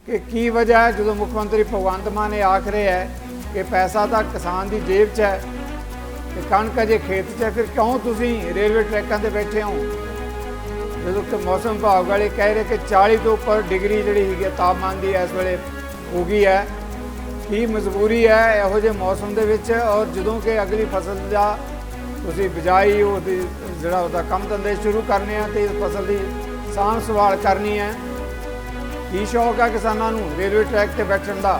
कि की वजह है जो मुख्यमंत्री भगवंत मान ने आख रहे है कि पैसा तो किसान की जेब च है तो कणक अजे खेत च है, फिर क्यों तुसी रेलवे ट्रैकों पर बैठे हो? जो कि मौसम विभाग वाले कह रहे कि 40 तो उपर डिग्री जी तापमान की इस वेले हो गई है। की मजबूरी है यहो जे मौसम के विच, और जो कि अगली फसल का तुसी बिजाई जोड़ा उसका कम धंधे शुरू करने हैं तो इस फसल की सांभ संभाल करनी है। की शौक है किसानों को रेलवे ट्रैक पर बैठने का?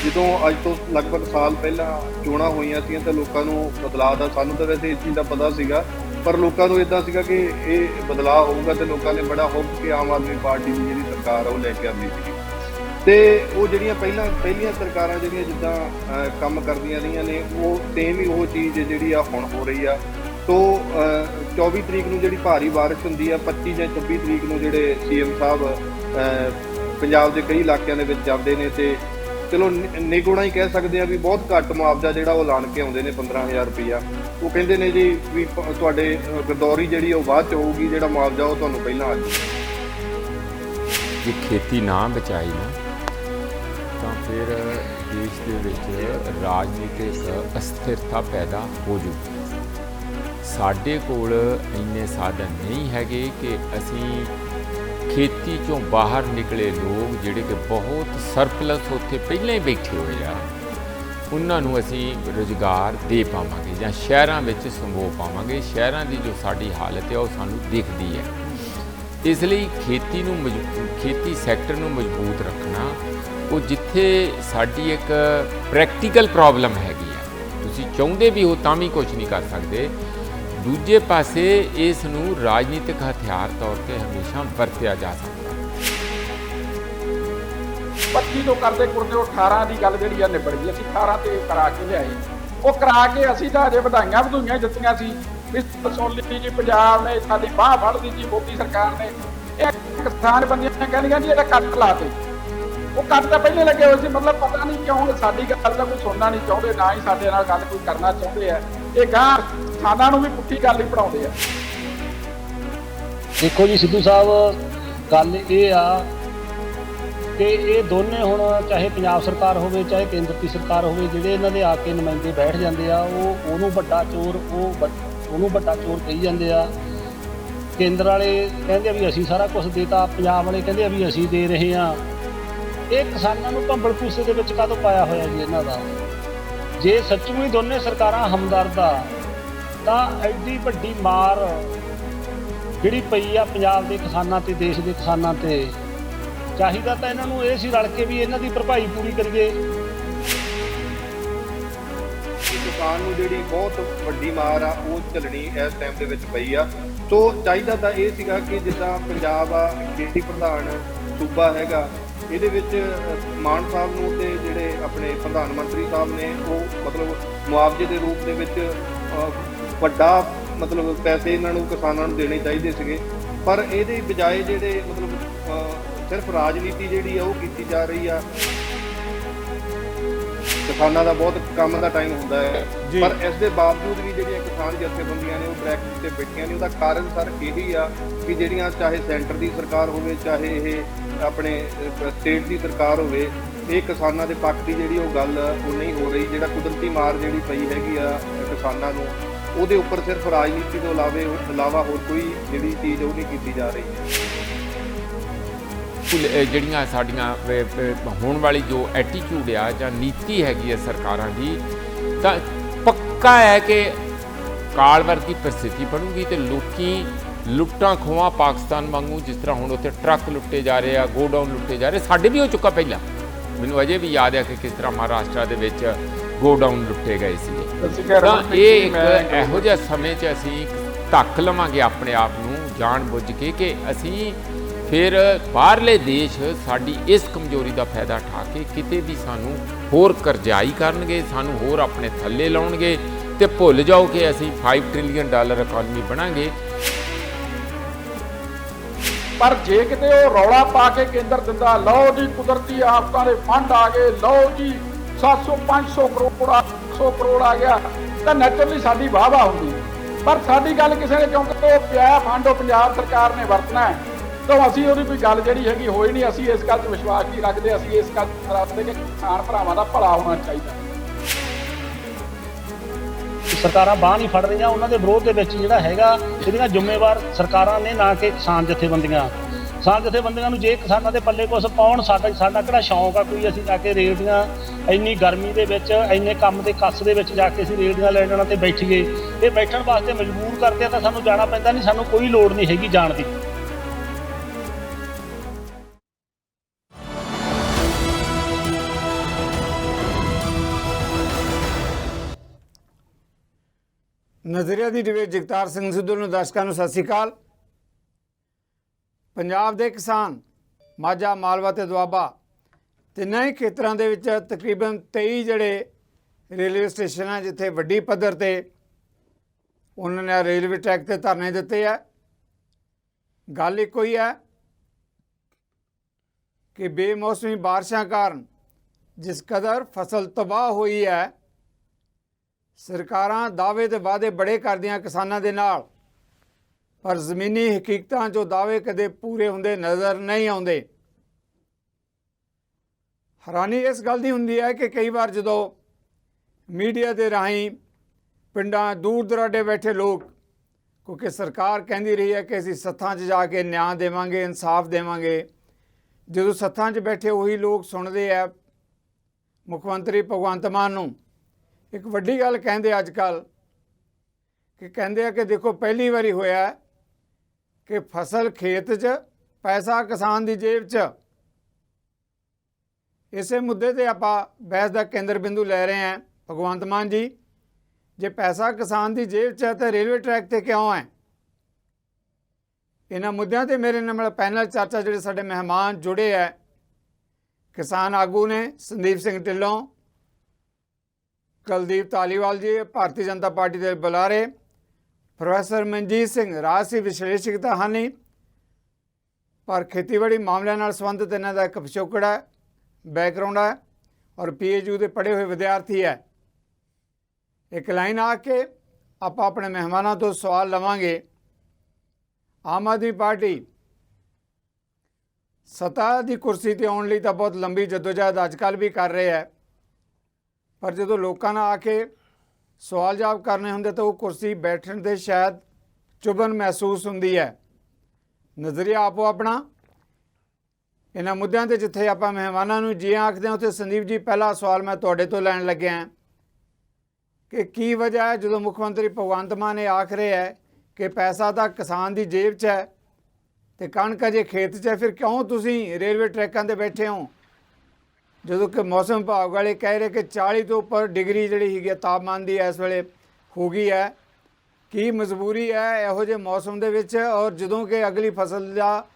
ਜਦੋਂ ਅੱਜ ਤੋਂ ਲਗਭਗ ਸਾਲ ਪਹਿਲਾਂ ਚੋਣਾਂ ਹੋਈਆਂ ਸੀ ਤਾਂ ਲੋਕਾਂ ਨੂੰ ਬਦਲਾਅ ਦਾ, ਸਾਨੂੰ ਤਾਂ ਵੈਸੇ ਇਸ ਚੀਜ਼ ਦਾ ਪਤਾ ਸੀਗਾ, ਪਰ ਲੋਕਾਂ ਨੂੰ ਇਦਾਂ ਸੀਗਾ ਕਿ ਇਹ ਬਦਲਾਅ ਹੋਊਗਾ ਤੇ ਲੋਕਾਂ ਨੇ ਬੜਾ ਹੋਪ ਕਿ ਆਮ ਆਦਮੀ ਪਾਰਟੀ ਦੀ ਜਿਹੜੀ ਸਰਕਾਰ ਉਹ ਲੈ ਕੇ ਆਉਂਦੀ ਸੀਗੀ। ਤੇ ਉਹ ਜਿਹੜੀਆਂ ਪਹਿਲੀਆਂ ਸਰਕਾਰਾਂ ਜਿਹੜੀਆਂ ਜਿੱਦਾਂ ਕੰਮ ਕਰਦੀਆਂ ਰਹੀਆਂ ਨੇ ਉਹ ਸੇਮ ਹੀ ਉਹ ਚੀਜ਼ ਜਿਹੜੀ ਆ ਹੁਣ ਹੋ ਰਹੀ ਆ। ਤੋ 24 ਤਰੀਕ ਨੂੰ ਜਿਹੜੀ ਭਾਰੀ ਬਾਰਿਸ਼ ਹੁੰਦੀ ਆ, 25 ਜਾਂ 26 ਤਰੀਕ ਨੂੰ ਜਿਹੜੇ ਸੀਐਮ ਸਾਹਿਬ ਪੰਜਾਬ ਦੇ ਕਈ ਇਲਾਕਿਆਂ ਦੇ ਵਿੱਚ ਜਾਂਦੇ ਨੇ ਤੇ ਚਲੋ ਨਿਗੁਣਾ ਹੀ ਕਹਿ ਸਕਦੇ ਆ ਵੀ ਬਹੁਤ ਘੱਟ ਮੁਆਵਜ਼ਾ ਜਿਹੜਾ ਉਹ ਐਲਾਨ ਕੇ ਆਉਂਦੇ ਨੇ 15,000 ਰੁਪਈਆ। ਉਹ ਕਹਿੰਦੇ ਨੇ ਜੀ ਵੀ ਤੁਹਾਡੇ ਗਰਦੌਰੀ ਜਿਹੜੀ ਉਹ ਬਾਅਦ 'ਚ ਹੋਊਗੀ, ਜਿਹੜਾ ਮੁਆਵਜ਼ਾ ਉਹ ਤੁਹਾਨੂੰ ਪਹਿਲਾਂ ਆ ਜਾਊਗਾ। ਜੇ ਖੇਤੀ ਨਾ ਬਚਾਈ ਨਾ ਤਾਂ ਫਿਰ ਦੇਸ਼ ਦੇ ਵਿੱਚ ਰਾਜਨੀਤਿਕ ਅਸਥਿਰਤਾ ਪੈਦਾ ਹੋ ਜੂਗੀ। ਸਾਡੇ ਕੋਲ ਇੰਨੇ ਸਾਧਨ ਨਹੀਂ ਹੈਗੇ ਕਿ ਅਸੀਂ खेती चों बाहर निकले लोग जिहड़े कि बहुत सरपलस उत्थे पहले ही बैठे हुए आ उन्होंने असी रोज़गार दे पावांगे जां शहरां विच संभो पावांगे। शहरां दी जो साडी हालत है वो सानू दिखदी है। इसलिए खेती सैक्टर नूं मजबूत रखना वो जिथे साडी एक प्रैक्टिकल प्रॉब्लम हैगी है, तुसीं चाहुंदे भी हो तां भी कुछ नहीं कर सकते। दूजे पासे इस नूं राजनीतिक हथियार तौर पर हमेशा वरतिया जा सकता। 25 तो करते कुरते 18 की गल जी निबड़ गई। असीं 18 ते करा के लियाए, वो करा के असीं तां अजे वधाइयां वधूइयां जित्तियां सी भी सुन ली जी पंजाब ने साडी बांह फड़ ली जी मोदी सरकार ने। एक किसान बंदियां कहंदियां जी इहदा कट लाते, वो कट तां पहले लगे हुए सी, मतलब पता नहीं क्यों साडी गल दा कोई सुनना नहीं चाहुंदे, ना ही साडे नाल गल कोई करना चाहुंदे है। ये गां किसानां नूं भी पुट्ठी गल ही पढ़ाउंदे आ। देखो जी सिद्धू साहब, गल ये आ कि ये दोने हुण चाहे पंजाब सरकार होवे चाहे केंद्र की सरकार होवे, जिहड़े इन्हां दे आके नुमाइंदे बैठ जांदे आ ओनू वड्डा चोर ओनू वड्डा चोर कही जांदे आ। केंद्र वाले कहंदे आ भी असीं सारा कुछ देता, पंजाब वाले कहंदे आ भी असीं दे रहे आ। ये किसानां नूं भंबल भूसे दे विच काहतों पाया होया जी इन्हां दा? जे सच्चू ही दोने सरकारां हमदर्द आ तां एड्डी वड्डी मार जिहड़ी पई आ पंजाब दे किसानां ते देश दे किसानां ते, चाहिदा तां इन्हां नूं इह सी रल के भी इन्हां दी भरपाई पूरी करिए। किसान नूं जिहड़ी बहुत वड्डी मार आ वो झੱਲਣੀ इस टाइम दे विच पई आ। सो चाहिदा तां इह सीगा कि जिद्दां पंजाब आ खेती प्रधान सूबा हैगा, ਇਹਦੇ ਵਿੱਚ ਮਾਨ ਸਾਹਿਬ ਨੂੰ ਤੇ ਜਿਹੜੇ ਆਪਣੇ ਪ੍ਰਧਾਨ ਮੰਤਰੀ ਸਾਹਿਬ ਨੇ ਉਹ ਮਤਲਬ ਮੁਆਵਜ਼ੇ ਦੇ ਰੂਪ ਦੇ ਵਿੱਚ ਵੱਡਾ ਮਤਲਬ ਪੈਸੇ ਇਹਨਾਂ ਨੂੰ ਕਿਸਾਨਾਂ ਨੂੰ ਦੇਣੇ ਚਾਹੀਦੇ ਸੀਗੇ। ਪਰ ਇਹਦੇ ਬਜਾਏ ਜਿਹੜੇ ਮਤਲਬ ਸਿਰਫ ਰਾਜਨੀਤੀ ਜਿਹੜੀ ਆ ਉਹ ਕੀਤੀ ਜਾ ਰਹੀ ਆ। ਕਿਸਾਨਾਂ ਦਾ ਬਹੁਤ ਕੰਮ ਦਾ ਟਾਈਮ ਹੁੰਦਾ ਹੈ, ਪਰ ਇਸ ਦੇ ਬਾਵਜੂਦ ਵੀ ਜਿਹੜੀਆਂ ਕਿਸਾਨ ਜਥੇਬੰਦੀਆਂ ਨੇ ਉਹ ਟਰੈਕ ਤੇ ਬੈਠੀਆਂ ਨੇ। ਉਹਦਾ ਕਾਰਨ ਸਰ ਇਹੀ ਆ ਕਿ ਜਿਹੜੀਆਂ ਚਾਹੇ ਸੈਂਟਰ ਦੀ ਸਰਕਾਰ ਹੋਵੇ ਚਾਹੇ ਇਹ ਆਪਣੇ ਸਟੇਟ ਦੀ ਸਰਕਾਰ ਹੋਵੇ, ਇਹ ਕਿਸਾਨਾਂ ਦੇ ਪੱਖ ਦੀ ਜਿਹੜੀ ਉਹ ਗੱਲ ਉਹ ਨਹੀਂ ਹੋ ਰਹੀ। ਜਿਹੜਾ ਕੁਦਰਤੀ ਮਾਰ ਜਿਹੜੀ ਪਈ ਹੈਗੀ ਆ ਕਿਸਾਨਾਂ ਨੂੰ, ਉਹਦੇ ਉੱਪਰ ਸਿਰਫ ਰਾਜਨੀਤੀ ਤੋਂ ਇਲਾਵਾ ਹੋਰ ਕੋਈ ਜਿਹੜੀ ਚੀਜ਼ ਉਹ ਨਹੀਂ ਕੀਤੀ ਜਾ ਰਹੀ। ਜਿਹੜੀਆਂ ਸਾਡੀਆਂ ਹੋਣ ਵਾਲੀ ਜੋ ਐਟੀਟਿਊਡ ਆ ਜਾਂ ਨੀਤੀ ਹੈਗੀ ਆ ਸਰਕਾਰਾਂ ਦੀ, ਤਾਂ ਪੱਕਾ ਹੈ ਕਿ ਕਾਲ ਵਰਗੀ ਪ੍ਰਸਥਿਤੀ ਬਣੂਗੀ ਤੇ ਲੋਕੀ ਲੁੱਟਾਂ ਖੋਹਾਂ ਪਾਕਿਸਤਾਨ ਵਾਂਗੂ, ਜਿਸ ਤਰ੍ਹਾਂ ਹੁਣ ਉੱਥੇ ਟਰੱਕ ਲੁੱਟੇ ਜਾ ਰਹੇ ਆ, ਗੋਡਾਊਨ ਲੁੱਟੇ ਜਾ ਰਹੇ, ਸਾਡੇ ਵੀ ਹੋ ਚੁੱਕਾ ਪਹਿਲਾਂ। ਮੈਨੂੰ ਅਜੇ ਵੀ ਯਾਦ ਹੈ ਕਿ ਕਿਸ ਤਰ੍ਹਾਂ ਮਹਾਰਾਸ਼ਟਰ ਦੇ ਵਿੱਚ ਗੋਡਾਊਨ ਲੁੱਟੇ ਗਏ ਸੀ। ਤਾਂ ਇਹ ਇੱਕ ਇਹੋ ਜਿਹਾ ਸਮੇਂ 'ਚ ਅਸੀਂ ਧੱਕ ਲਵਾਂਗੇ ਆਪਣੇ ਆਪ ਨੂੰ ਜਾਣ ਬੁੱਝ ਕੇ ਕਿ ਅਸੀਂ ਫਿਰ ਬਾਹਰਲੇ ਦੇਸ਼ ਸਾਡੀ ਇਸ ਕਮਜ਼ੋਰੀ ਦਾ ਫਾਇਦਾ ਉਠਾ ਕੇ ਕਿਤੇ ਵੀ ਸਾਨੂੰ ਹੋਰ ਕਰਜ਼ਾਈ ਕਰਨਗੇ, ਸਾਨੂੰ ਹੋਰ ਆਪਣੇ ਥੱਲੇ ਲਾਉਣਗੇ ਤੇ ਭੁੱਲ ਜਾਓ ਕਿ ਅਸੀਂ $5 ਟ੍ਰਿਲੀਅਨ ਇਕਾਨਮੀ ਬਣਾਂਗੇ। पर जे किते रौला पा के केंद्र दिंदा लो जी कुदरती आफतां दे फंड आ गए, लो जी 700-500 करोड़ 100 करोड़ आ गया, तो नैचुरली साडी वाह वाह होंदी। पर साडी गल किसी ने क्योंकि पिया फंड पंजाब सरकार ने वरतना है, ਤਾਂ ਅਸੀਂ ਉਹਦੀ ਕੋਈ ਗੱਲ ਜਿਹੜੀ ਹੈਗੀ ਹੋਈ ਨਹੀਂ। ਅਸੀਂ ਇਸ ਗੱਲ 'ਚ ਵਿਸ਼ਵਾਸ ਨਹੀਂ ਰੱਖਦੇ। ਅਸੀਂ ਇਸ ਗੱਲ 'ਚ ਰੱਖਦੇ ਕਿ ਕਿਸਾਨ ਭਰਾਵਾਂ ਦਾ ਭਲਾ ਹੋਣਾ ਚਾਹੀਦਾ। ਸਰਕਾਰਾਂ ਬਾਂਹ ਨਹੀਂ ਫੜ ਰਹੀਆਂ, ਉਹਨਾਂ ਦੇ ਵਿਰੋਧ ਦੇ ਵਿੱਚ ਜਿਹੜਾ ਹੈਗਾ ਇਹਦੀਆਂ ਜ਼ਿੰਮੇਵਾਰ ਸਰਕਾਰਾਂ ਨੇ, ਨਾ ਕਿ ਕਿਸਾਨ ਜਥੇਬੰਦੀਆਂ। ਕਿਸਾਨ ਜਥੇਬੰਦੀਆਂ ਨੂੰ ਜੇ ਕਿਸਾਨਾਂ ਦੇ ਪੱਲੇ ਕੁਛ ਪਾਉਣ, ਸਾਡਾ ਕਿਹੜਾ ਸ਼ੌਂਕ ਆ ਕੋਈ ਅਸੀਂ ਜਾ ਕੇ ਰੇਹੜੀਆਂ ਇੰਨੀ ਗਰਮੀ ਦੇ ਵਿੱਚ, ਇੰਨੇ ਕੰਮ ਦੇ ਕੱਸ ਦੇ ਵਿੱਚ ਜਾ ਕੇ ਅਸੀਂ ਰੇਹੜੀਆਂ ਲੈ ਜਾਣਾ ਤੇ ਬੈਠੀਏ। ਇਹ ਬੈਠਣ ਵਾਸਤੇ ਮਜਬੂਰ ਕਰਦੇ ਆ ਤਾਂ ਸਾਨੂੰ ਜਾਣਾ ਪੈਂਦਾ ਨਹੀਂ, ਸਾਨੂੰ ਕੋਈ ਲੋੜ ਨਹੀਂ ਹੈਗੀ ਜਾਣ ਦੀ। ਨਜ਼ਰੀਆ ਦੀ ਡਿਬੇਟ ਜਗਤਾਰ ਸਿੰਘ ਸਿੱਧੂ ਨੂੰ ਦਰਸ਼ਕਾਂ ਨੂੰ ਸਤਿ ਸ਼੍ਰੀ ਅਕਾਲ। ਪੰਜਾਬ ਦੇ ਕਿਸਾਨ ਮਾਝਾ, ਮਾਲਵਾ ਤੇ ਦੁਆਬਾ ਤਿੰਨਾਂ ਹੀ ਖੇਤਰਾਂ ਦੇ ਵਿੱਚ ਤਕਰੀਬਨ 23 ਜਿਹੜੇ ਰੇਲਵੇ ਸਟੇਸ਼ਨ ਹੈ ਜਿੱਥੇ ਵੱਡੀ ਪੱਧਰ ਤੇ ਉਹਨਾਂ ਨੇ ਰੇਲਵੇ ਟਰੈਕ ਤੇ ਧਰਨੇ ਦਿੱਤੇ ਹੈ। ਗੱਲ ਇੱਕੋ ਹੀ ਹੈ ਕਿ ਬੇਮੌਸਮੀ ਬਾਰਿਸ਼ਾਂ ਕਾਰਨ ਜਿਸ ਕਦਰ ਫਸਲ ਤਬਾਹ ਹੋਈ ਹੈ, ਸਰਕਾਰਾਂ ਦਾਅਵੇ ਤੇ ਵਾਅਦੇ ਬੜੇ ਕਰਦੀਆਂ ਕਿਸਾਨਾਂ ਦੇ ਨਾਲ, ਪਰ ਜ਼ਮੀਨੀ ਹਕੀਕਤਾਂ 'ਚੋਂ ਦਾਅਵੇ ਕਦੇ ਪੂਰੇ ਹੁੰਦੇ ਨਜ਼ਰ ਨਹੀਂ ਆਉਂਦੇ। ਹੈਰਾਨੀ ਇਸ ਗੱਲ ਦੀ ਹੁੰਦੀ ਹੈ ਕਿ ਕਈ ਵਾਰ ਜਦੋਂ ਮੀਡੀਆ ਦੇ ਰਾਹੀਂ ਪਿੰਡਾਂ ਦੂਰ ਦੁਰਾਡੇ ਬੈਠੇ ਲੋਕ, ਕਿਉਂਕਿ ਸਰਕਾਰ ਕਹਿੰਦੀ ਰਹੀ ਹੈ ਕਿ ਅਸੀਂ ਸੱਥਾਂ 'ਚ ਜਾ ਕੇ ਨਿਆਂ ਦੇਵਾਂਗੇ, ਇਨਸਾਫ ਦੇਵਾਂਗੇ, ਜਦੋਂ ਸੱਥਾਂ 'ਚ ਬੈਠੇ ਉਹੀ ਲੋਕ ਸੁਣਦੇ ਆ ਮੁੱਖ ਮੰਤਰੀ ਭਗਵੰਤ ਮਾਨ ਨੂੰ ਇੱਕ ਵੱਡੀ ਗੱਲ ਕਹਿੰਦੇ ਅੱਜ ਕੱਲ੍ਹ ਕਿ ਕਹਿੰਦੇ ਆ ਕਿ ਦੇਖੋ ਪਹਿਲੀ ਵਾਰੀ ਹੋਇਆ ਕਿ ਫਸਲ ਖੇਤ 'ਚ, ਪੈਸਾ ਕਿਸਾਨ ਦੀ ਜੇਬ 'ਚ। ਇਸੇ ਮੁੱਦੇ ਤੇ ਆਪਾਂ ਬਹਿਸ ਦਾ ਕੇਂਦਰ ਬਿੰਦੂ ਲੈ ਰਹੇ ਹਾਂ। ਭਗਵੰਤ ਮਾਨ ਜੀ, ਜੇ ਪੈਸਾ ਕਿਸਾਨ ਦੀ ਜੇਬ 'ਚ ਹੈ ਤਾਂ ਰੇਲਵੇ ਟਰੈਕ ਤੇ ਕਿਉਂ ਹੈ? ਇਹਨਾਂ ਮੁੱਦਿਆਂ ਤੇ ਮੇਰੇ ਨਾਲ ਪੈਨਲ ਚਰਚਾ ਜਿਹੜੇ ਸਾਡੇ ਮਹਿਮਾਨ ਜੁੜੇ ਹੈ, ਕਿਸਾਨ ਆਗੂ ਨੇ ਸੰਦੀਪ ਸਿੰਘ ਢਿੱਲੋਂ, ਕੁਲਦੀਪ ਧਾਲੀਵਾਲ ਜੀ, ਭਾਰਤੀ ਜਨਤਾ ਪਾਰਟੀ ਦੇ ਬੁਲਾਰੇ, ਪ੍ਰੋਫੈਸਰ ਮਨਜੀਤ ਸਿੰਘ, ਰਾਜਸੀ ਵਿਸ਼ਲੇਸ਼ਕ ਤਾਂ ਹਨ ਹੀ, ਪਰ ਖੇਤੀਬਾੜੀ ਮਾਮਲਿਆਂ ਨਾਲ ਸੰਬੰਧਿਤ ਇਹਨਾਂ ਦਾ ਇੱਕ ਪਿਛੋਕੜ ਹੈ, ਬੈਕਗਰਾਊਂਡ ਹੈ, ਔਰ PHU ਦੇ ਪੜ੍ਹੇ ਹੋਏ ਵਿਦਿਆਰਥੀ ਹੈ। ਇੱਕ ਲਾਈਨ ਆ ਕੇ ਆਪਾਂ ਆਪਣੇ ਮਹਿਮਾਨਾਂ ਤੋਂ ਸਵਾਲ ਲਵਾਂਗੇ। ਆਮ ਆਦਮੀ ਪਾਰਟੀ ਸੱਤਾ ਦੀ ਕੁਰਸੀ ਤੇ ਆਉਣ ਲਈ ਤਾਂ ਬਹੁਤ ਲੰਬੀ ਜਦੋਜਹਿਦ ਅੱਜ ਕੱਲ੍ਹ ਵੀ ਕਰ ਰਹੇ ਹੈ, ਪਰ ਜਦੋਂ ਲੋਕਾਂ ਨਾਲ ਆ ਕੇ ਸਵਾਲ ਜਵਾਬ ਕਰਨੇ ਹੁੰਦੇ ਤਾਂ ਉਹ ਕੁਰਸੀ ਬੈਠਣ ਤੇ ਸ਼ਾਇਦ ਚੁਭਨ ਮਹਿਸੂਸ ਹੁੰਦੀ ਹੈ। ਨਜ਼ਰੀਆ ਆਪੋ ਆਪਣਾ। ਇਹਨਾਂ ਮੁੱਦਿਆਂ ਤੇ ਜਿੱਥੇ ਆਪਾਂ ਮਹਿਮਾਨਾਂ ਨੂੰ ਜੀ ਆਖਦੇ ਹਾਂ, ਉੱਥੇ ਸੰਦੀਪ ਜੀ ਪਹਿਲਾ ਸਵਾਲ ਮੈਂ ਤੁਹਾਡੇ ਤੋਂ ਲੈਣ ਲੱਗਿਆ ਕਿ ਕੀ ਵਜ੍ਹਾ ਹੈ ਜਦੋਂ ਮੁੱਖ ਮੰਤਰੀ ਭਗਵੰਤ ਮਾਨ ਇਹ ਆਖ ਰਹੇ ਹੈ ਕਿ ਪੈਸਾ ਤਾਂ ਕਿਸਾਨ ਦੀ ਜੇਬ 'ਚ ਹੈ ਤੇ ਕਣਕ ਅਜੇ ਖੇਤ 'ਚ ਹੈ, ਫਿਰ ਕਿਉਂ ਤੁਸੀਂ ਰੇਲਵੇ ਟਰੈਕਾਂ ਤੇ ਬੈਠੇ ਹੋ? ਜਦੋਂ ਕਿ ਮੌਸਮ ਵਿਭਾਗ ਵਾਲੇ ਕਹਿ ਰਹੇ ਕਿ 40 ਤੋਂ ਉੱਪਰ ਡਿਗਰੀ ਜਿਹੜੀ ਹੈਗੀ ਤਾਪਮਾਨ ਦੀ ਇਸ ਵੇਲੇ ਹੋ ਗਈ ਹੈ। ਕੀ ਮਜਬੂਰੀ ਹੈ ਇਹੋ ਜਿਹੇ ਮੌਸਮ ਦੇ ਵਿੱਚ? ਔਰ ਜਦੋਂ ਕਿ ਅਗਲੀ ਫਸਲ ਦਾ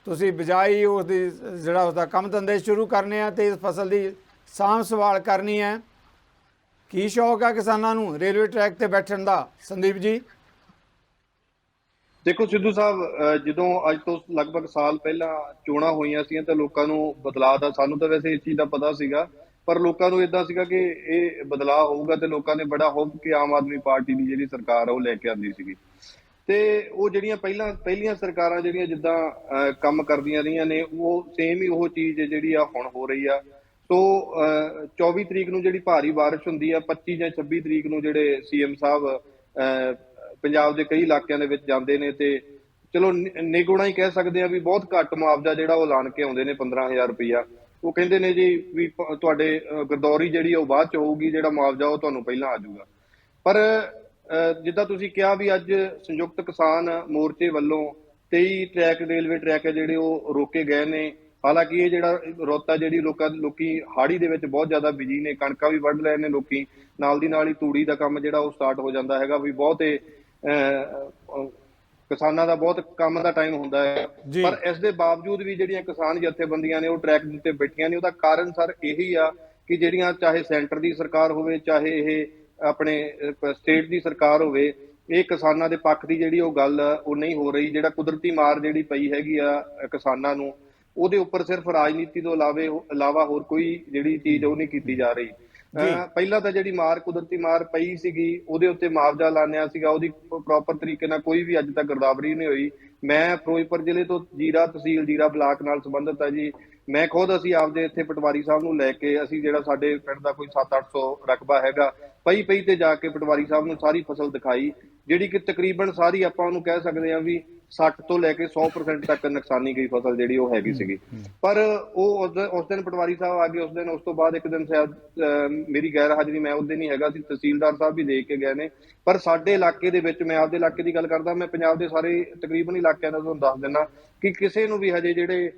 ਤੁਸੀਂ ਬਿਜਾਈ, ਉਸਦੀ ਜਿਹੜਾ ਉਸਦਾ ਕੰਮ ਧੰਦੇ ਸ਼ੁਰੂ ਕਰਨੇ ਆ ਤੇ ਇਸ ਫਸਲ ਦੀ ਸਾਂਭ ਸੰਭਾਲ ਕਰਨੀ ਹੈ, ਕੀ ਸ਼ੌਕ ਹੈ ਕਿਸਾਨਾਂ ਨੂੰ ਰੇਲਵੇ ਟਰੈਕ ਤੇ ਬੈਠਣ ਦਾ? ਸੰਦੀਪ ਜੀ। ਦੇਖੋ ਸਿੱਧੂ ਸਾਹਿਬ, ਜਦੋਂ ਅੱਜ ਤੋਂ ਲਗਭਗ ਸਾਲ ਪਹਿਲਾਂ ਚੋਣਾਂ ਹੋਈਆਂ ਸੀ ਤਾਂ ਲੋਕਾਂ ਨੂੰ ਬਦਲਾਅ ਦਾ, ਸਾਨੂੰ ਤਾਂ ਵੈਸੇ ਇਸ ਚੀਜ਼ ਦਾ ਪਤਾ ਸੀਗਾ, ਪਰ ਲੋਕਾਂ ਨੂੰ ਇਦਾਂ ਸੀਗਾ ਕਿ ਇਹ ਬਦਲਾਅ ਹੋਊਗਾ ਤੇ ਲੋਕਾਂ ਨੇ ਬੜਾ ਹੋਪ ਕਿ ਆਮ ਆਦਮੀ ਪਾਰਟੀ ਦੀ ਜਿਹੜੀ ਸਰਕਾਰ ਆ ਉਹ ਲੈ ਕੇ ਆਉਂਦੀ ਸੀਗੀ। ਤੇ ਉਹ ਜਿਹੜੀਆਂ ਪਹਿਲੀਆਂ ਸਰਕਾਰਾਂ ਜਿਹੜੀਆਂ ਜਿੱਦਾਂ ਕੰਮ ਕਰਦੀਆਂ ਰਹੀਆਂ ਨੇ, ਉਹ ਸੇਮ ਹੀ ਉਹ ਚੀਜ਼ ਜਿਹੜੀ ਆ ਹੁਣ ਹੋ ਰਹੀ ਆ। ਸੋ 24 ਤਰੀਕ ਨੂੰ ਜਿਹੜੀ ਭਾਰੀ ਬਾਰਿਸ਼ ਹੁੰਦੀ ਆ, 25 ਜਾਂ 26 ਤਰੀਕ ਨੂੰ ਜਿਹੜੇ CM ਸਾਹਿਬ ਪੰਜਾਬ ਦੇ ਕਈ ਇਲਾਕਿਆਂ ਦੇ ਵਿੱਚ ਜਾਂਦੇ ਨੇ ਤੇ ਚਲੋ ਨਿਗੁਣਾ ਹੀ ਕਹਿ ਸਕਦੇ ਆ ਵੀ ਬਹੁਤ ਘੱਟ ਮੁਆਵਜ਼ਾ ਜਿਹੜਾ ਉਹ ਐਲਾਨ ਕੇ ਆਉਂਦੇ ਨੇ, 15,000 ਰੁਪਈਆ। ਉਹ ਕਹਿੰਦੇ ਨੇ ਜੀ ਵੀ ਤੁਹਾਡੇ ਗਰਦੌਰੀ ਜਿਹੜੀ ਉਹ ਬਾਅਦ ਚ ਹੋਊਗੀ, ਜਿਹੜਾ ਮੁਆਵਜ਼ਾ ਉਹ ਤੁਹਾਨੂੰ ਪਹਿਲਾਂ ਆ ਜਾਊਗਾ। ਪਰ ਜਿੱਦਾਂ ਤੁਸੀਂ ਕਿਹਾ ਵੀ ਅੱਜ ਸੰਯੁਕਤ ਕਿਸਾਨ ਮੋਰਚੇ ਵੱਲੋਂ 23 ਟਰੈਕ, ਰੇਲਵੇ ਟਰੈਕ ਹੈ ਜਿਹੜੇ ਉਹ ਰੋਕੇ ਗਏ ਨੇ। ਹਾਲਾਂਕਿ ਇਹ ਜਿਹੜਾ ਰੁੱਤ ਆ ਜਿਹੜੀ ਲੋਕੀ ਹਾੜੀ ਦੇ ਵਿੱਚ ਬਹੁਤ ਜ਼ਿਆਦਾ ਬਿਜੀ ਨੇ, ਕਣਕਾਂ ਵੀ ਵੱਢ ਲਏ ਨੇ ਲੋਕੀ, ਨਾਲ ਦੀ ਨਾਲ ਹੀ ਤੂੜੀ ਦਾ ਕੰਮ ਜਿਹੜਾ ਉਹ ਸਟਾਰਟ ਹੋ ਜਾਂਦਾ ਹੈਗਾ। ਵੀ ਬਹੁਤ ਕਿਸਾਨਾਂ ਦਾ ਬਹੁਤ ਕੰਮ ਦਾ ਟਾਈਮ ਹੁੰਦਾ ਹੈ, ਪਰ ਇਸ ਦੇ ਬਾਵਜੂਦ ਵੀ ਜਿਹੜੀਆਂ ਕਿਸਾਨ ਜਥੇਬੰਦੀਆਂ ਨੇ ਉਹ ਟਰੈਕ ਦੇ ਉੱਤੇ ਬੈਠੀਆਂ ਨੇ। ਉਹਦਾ ਕਾਰਨ ਸਰ ਇਹੀ ਆ ਕਿ ਜਿਹੜੀਆਂ ਚਾਹੇ ਸੈਂਟਰ ਦੀ ਸਰਕਾਰ ਹੋਵੇ, ਚਾਹੇ ਇਹ ਆਪਣੇ ਸਟੇਟ ਦੀ ਸਰਕਾਰ ਹੋਵੇ, ਇਹ ਕਿਸਾਨਾਂ ਦੇ ਪੱਖ ਦੀ ਜਿਹੜੀ ਉਹ ਗੱਲ ਉਹ ਨਹੀਂ ਹੋ ਰਹੀ। ਜਿਹੜਾ ਕੁਦਰਤੀ ਮਾਰ ਜਿਹੜੀ ਪਈ ਹੈਗੀ ਆ ਕਿਸਾਨਾਂ ਨੂੰ, ਉਹਦੇ ਉੱਪਰ ਸਿਰਫ ਰਾਜਨੀਤੀ ਤੋਂ ਇਲਾਵਾ ਹੋਰ ਕੋਈ ਜਿਹੜੀ ਚੀਜ਼ ਉਹ ਨਹੀਂ ਕੀਤੀ ਜਾ ਰਹੀ। ਪਹਿਲਾਂ ਤਾਂ ਜਿਹੜੀ ਮਾਰ ਕੁਦਰਤੀ ਮਾਰ ਪਈ ਸੀਗੀ ਉਹਦੇ ਉੱਤੇ ਮੁਆਵਜ਼ਾ ਲਾਣਿਆ ਸੀਗਾ, ਉਹਦੀ ਪ੍ਰੋਪਰ ਤਰੀਕੇ ਨਾਲ ਕੋਈ ਵੀ ਅੱਜ ਤੱਕ ਗਿਰਦਾਵਰੀ ਨਹੀਂ ਹੋਈ। ਮੈਂ ਫਿਰੋਜ਼ਪੁਰ ਜ਼ਿਲ੍ਹੇ ਤੋਂ ਜੀਰਾ ਤਹਿਸੀਲ ਜੀਰਾ ਬਲਾਕ ਨਾਲ ਸੰਬੰਧਿਤ ਹੈ ਜੀ। ਮੈਂ ਖੁਦ ਅਸੀਂ ਆਪਦੇ ਇੱਥੇ ਪਟਵਾਰੀ ਸਾਹਿਬ ਨੂੰ ਲੈ ਕੇ ਅਸੀਂ ਜਿਹੜਾ ਸਾਡੇ ਪਿੰਡ ਦਾ ਕੋਈ 700-800 ਰਕਬਾ ਹੈਗਾ ਪਈ ਤੇ ਜਾ ਕੇ ਪਟਵਾਰੀ ਸਾਹਿਬ ਨੂੰ ਸਾਰੀ ਫਸਲ ਦਿਖਾਈ, ਜਿਹੜੀ ਕਿ ਤਕਰੀਬਨ ਸਾਰੀ ਆਪਾਂ ਉਹਨੂੰ ਕਹਿ ਸਕਦੇ ਹਾਂ ਵੀ 60 ਤੋਂ ਲੈ ਕੇ 100% ਤੱਕ ਨੁਕਸਾਨੀ ਗਈ ਫਸਲ ਜਿਹੜੀ ਉਹ ਹੈਗੀ ਸੀਗੀ। ਪਰ ਉਹ ਉਸ ਦਿਨ ਪਟਵਾਰੀ ਸਾਹਿਬ ਆ ਗਏ, ਉਸ ਤੋਂ ਬਾਅਦ ਇੱਕ ਦਿਨ ਸ਼ਾਇਦ ਮੇਰੀ ਗੈਰ ਹਾਜ਼ਰੀ, ਮੈਂ ਉਸ ਦਿਨ ਹੀ ਹੈਗਾ ਸੀ, ਤਹਿਸੀਲਦਾਰ ਸਾਹਿਬ ਵੀ ਦੇਖ ਕੇ ਗਏ ਨੇ। ਪਰ ਸਾਡੇ ਇਲਾਕੇ ਦੇ ਵਿੱਚ, ਮੈਂ ਆਪਦੇ ਇਲਾਕੇ ਦੀ ਗੱਲ ਕਰਦਾ, ਮੈਂ ਪੰਜਾਬ ਦੇ ਸਾਰੇ ਤਕਰੀਬਨ ਇਲਾਕਿਆਂ ਦਾ ਤੁਹਾਨੂੰ ਦੱਸ ਦਿੰਦਾ ਕਿ ਕਿਸੇ ਨੂੰ ਵੀ ਹਜੇ ਜਿਹੜੇ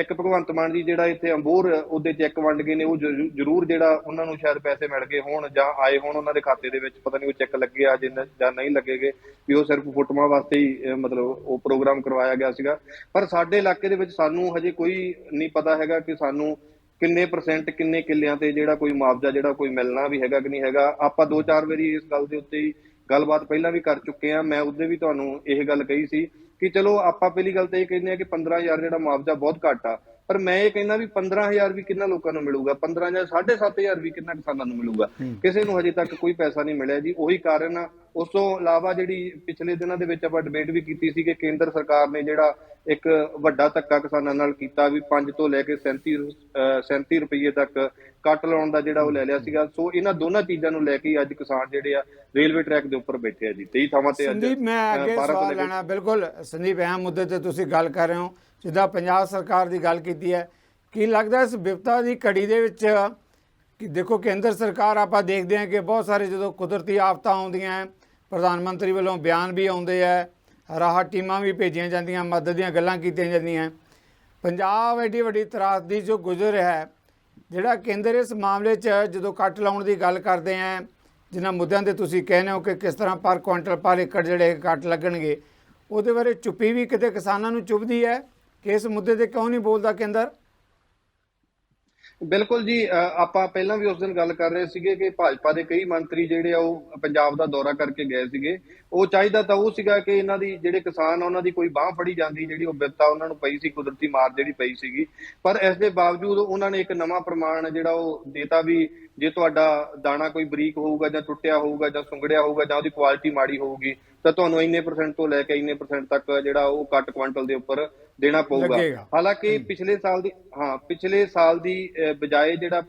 ਇੱਕ ਭਗਵੰਤ ਮਾਨ ਜੀ ਜਿਹੜਾ ਇੱਥੇ ਅੰਬੋਰ ਉਹਦੇ ਚੈੱਕ ਵੰਡ ਗਏ ਨੇ, ਉਹ ਜ਼ਰੂਰ ਜਿਹੜਾ ਉਹਨਾਂ ਨੂੰ ਸ਼ਾਇਦ ਪੈਸੇ ਮਿਲ ਗਏ ਹੋਣ ਜਾਂ ਆਏ ਹੋਣ ਉਹਨਾਂ ਦੇ ਖਾਤੇ ਦੇ ਵਿੱਚ, ਪਤਾ ਨਹੀਂ ਉਹ ਚੈੱਕ ਲੱਗੇ ਆ ਜਾਂ ਨਹੀਂ ਲੱਗੇਗੇ, ਵੀ ਉਹ ਸਿਰਫ ਫੋਟੋਆਂ ਵਾਸਤੇ ਹੀ ਮਤਲਬ ਉਹ ਪ੍ਰੋਗਰਾਮ ਕਰਵਾਇਆ ਗਿਆ ਸੀਗਾ। ਪਰ ਸਾਡੇ ਇਲਾਕੇ ਦੇ ਵਿੱਚ ਸਾਨੂੰ ਹਜੇ ਕੋਈ ਨਹੀਂ ਪਤਾ ਹੈਗਾ ਕਿ ਸਾਨੂੰ ਕਿੰਨੇ % ਕਿੰਨੇ ਕਿੱਲਿਆਂ ਤੇ ਜਿਹੜਾ ਕੋਈ ਮੁਆਵਜ਼ਾ ਜਿਹੜਾ ਕੋਈ ਮਿਲਣਾ ਵੀ ਹੈਗਾ ਕਿ ਨਹੀਂ ਹੈਗਾ। ਆਪਾਂ 2-4 ਵਾਰੀ ਇਸ ਗੱਲ ਦੇ ਉੱਤੇ ਹੀ ਗੱਲਬਾਤ ਪਹਿਲਾਂ ਵੀ ਕਰ ਚੁੱਕੇ ਹਾਂ। ਮੈਂ ਉਹਦੇ ਵੀ ਤੁਹਾਨੂੰ ਇਹ ਗੱਲ ਕਹੀ ਸੀ ਕਿ ਚਲੋ ਆਪਾਂ ਪਹਿਲੀ ਗੱਲ ਤਾਂ ਇਹ ਕਹਿੰਦੇ ਆ ਕਿ 15,000 ਜਿਹੜਾ ਮੁਆਵਜ਼ਾ ਬਹੁਤ ਘੱਟ ਆ, ਪਰ ਮੈਂ ਇਹ ਕਹਿੰਦਾ ਵੀ 15,000 ਵੀ ਕਿੰਨਾ ਲੋਕਾਂ ਨੂੰ ਮਿਲੂਗਾ, 15 ਜਾਂ 7,500 ਵੀ ਕਿੰਨਾ ਕਿਸਾਨਾਂ ਨੂੰ ਮਿਲੂਗਾ, ਕਿਸੇ ਨੂੰ ਹਜੇ ਤੱਕ ਕੋਈ ਪੈਸਾ ਨਹੀਂ ਮਿਲਿਆ ਜੀ। ਉਹੀ ਕਾਰਨ ਆ। ਉਸ ਤੋਂ ਇਲਾਵਾ ਜਿਹੜੀ ਪਿਛਲੇ ਦਿਨਾਂ ਦੇ ਵਿੱਚ ਆਪਾਂ ਡਿਬੇਟ ਵੀ ਕੀਤੀ ਸੀ ਕਿ ਕੇਂਦਰ ਸਰਕਾਰ ਨੇ ਜਿਹੜਾ ਇੱਕ ਵੱਡਾ ਧੱਕਾ ਕਿਸਾਨਾਂ ਨਾਲ ਕੀਤਾ, ਵੀ 5 ਤੋਂ ਲੈ ਕੇ 37 ਰੁਪਏ ਤੱਕ ਕੱਟ ਲਾਉਣ ਦਾ ਜਿਹੜਾ ਉਹ ਲੈ ਲਿਆ ਸੀਗਾ। ਸੋ ਇਹਨਾਂ ਦੋਨਾਂ ਚੀਜ਼ਾਂ ਨੂੰ ਲੈ ਕੇ ਅੱਜ ਕਿਸਾਨ ਜਿਹੜੇ ਆ ਰੇਲਵੇ ਟਰੈਕ ਦੇ ਉੱਪਰ ਬੈਠੇ ਆ ਜੀ, 23 ਥਾਵਾਂ ਤੇ। ਸੰਦੀਪ, ਮੈਂ ਅੱਗੇ ਸਵਾਲ ਲੈਣਾ, ਬਿਲਕੁਲ ਸੰਦੀਪ ਅਹਿਮ ਮੁੱਦੇ ਤੇ ਤੁਸੀਂ ਗੱਲ ਕਰ ਰਹੇ ਹੋ, ਜਿੱਦਾਂ ਪੰਜਾਬ ਸਰਕਾਰ ਦੀ ਗੱਲ ਕੀਤੀ ਹੈ। ਕੀ ਲੱਗਦਾ ਇਸ ਵਿਪਤਾ ਦੀ ਘੜੀ ਦੇ ਵਿੱਚ ਕਿ ਦੇਖੋ ਕੇਂਦਰ ਸਰਕਾਰ, ਆਪਾਂ ਦੇਖਦੇ ਹਾਂ ਕਿ ਬਹੁਤ ਸਾਰੇ ਜਦੋਂ ਕੁਦਰਤੀ ਆਫਤਾਂ ਆਉਂਦੀਆਂ, ਪ੍ਰਧਾਨ ਮੰਤਰੀ ਵੱਲੋਂ ਬਿਆਨ ਵੀ ਆਉਂਦੇ ਹੈ, ਰਾਹਤ ਟੀਮਾਂ ਵੀ ਭੇਜੀਆਂ ਜਾਂਦੀਆਂ, ਮਦਦ ਦੀਆਂ ਗੱਲਾਂ ਕੀਤੀਆਂ ਜਾਂਦੀਆਂ। ਪੰਜਾਬ ਐਡੀ ਵੱਡੀ ਤਰਾਸਦੀ ਜੋ ਗੁਜ਼ਰ ਰਿਹਾ ਹੈ, ਜਿਹੜਾ ਕੇਂਦਰ ਇਸ ਮਾਮਲੇ 'ਚ ਜਦੋਂ ਕੱਟ ਲਾਉਣ ਦੀ ਗੱਲ ਕਰਦੇ ਹੈ, ਜਿਨ੍ਹਾਂ ਮੁੱਦਿਆਂ 'ਤੇ ਤੁਸੀਂ ਕਹਿੰਦੇ ਹੋ ਕਿ ਕਿਸ ਤਰ੍ਹਾਂ ਪਰ ਕੁਇੰਟਲ ਪਰ ਏਕੜ ਜਿਹੜੇ ਕੱਟ ਲੱਗਣਗੇ, ਉਹਦੇ ਬਾਰੇ ਚੁੱਪੀ ਵੀ ਕਿਤੇ ਕਿਸਾਨਾਂ ਨੂੰ ਚੁੱਭਦੀ ਹੈ ਕਿ ਇਸ ਮੁੱਦੇ 'ਤੇ ਕਿਉਂ ਨਹੀਂ ਬੋਲਦਾ ਕੇਂਦਰ? ਬਿਲਕੁਲ ਜੀ, ਆਪਾਂ ਪਹਿਲਾਂ ਵੀ ਉਸ ਦਿਨ ਗੱਲ ਕਰ ਰਹੇ ਸੀਗੇ ਕਿ ਭਾਜਪਾ ਦੇ ਕਈ ਮੰਤਰੀ ਜਿਹੜੇ ਆ ਉਹ ਪੰਜਾਬ ਦਾ ਦੌਰਾ ਕਰਕੇ ਗਏ ਸੀਗੇ। ਉਹ ਚਾਹੀਦਾ ਤਾਂ ਉਹ ਸੀਗਾ ਕਿ ਇਹਨਾਂ ਦੀ ਜਿਹੜੇ ਕਿਸਾਨ ਆ ਉਹਨਾਂ ਦੀ ਕੋਈ ਬਾਂਹ ਫੜੀ ਜਾਂਦੀ, ਜਿਹੜੀ ਉਹ ਬਿਪਤਾ ਉਹਨਾਂ ਨੂੰ ਪਈ ਸੀ, ਕੁਦਰਤੀ ਮਾਰ ਜਿਹੜੀ ਪਈ ਸੀਗੀ। ਪਰ ਇਸ ਦੇ ਬਾਵਜੂਦ ਉਹਨਾਂ ਨੇ ਇੱਕ ਨਵਾਂ ਪ੍ਰਮਾਣ ਜਿਹੜਾ ਉਹ ਦੇਤਾ ਵੀ ਜੇ ਤੁਹਾਡਾ ਦਾਣਾ ਕੋਈ ਬਰੀਕ ਹੋਊਗਾ ਜਾਂ ਟੁੱਟਿਆ ਹੋਊਗਾ ਜਾਂ ਸੁੰਗੜਿਆ ਹੋਊਗਾ ਜਾਂ ਉਹਦੀ ਕੁਆਲਿਟੀ ਮਾੜੀ ਹੋਊਗੀ ਤਾਂ ਤੁਹਾਨੂੰ ਇੰਨੇ % ਤੋਂ ਲੈ ਕੇ ਇੰਨੇ % ਤੱਕ ਜਿਹੜਾ ਉਹ ਕੱਟ ਕੁਆਂਟਲ ਦੇ ਉੱਪਰ ਦੇਣਾ ਪਊਗਾ। ਹਾਲਾਂਕਿ ਪਿਛਲੇ ਸਾਲ ਦੀ ਬਜਾਏ ਜਿਹੜਾ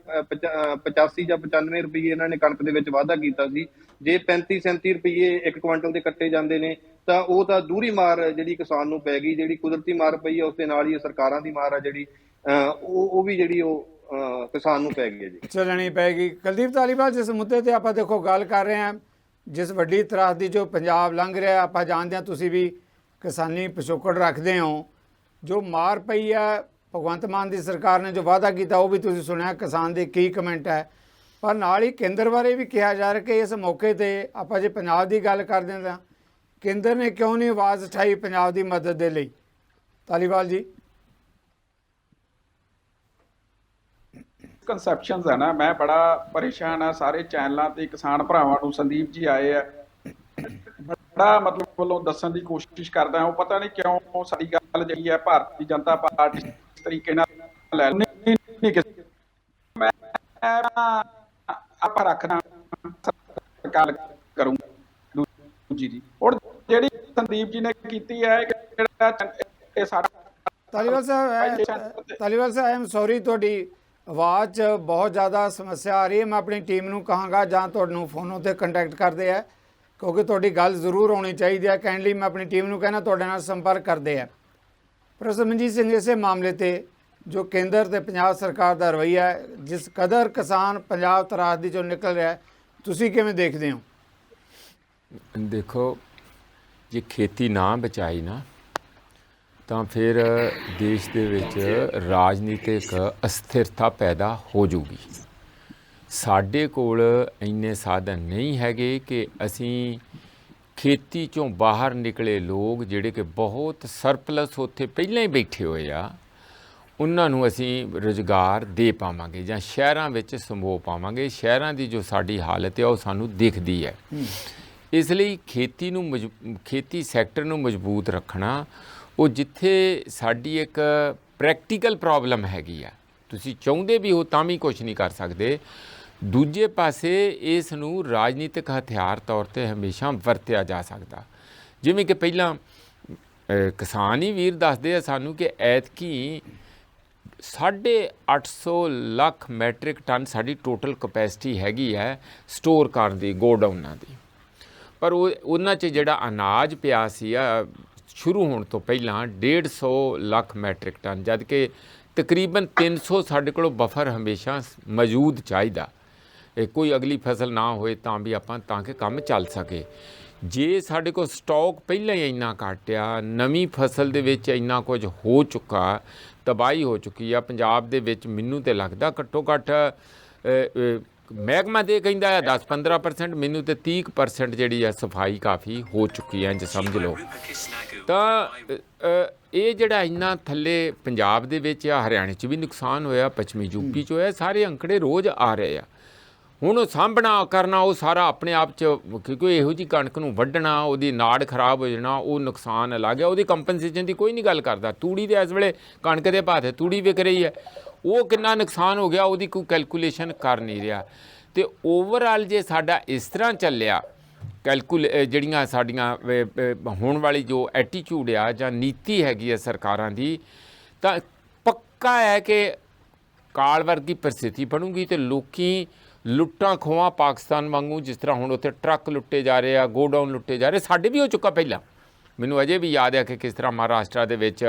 85 ਜਾਂ 95 ਰੁਪਏ ਇਹਨਾਂ ਨੇ ਕਣਕ ਦੇ ਵਿੱਚ ਵਾਧਾ ਕੀਤਾ ਸੀ, ਜੇ 35-37 ਰੁਪਏ ਇੱਕ ਕੁਆਂਟਲ ਦੇ ਕੱਟੇ ਜਾਂਦੇ ਨੇ ਤਾਂ ਉਹ ਤਾਂ ਦੂਰੀ ਮਾਰ ਜਿਹੜੀ ਕਿਸਾਨ ਨੂੰ ਪੈ ਗਈ। ਜਿਹੜੀ ਕੁਦਰਤੀ ਮਾਰ ਪਈ ਹੈ ਉਸ ਦੇ ਨਾਲ ਹੀ ਸਰਕਾਰਾਂ ਦੀ ਮਾਰ ਆ ਜਿਹੜੀ ਉਹ ਵੀ ਜਿਹੜੀ ਉਹ ਕਿਸਾਨ ਨੂੰ ਪੈ ਗਈ ਜੀ, ਚੱਲਣੀ ਪੈਗੀ। ਕੁਲਦੀਪ ਧਾਲੀਵਾਲ, ਜਿਸ ਮੁੱਦੇ ਤੇ ਆਪਾਂ ਦੇਖੋ ਗੱਲ ਕਰ ਰਹੇ ਹਾਂ, ਜਿਸ ਵੱਡੀ ਤਰਾਸਦੀ ਜੋ ਪੰਜਾਬ ਲੰਘ ਰਿਹਾ, ਆਪਾਂ ਜਾਣਦੇ ਹਾਂ ਤੁਸੀਂ ਵੀ ਕਿਸਾਨੀ ਪਿਛੋਕੜ ਰੱਖਦੇ ਹੋ, ਜੋ ਮਾਰ ਪਈ ਹੈ, ਭਗਵੰਤ ਮਾਨ ਦੀ ਸਰਕਾਰ ਨੇ ਜੋ ਵਾਅਦਾ ਕੀਤਾ ਉਹ ਵੀ ਤੁਸੀਂ ਸੁਣਿਆ, ਕਿਸਾਨ ਦੇ ਕੀ ਕਮੈਂਟ ਹੈ। ਪਰ ਨਾਲ ਹੀ ਕੇਂਦਰ ਬਾਰੇ ਵੀ ਕਿਹਾ ਜਾ ਰਿਹਾ ਕਿ ਇਸ ਮੌਕੇ ਤੇ ਆਪਾਂ ਜੇ ਪੰਜਾਬ ਦੀ ਗੱਲ ਕਰਦੇ ਹਾਂ ਤਾਂ ਕੇਂਦਰ ਨੇ ਕਿਉਂ ਨਹੀਂ ਆਵਾਜ਼ ਉਠਾਈ ਪੰਜਾਬ ਦੀ ਮਦਦ ਦੇ ਲਈ? ਧਾਲੀਵਾਲ ਜੀ, ਕਨਸੈਪਸ਼ਨਸ ਹੈ ਨਾ, ਮੈਂ ਬੜਾ ਪਰੇਸ਼ਾਨ ਆ। ਸਾਰੇ ਚੈਨਲਾਂ ਤੇ ਕਿਸਾਨ ਭਰਾਵਾਂ ਨੂੰ ਸੰਦੀਪ ਜੀ ਆਏ ਆ, ਬੜਾ ਮਤਲਬ ਵੱਲੋਂ ਦੱਸਣ ਦੀ ਕੋਸ਼ਿਸ਼ ਕਰਦਾ। ਉਹ ਪਤਾ ਨਹੀਂ ਕਿਉਂ ਸਾਡੀ ਗੱਲ ਜਿਹੜੀ ਹੈ ਭਾਰਤੀ ਜਨਤਾ ਪਾਰਟੀ ਇਸ ਤਰੀਕੇ ਨਾਲ ਲੈ ਨਹੀਂ ਮੈਂ ਆਪਾਂ ਰੱਖਣਾ ਸਰਕਾਰ ਕਰੂੰ ਦੂਜੀ ਦੀ। ਔਰ ਜਿਹੜੀ ਸੰਦੀਪ ਜੀ ਨੇ ਕੀਤੀ ਹੈ ਜਿਹੜਾ ਇਹ ਸਾਡਾ ਧਾਲੀਵਾਲ ਸਾਹਿਬ ਆਈ ਐਮ ਸੌਰੀ, ਤੁਹਾਡੀ ਆਵਾਜ਼ 'ਚ ਬਹੁਤ ਜ਼ਿਆਦਾ ਸਮੱਸਿਆ ਆ ਰਹੀ ਹੈ। ਮੈਂ ਆਪਣੀ ਟੀਮ ਨੂੰ ਕਹਾਂਗਾ ਜਾਂ ਤੁਹਾਨੂੰ ਫੋਨ 'ਤੇ ਕੰਟੈਕਟ ਕਰਦੇ ਆ, ਕਿਉਂਕਿ ਤੁਹਾਡੀ ਗੱਲ ਜ਼ਰੂਰ ਹੋਣੀ ਚਾਹੀਦੀ ਹੈ। ਕਾਈਂਡਲੀ ਮੈਂ ਆਪਣੀ ਟੀਮ ਨੂੰ ਕਹਿਣਾ ਤੁਹਾਡੇ ਨਾਲ ਸੰਪਰਕ ਕਰਦੇ ਆ। ਪ੍ਰੋਫੈਸਰ ਮਨਜੀਤ ਸਿੰਘ, ਇਸੇ ਮਾਮਲੇ 'ਤੇ ਜੋ ਕੇਂਦਰ ਤੇ ਪੰਜਾਬ ਸਰਕਾਰ ਦਾ ਰਵੱਈਆ ਹੈ, ਜਿਸ ਕਦਰ ਕਿਸਾਨ ਪੰਜਾਬ ਤਰਾਸਦੀ 'ਚੋਂ ਨਿਕਲ ਰਿਹਾ, ਤੁਸੀਂ ਕਿਵੇਂ ਦੇਖਦੇ ਹੋ? ਦੇਖੋ, ਜੇ ਖੇਤੀ ਨਾ ਬਚਾਈ ਨਾ ਤਾਂ ਫਿਰ ਦੇਸ਼ ਦੇ ਵਿੱਚ ਰਾਜਨੀਤਿਕ ਅਸਥਿਰਤਾ ਪੈਦਾ ਹੋ ਜੂਗੀ। ਸਾਡੇ ਕੋਲ ਇੰਨੇ ਸਾਧਨ ਨਹੀਂ ਹੈਗੇ ਕਿ ਅਸੀਂ ਖੇਤੀ 'ਚੋਂ ਬਾਹਰ ਨਿਕਲੇ ਲੋਕ ਜਿਹੜੇ ਕਿ ਬਹੁਤ ਸਰਪਲਸ ਉੱਥੇ ਪਹਿਲਾਂ ਹੀ ਬੈਠੇ ਹੋਏ ਆ, ਉਹਨਾਂ ਨੂੰ ਅਸੀਂ ਰੁਜ਼ਗਾਰ ਦੇ ਪਾਵਾਂਗੇ ਜਾਂ ਸ਼ਹਿਰਾਂ ਵਿੱਚ ਸਮੋ ਪਾਵਾਂਗੇ। ਸ਼ਹਿਰਾਂ ਦੀ ਜੋ ਸਾਡੀ ਹਾਲਤ ਹੈ ਉਹ ਸਾਨੂੰ ਦਿਖਦੀ ਹੈ। ਇਸ ਲਈ ਖੇਤੀ ਸੈਕਟਰ ਨੂੰ ਮਜ਼ਬੂਤ ਰੱਖਣਾ, ਉਹ ਜਿੱਥੇ ਸਾਡੀ ਇੱਕ ਪ੍ਰੈਕਟੀਕਲ ਪ੍ਰੋਬਲਮ ਹੈਗੀ ਆ, ਤੁਸੀਂ ਚਾਹੁੰਦੇ ਵੀ ਹੋ ਤਾਂ ਵੀ ਕੁਛ ਨਹੀਂ ਕਰ ਸਕਦੇ। ਦੂਜੇ ਪਾਸੇ ਇਸ ਨੂੰ ਰਾਜਨੀਤਿਕ ਹਥਿਆਰ ਤੌਰ 'ਤੇ ਹਮੇਸ਼ਾ ਵਰਤਿਆ ਜਾ ਸਕਦਾ। ਜਿਵੇਂ ਕਿ ਪਹਿਲਾਂ ਕਿਸਾਨ ਹੀ ਵੀਰ ਦੱਸਦੇ ਆ ਸਾਨੂੰ ਕਿ ਐਤਕੀ 850 ਲੱਖ ਮੈਟ੍ਰਿਕ ਟਨ ਸਾਡੀ ਟੋਟਲ ਕਪੈਸਿਟੀ ਹੈਗੀ ਹੈ ਸਟੋਰ ਕਰਨ ਦੀ, ਗੋਡਾਊਨਾਂ ਦੀ। ਪਰ ਉਹਨਾਂ 'ਚ ਜਿਹੜਾ ਅਨਾਜ ਪਿਆ ਸੀ ਸ਼ੁਰੂ ਹੋਣ ਤੋਂ ਪਹਿਲਾਂ 150 ਲੱਖ ਮੈਟ੍ਰਿਕ ਟਨ, ਜਦ ਕਿ ਤਕਰੀਬਨ 300 ਸਾਡੇ ਕੋਲ ਬਫਰ ਹਮੇਸ਼ਾ ਮੌਜੂਦ ਚਾਹੀਦਾ। ਕੋਈ ਅਗਲੀ ਫਸਲ ਨਾ ਹੋਏ ਤਾਂ ਵੀ ਆਪਾਂ ਤਾਂ ਕਿ ਕੰਮ ਚੱਲ ਸਕੇ। ਜੇ ਸਾਡੇ ਕੋਲ ਸਟਾਕ ਪਹਿਲਾਂ ਹੀ ਇੰਨਾ ਘੱਟ ਆ, ਨਵੀਂ ਫਸਲ ਦੇ ਵਿੱਚ ਇੰਨਾ ਕੁਝ ਹੋ ਚੁੱਕਾ, ਤਬਾਹੀ ਹੋ ਚੁੱਕੀ ਆ ਪੰਜਾਬ ਦੇ ਵਿੱਚ, ਮੈਨੂੰ ਤਾਂ ਲੱਗਦਾ ਘੱਟੋ ਘੱਟ ਮਹਿਕਮਾ ਦੇ ਕਹਿੰਦਾ ਹੈ 10-15%, ਮੈਨੂੰ ਤਾਂ 30% ਜਿਹੜੀ ਆ ਸਫਾਈ ਕਾਫੀ ਹੋ ਚੁੱਕੀ ਹੈ, ਇੰਝ ਸਮਝ ਲਓ। ਤਾਂ ਇਹ ਜਿਹੜਾ ਇੰਨਾ ਥੱਲੇ ਪੰਜਾਬ ਦੇ ਵਿੱਚ ਆ, ਹਰਿਆਣੇ 'ਚ ਵੀ ਨੁਕਸਾਨ ਹੋਇਆ, ਪੱਛਮੀ ਯੂਪੀ 'ਚ ਹੋਇਆ, ਸਾਰੇ ਅੰਕੜੇ ਰੋਜ਼ ਆ ਰਹੇ ਆ। ਹੁਣ ਉਹ ਸਾਂਭਣਾ ਕਰਨਾ ਉਹ ਸਾਰਾ ਆਪਣੇ ਆਪ 'ਚ, ਕਿਉਂਕਿ ਇਹੋ ਜਿਹੀ ਕਣਕ ਨੂੰ ਵੱਢਣਾ, ਉਹਦੀ ਨਾੜ ਖਰਾਬ ਹੋ ਜਾਣਾ, ਉਹ ਨੁਕਸਾਨ ਅਲੱਗ ਹੈ। ਉਹਦੀ ਕੰਪਨਸੇਸ਼ਨ ਦੀ ਕੋਈ ਨਹੀਂ ਗੱਲ ਕਰਦਾ। ਤੂੜੀ ਦੇ ਇਸ ਵੇਲੇ ਕਣਕ ਦੇ ਭਾਅ 'ਤੇ ਤੂੜੀ ਵਿਕ ਰਹੀ ਹੈ, ਉਹ ਕਿੰਨਾ ਨੁਕਸਾਨ ਹੋ ਗਿਆ ਉਹਦੀ ਕੋਈ ਕੈਲਕੂਲੇਸ਼ਨ ਕਰ ਨਹੀਂ ਰਿਹਾ। ਅਤੇ ਓਵਰਆਲ ਜੇ ਸਾਡਾ ਇਸ ਤਰ੍ਹਾਂ ਚੱਲਿਆ ਜਿਹੜੀਆਂ ਸਾਡੀਆਂ ਹੋਣ ਵਾਲੀ ਜੋ ਐਟੀਚਿਊਡ ਆ ਜਾਂ ਨੀਤੀ ਹੈਗੀ ਹੈ ਸਰਕਾਰਾਂ ਦੀ, ਤਾਂ ਪੱਕਾ ਹੈ ਕਿ ਕਾਲ ਵਰਗੀ ਪ੍ਰਸਥਿਤੀ ਬਣੂਗੀ ਅਤੇ ਲੋਕੀ ਲੁੱਟਾਂ ਖੋਹਾਂ ਪਾਕਿਸਤਾਨ ਵਾਂਗੂ, ਜਿਸ ਤਰ੍ਹਾਂ ਹੁਣ ਉੱਥੇ ਟਰੱਕ ਲੁੱਟੇ ਜਾ ਰਹੇ ਆ, ਗੋਡਾਊਨ ਲੁੱਟੇ ਜਾ ਰਹੇ, ਸਾਡੇ ਵੀ ਹੋ ਚੁੱਕਾ ਪਹਿਲਾਂ। ਮੈਨੂੰ ਅਜੇ ਵੀ ਯਾਦ ਹੈ ਕਿ ਕਿਸ ਤਰ੍ਹਾਂ ਮਹਾਰਾਸ਼ਟਰ ਦੇ ਵਿੱਚ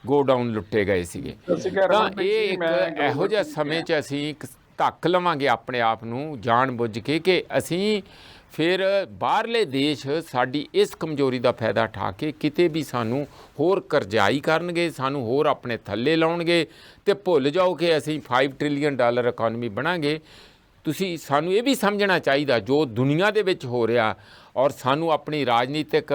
ਗੋਡਾਊਨ ਲੁੱਟੇ ਗਏ ਸੀਗੇ। ਤਾਂ ਇਹ ਇੱਕ ਇਹੋ ਜਿਹੇ ਸਮੇਂ 'ਚ ਅਸੀਂ ਧੱਕ ਲਵਾਂਗੇ ਆਪਣੇ ਆਪ ਨੂੰ ਜਾਣ ਬੁੱਝ ਕੇ ਕਿ ਅਸੀਂ ਫਿਰ ਬਾਹਰਲੇ ਦੇਸ਼ ਸਾਡੀ ਇਸ ਕਮਜ਼ੋਰੀ ਦਾ ਫਾਇਦਾ ਉਠਾ ਕੇ ਕਿਤੇ ਵੀ ਸਾਨੂੰ ਹੋਰ ਕਰਜ਼ਾਈ ਕਰਨਗੇ, ਸਾਨੂੰ ਹੋਰ ਆਪਣੇ ਥੱਲੇ ਲਾਉਣਗੇ ਅਤੇ ਭੁੱਲ ਜਾਓ ਕਿ ਅਸੀਂ $5 ਟ੍ਰਿਲੀਅਨ ਇਕਾਨਮੀ ਬਣਾਂਗੇ। ਤੁਸੀਂ ਸਾਨੂੰ ਇਹ ਵੀ ਸਮਝਣਾ ਚਾਹੀਦਾ ਜੋ ਦੁਨੀਆ ਦੇ ਵਿੱਚ ਹੋ ਰਿਹਾ, ਔਰ ਸਾਨੂੰ ਆਪਣੀ ਰਾਜਨੀਤਿਕ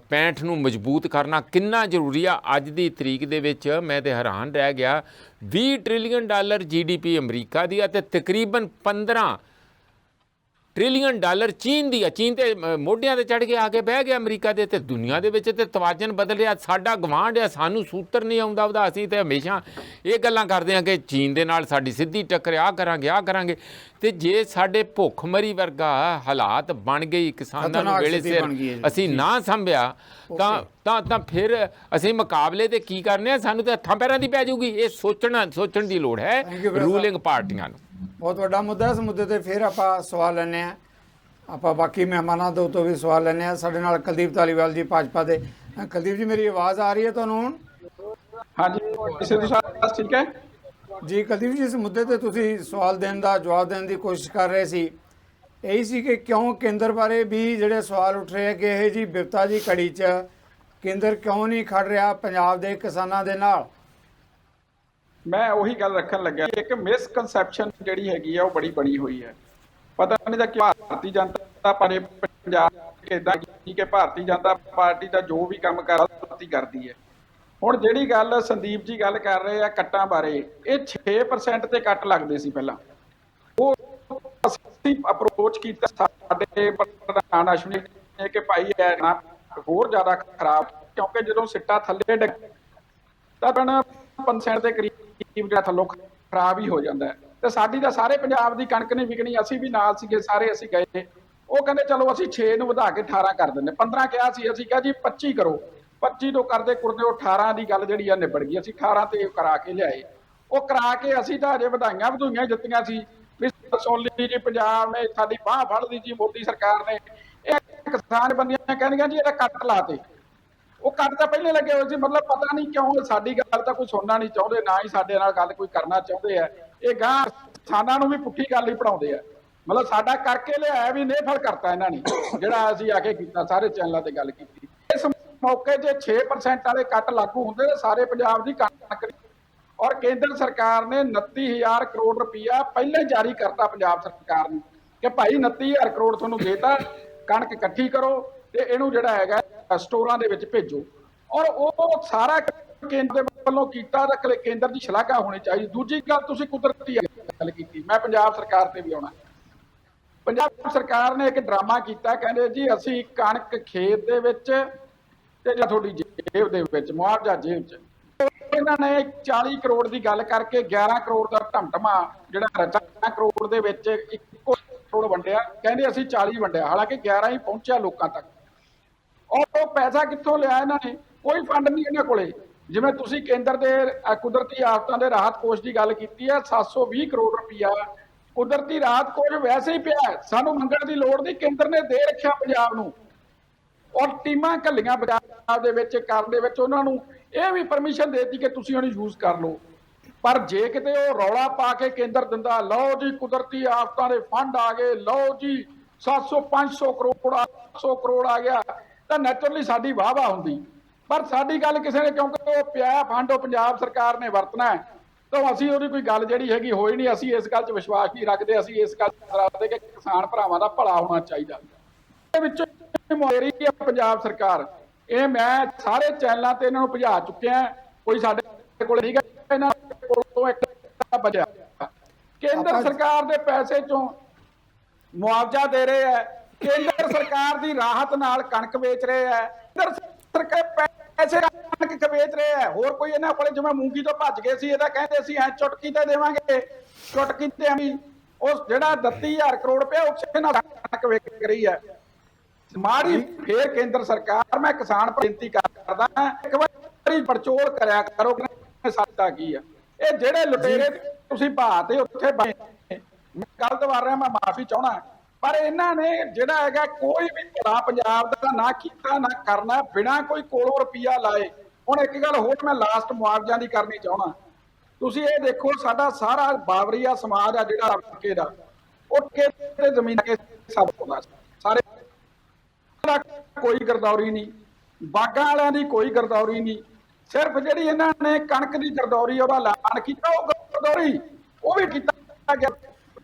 ਪੈਂਠ ਨੂੰ ਮਜ਼ਬੂਤ ਕਰਨਾ ਕਿੰਨਾ ਜ਼ਰੂਰੀ ਆ। ਅੱਜ ਦੀ ਤਰੀਕ ਦੇ ਵਿੱਚ ਮੈਂ ਤਾਂ ਹੈਰਾਨ ਰਹਿ ਗਿਆ, $20 ਟ੍ਰਿਲੀਅਨ GDP ਅਮਰੀਕਾ ਦੀ ਆ ਅਤੇ ਤਕਰੀਬਨ $15 ਟ੍ਰਿਲੀਅਨ ਚੀਨ ਦੀ ਆ। ਚੀਨ ਤੇ ਮੋਢਿਆਂ 'ਤੇ ਚੜ੍ਹ ਕੇ ਆ ਕੇ ਬਹਿ ਗਿਆ ਅਮਰੀਕਾ ਦੇ, ਅਤੇ ਦੁਨੀਆ ਦੇ ਵਿੱਚ ਤੇ ਤਵਾਜ਼ਨ ਬਦਲ ਰਿਹਾ। ਸਾਡਾ ਗਵਾਂਢ ਆ, ਸਾਨੂੰ ਸੂਤਰ ਨਹੀਂ ਆਉਂਦਾ ਉਹਦਾ। ਅਸੀਂ ਤਾਂ ਹਮੇਸ਼ਾ ਇਹ ਗੱਲਾਂ ਕਰਦੇ ਹਾਂ ਕਿ ਚੀਨ ਦੇ ਨਾਲ ਸਾਡੀ ਸਿੱਧੀ ਟੱਕਰ, ਆਹ ਕਰਾਂਗੇ। ਅਤੇ ਜੇ ਸਾਡੇ ਭੁੱਖਮਰੀ ਵਰਗਾ ਹਾਲਾਤ ਬਣ ਗਈ, ਕਿਸਾਨਾਂ ਨੂੰ ਵੇਲੇ ਸਿਰ ਅਸੀਂ ਨਾ ਸੰਭਿਆ ਤਾਂ ਫਿਰ ਅਸੀਂ ਮੁਕਾਬਲੇ ਤੇ ਕੀ ਕਰਨੇ ਆ, ਸਾਨੂੰ ਤਾਂ ਹੱਥਾਂ ਪੈਰਾਂ ਦੀ ਪੈ ਜਾਊਗੀ। ਇਹ ਸੋਚਣ ਦੀ ਲੋੜ ਹੈ ਰੂਲਿੰਗ ਪਾਰਟੀਆਂ ਨੂੰ। ਬਹੁਤ ਵੱਡਾ ਮੁੱਦਾ। ਇਸ ਮੁੱਦੇ ਤੇ ਫਿਰ ਆਪਾਂ ਸਵਾਲ ਲੈਂਦੇ ਹਾਂ, ਆਪਾਂ ਬਾਕੀ ਮਹਿਮਾਨਾਂ ਤੋਂ ਵੀ ਸਵਾਲ ਲੈਂਦੇ ਹਾਂ। ਸਾਡੇ ਨਾਲ ਕੁਲਦੀਪ ਧਾਲੀਵਾਲ ਜੀ ਭਾਜਪਾ ਦੇ। ਕੁਲਦੀਪ ਜੀ, ਮੇਰੀ ਆਵਾਜ਼ ਆ ਰਹੀ ਹੈ ਤੁਹਾਨੂੰ ਹੁਣ? ਹਾਂਜੀ ਸਿੱਧੂ ਸਾਹਿਬ ਠੀਕ ਹੈ ਜੀ। ਕੁਲਦੀਪ ਜੀ, ਇਸ ਮੁੱਦੇ ਤੇ ਤੁਸੀਂ ਸਵਾਲ ਦੇਣ ਦਾ ਜਵਾਬ ਦੇਣ ਦੀ ਕੋਸ਼ਿਸ਼ ਕਰ ਰਹੇ ਸੀ। ਇਹੀ ਸੀ ਕਿ ਕਿਉਂ ਕੇਂਦਰ ਬਾਰੇ ਵੀ ਜਿਹੜੇ ਸਵਾਲ ਉੱਠ ਰਹੇ ਆ ਕਿ ਇਹ ਜੀ ਵਿਪਤਾ ਦੀ ਘੜੀ 'ਚ ਕੇਂਦਰ ਕਿਉਂ ਨਹੀਂ ਖੜ ਰਿਹਾ ਪੰਜਾਬ ਦੇ ਕਿਸਾਨਾਂ ਦੇ ਨਾਲ? ਮੈਂ ਉਹੀ ਗੱਲ ਰੱਖਣ ਲੱਗਿਆ, ਇੱਕ ਮਿਸਕਨਸੈਪਸ਼ਨ ਜਿਹੜੀ ਹੈਗੀ ਆ ਉਹ ਬੜੀ ਬਣੀ ਹੋਈ ਹੈ। ਪਤਾ ਨਹੀਂ ਤਾਂ ਕਿ ਭਾਰਤੀ ਜਨਤਾ ਪਾਰਟੀ ਪੰਜਾਬ ਕਿੱਦਾਂ ਕਿ ਭਾਰਤੀ ਜਨਤਾ ਪਾਰਟੀ ਦਾ ਜੋ ਵੀ ਕੰਮ ਕਰਦੀ ਹੈ। ਹੁਣ ਜਿਹੜੀ ਗੱਲ ਸੰਦੀਪ ਜੀ ਗੱਲ ਕਰ ਰਹੇ ਆ ਕੱਟਾਂ ਬਾਰੇ, ਇਹ 6% ਤੇ ਕੱਟ ਲੱਗਦੇ ਸੀ ਪਹਿਲਾਂ। ਉਹ ਅਸੀਂ ਅਪਰੋਚ ਕੀਤਾ ਸਾਡੇ ਪ੍ਰਧਾਨ ਅਸ਼ਵਨੀ ਨੇ ਕਿ ਭਾਈ ਇਹ ਨਾ ਹੋਰ ਜ਼ਿਆਦਾ ਖਰਾਬ, ਕਿਉਂਕਿ ਜਦੋਂ ਸਿੱਟਾ ਥੱਲੇ ਡਿੱਗ ਤਾਂ 5% ਦੇ ਕਰੀਬ ਜਿਹੜਾ ਥੱਲੋਂ ਖਰਾਬ ਹੀ ਹੋ ਜਾਂਦਾ ਹੈ। ਤੇ ਸਾਡੀ ਤਾਂ ਸਾਰੇ ਪੰਜਾਬ ਦੀ ਕਣਕ ਨਹੀਂ ਵਿਕਣੀ, ਅਸੀਂ ਵੀ ਨਾਲ ਸੀਗੇ, ਸਾਰੇ ਅਸੀਂ ਗਏ। ਉਹ ਕਹਿੰਦੇ ਚਲੋ ਅਸੀਂ 6 ਨੂੰ ਵਧਾ ਕੇ 18 ਕਰ ਦਿੰਦੇ, 15 ਕਿਹਾ ਸੀ, ਅਸੀਂ ਕਿਹਾ ਜੀ 25 ਕਰੋ। 25 ਤੋਂ ਕਰਦੇ ਉਹ 18 ਦੀ ਗੱਲ ਜਿਹੜੀ ਆ ਨਿਬੜ ਗਈ। ਅਸੀਂ 18 ਤੇ ਕਰਾ ਕੇ ਲਿਆਏ। ਉਹ ਕਰਾ ਕੇ ਅਸੀਂ ਤਾਂ ਅਜੇ ਵਧਾਈਆਂ ਦਿੱਤੀਆਂ ਸੀ ਵੀ ਸੁਣ ਲਈ ਜੀ ਪੰਜਾਬ ਨੇ ਸਾਡੀ ਬਾਂਹ ਫੜ ਲਈ ਜੀ ਮੋਦੀ ਸਰਕਾਰ ਨੇ। ਇਹ ਕਿਸਾਨ ਬੰਦੀਆਂ ਕਹਿੰਦੀਆਂ ਜੀ ਇਹਦਾ ਕੱਟ ਲਾਤੇ। ਉਹ ਕੱਟ ਤਾਂ ਪਹਿਲੇ ਲੱਗੇ ਹੋਏ ਸੀ, ਮਤਲਬ ਪਤਾ ਨਹੀਂ ਕਿਉਂ ਸਾਡੀ ਗੱਲ ਤਾਂ ਕੋਈ ਸੁਣਨਾ ਨਹੀਂ ਚਾਹੁੰਦੇ, ਨਾ ਹੀ ਸਾਡੇ ਨਾਲ ਗੱਲ ਕੋਈ ਕਰਨਾ ਚਾਹੁੰਦੇ ਆ। ਇਹ ਗਾਂ ਕਿਸਾਨਾਂ ਨੂੰ ਵੀ ਪੁੱਠੀ ਗੱਲ ਹੀ ਪੜਾਉਂਦੇ ਆ। ਮਤਲਬ ਸਾਡਾ ਕਰਕੇ ਲਿਆਇਆ ਵੀ ਨਿਰਫਲ ਕਰਤਾ ਇਹਨਾਂ ਨੇ, ਜਿਹੜਾ ਅਸੀਂ ਆ ਕੇ ਕੀਤਾ, ਸਾਰੇ ਚੈਨਲਾਂ ਤੇ ਗੱਲ ਕੀਤੀ। ਇਸ ਮੌਕੇ ਜੇ 6% ਵਾਲੇ ਕੱਟ ਲਾਗੂ ਹੁੰਦੇ ਤਾਂ ਸਾਰੇ ਪੰਜਾਬ ਦੀ ਕਣਕ, ਔਰ ਕੇਂਦਰ ਸਰਕਾਰ ਨੇ 29,000 ਕਰੋੜ ਰੁਪਈਆ ਪਹਿਲਾਂ ਜਾਰੀ ਕਰਤਾ ਪੰਜਾਬ ਸਰਕਾਰ ਨੂੰ ਕਿ ਭਾਈ 29,000 ਕਰੋੜ ਤੁਹਾਨੂੰ ਦੇਤਾ, ਕਣਕ ਇਕੱਠੀ ਕਰੋ ਤੇ ਇਹਨੂੰ ਜਿਹੜਾ ਹੈਗਾ ਸਟੋਰਾਂ ਦੇ ਵਿੱਚ ਭੇਜੋ। ਔਰ ਉਹ ਸਾਰਾ ਕੇਂਦਰ ਵੱਲੋਂ ਕੀਤਾ ਤਾਂ ਕੇਂਦਰ ਦੀ ਸ਼ਲਾਘਾ ਹੋਣੀ ਚਾਹੀਦੀ। ਦੂਜੀ ਗੱਲ, ਤੁਸੀਂ ਕੁਦਰਤੀ ਗੱਲ ਕੀਤੀ, ਮੈਂ ਪੰਜਾਬ ਸਰਕਾਰ ਤੇ ਵੀ ਆਉਣਾ। ਪੰਜਾਬ ਸਰਕਾਰ ਨੇ ਇੱਕ ਡਰਾਮਾ ਕੀਤਾ, ਕਹਿੰਦੇ ਜੀ ਅਸੀਂ ਕਣਕ ਖੇਤ ਦੇ ਵਿੱਚ ਤੇ ਜਾਂ ਤੁਹਾਡੀ ਜੇਬ ਦੇ ਵਿੱਚ, ਮੁਆਵਜ਼ਾ ਜੇਬ 'ਚ। ਇਹਨਾਂ ਨੇ 40 ਕਰੋੜ ਦੀ ਗੱਲ ਕਰਕੇ 11 ਕਰੋੜ ਦਾ ਢਮਢਮਾ ਜਿਹੜਾ ਰਚਾ ਕਰੋੜ ਦੇ ਵਿੱਚ ਇੱਕੋ ਕਰੋੜ ਵੰਡਿਆ, ਕਹਿੰਦੇ ਅਸੀਂ 40 ਵੰਡਿਆ, ਹਾਲਾਂਕਿ 11 ਹੀ ਪਹੁੰਚਿਆ ਲੋਕਾਂ ਤੱਕ। ਉਹ ਪੈਸਾ ਕਿੱਥੋਂ ਲਿਆ ਇਹਨਾਂ ਨੇ? ਕੋਈ ਫੰਡ ਨਹੀਂ ਇਹਨਾਂ ਕੋਲੇ। ਜਿਵੇਂ ਤੁਸੀਂ ਕੇਂਦਰ ਦੇ ਕੁਦਰਤੀ ਆਫਤਾਂ ਦੇ ਰਾਹਤ ਕੋਸ਼ ਦੀ ਗੱਲ ਕੀਤੀ ਹੈ, 720 ਕਰੋੜ ਰੁਪਈਆ ਕੁਦਰਤੀ ਰਾਹਤ ਕੋਸ਼ ਵੈਸੇ ਹੀ ਪਿਆ, ਸਾਨੂੰ ਮੰਗਣ ਦੀ ਲੋੜ ਨਹੀਂ, ਕੇਂਦਰ ਨੇ ਦੇ ਰੱਖਿਆ ਪੰਜਾਬ ਨੂੰ। ਔਰ ਟੀਮਾਂ ਘੱਲੀਆਂ ਪੰਜਾਬ ਦੇ ਵਿੱਚ ਕਰਨ ਦੇ ਵਿੱਚ ਉਹਨਾਂ ਨੂੰ ਇਹ ਵੀ ਪਰਮਿਸ਼ਨ ਦੇ ਦਿੱਤੀ ਕਿ ਤੁਸੀਂ ਉਹਨੂੰ ਯੂਜ਼ ਕਰ ਲਓ। ਪਰ ਜੇ ਕਿਤੇ ਉਹ ਰੌਲਾ ਪਾ ਕੇ ਕੇਂਦਰ ਦਿੰਦਾ, ਲਓ ਜੀ ਕੁਦਰਤੀ ਆਫਤਾਂ ਦੇ ਫੰਡ ਆ ਗਏ, ਲਓ ਜੀ 700 500 ਕਰੋੜ 800 ਕਰੋੜ ਆ ਗਿਆ, ਤਾਂ ਨੈਚੁਰਲੀ ਸਾਡੀ ਵਾਹ ਹੁੰਦੀ। ਪਰ ਸਾਡੀ ਗੱਲ ਕਿਸੇ ਨੇ, ਕਿਉਂਕਿ ਉਹ ਪਿਆ ਫੰਡ ਉਹ ਪੰਜਾਬ ਸਰਕਾਰ ਨੇ ਵਰਤਣਾ ਹੈ, ਤਾਂ ਅਸੀਂ ਉਹਦੀ ਕੋਈ ਗੱਲ ਜਿਹੜੀ ਹੈਗੀ ਹੋਈ ਨਹੀਂ। ਅਸੀਂ ਇਸ ਗੱਲ 'ਚ ਵਿਸ਼ਵਾਸ ਨਹੀਂ ਰੱਖਦੇ, ਅਸੀਂ ਇਸ ਗੱਲ 'ਚ ਰੱਖਦੇ ਕਿ ਕਿਸਾਨ ਭਰਾਵਾਂ ਦਾ ਭਲਾ ਹੋਣਾ ਚਾਹੀਦਾ। ਇਹ ਵਿੱਚੋਂ ਮੇਰੀ ਪੰਜਾਬ ਸਰਕਾਰ, ਇਹ ਮੈਂ ਸਾਰੇ ਚੈਨਲਾਂ ਤੇ ਇਹਨਾਂ ਨੂੰ ਭਜਾ ਚੁੱਕਿਆ, ਕੋਈ ਸਾਡੇ ਕੋਲ ਨਹੀਂ ਗਾ, ਇਹਨਾਂ ਕੋਲੋਂ ਇੱਕ ਬਚਿਆ। ਕੇਂਦਰ ਸਰਕਾਰ ਦੇ ਪੈਸੇ ਚੋਂ ਮੁਆਵਜ਼ਾ ਦੇ ਰਹੇ ਹੈ, ਕੇਂਦਰ ਸਰਕਾਰ ਦੀ ਰਾਹਤ ਨਾਲ ਕਣਕ ਵੇਚ ਰਹੇ ਹੈ, ਕੇਂਦਰ ਸਰਕਾਰ ਪੈਸੇ ਕਣਕ ਵੇਚ ਰਹੇ ਹੈ। ਹੋਰ ਕੋਈ ਇਹਨਾਂ ਕੋਲੇ, ਜਿਵੇਂ ਮੂੰਗੀ ਤੋਂ ਭੱਜ ਗਏ ਸੀ, ਇਹਦਾ ਕਹਿੰਦੇ ਸੀ ਐ ਚੁਟਕੀ ਤੇ ਦੇਵਾਂਗੇ, ਚੁਟਕੀ ਤੇ ਅਸੀਂ ਉਸ ਜਿਹੜਾ 32000 ਕਰੋੜ ਰੁਪਇਆ ਉਸੇ ਨਾਲ ਕਣਕ ਵੇਚ ਰਹੀ ਹੈ। ਮਾੜੀ ਫੇਰ ਕੇਂਦਰ ਸਰਕਾਰ, ਮੈਂ ਕਿਸਾਨ ਬੇਨਤੀ ਕਰਦਾ, ਇੱਕ ਵਾਰੀ ਪੜਚੋਲ ਕਰਿਆ ਕਰੋ ਕਿ ਸੱਤਾ ਕੀ ਆ। ਇਹ ਜਿਹੜੇ ਲੁਟੇਰੇ ਤੁਸੀਂ ਭਾਅ ਤੇ ਉੱਥੇ ਬਣੇ, ਮੈਂ ਕੱਲ ਦੁਬਾਰਾ ਰਿਹਾ, ਮੈਂ ਮਾਫੀ ਚਾਹਣਾ, ਪਰ ਇਹਨਾਂ ਨੇ ਜਿਹੜਾ ਹੈਗਾ ਕੋਈ ਵੀ ਭਲਾ ਪੰਜਾਬ ਦਾ ਨਾ ਕੀਤਾ ਨਾ ਕਰਨਾ, ਬਿਨਾਂ ਕੋਈ ਕੋਲੋਂ ਰੁਪਈਆ ਲਾਏ। ਹੁਣ ਇੱਕ ਗੱਲ ਹੋਰ ਮੈਂ ਲਾਸਟ ਮੁਆਵਜ਼ਿਆਂ ਦੀ ਕਰਨੀ ਚਾਹਣਾ, ਤੁਸੀਂ ਇਹ ਦੇਖੋ ਸਾਡਾ ਸਾਰਾ ਬਾਬਰੀਆ ਸਮਾਜ ਆ ਜਿਹੜਾ ਹਲਕੇ ਦਾ, ਉਹ ਕਿਤੇ ਜ਼ਮੀਨ ਕੇ ਸਭ ਹੁੰਦਾ ਸਾਰੇ, ਕੋਈ ਗਰਦੌਰੀ ਨਹੀਂ, ਬਾਗਾਂ ਵਾਲਿਆਂ ਦੀ ਕੋਈ ਗਰਦੌਰੀ ਨਹੀਂ, ਸਿਰਫ ਜਿਹੜੀ ਇਹਨਾਂ ਨੇ ਕਣਕ ਦੀ ਗਰਦੌਰੀ ਉਹਦਾ ਐਲਾਨ ਕੀਤਾ, ਉਹ ਗਰਦੌਰੀ ਉਹ ਵੀ ਕੀਤਾ ਗਿਆ।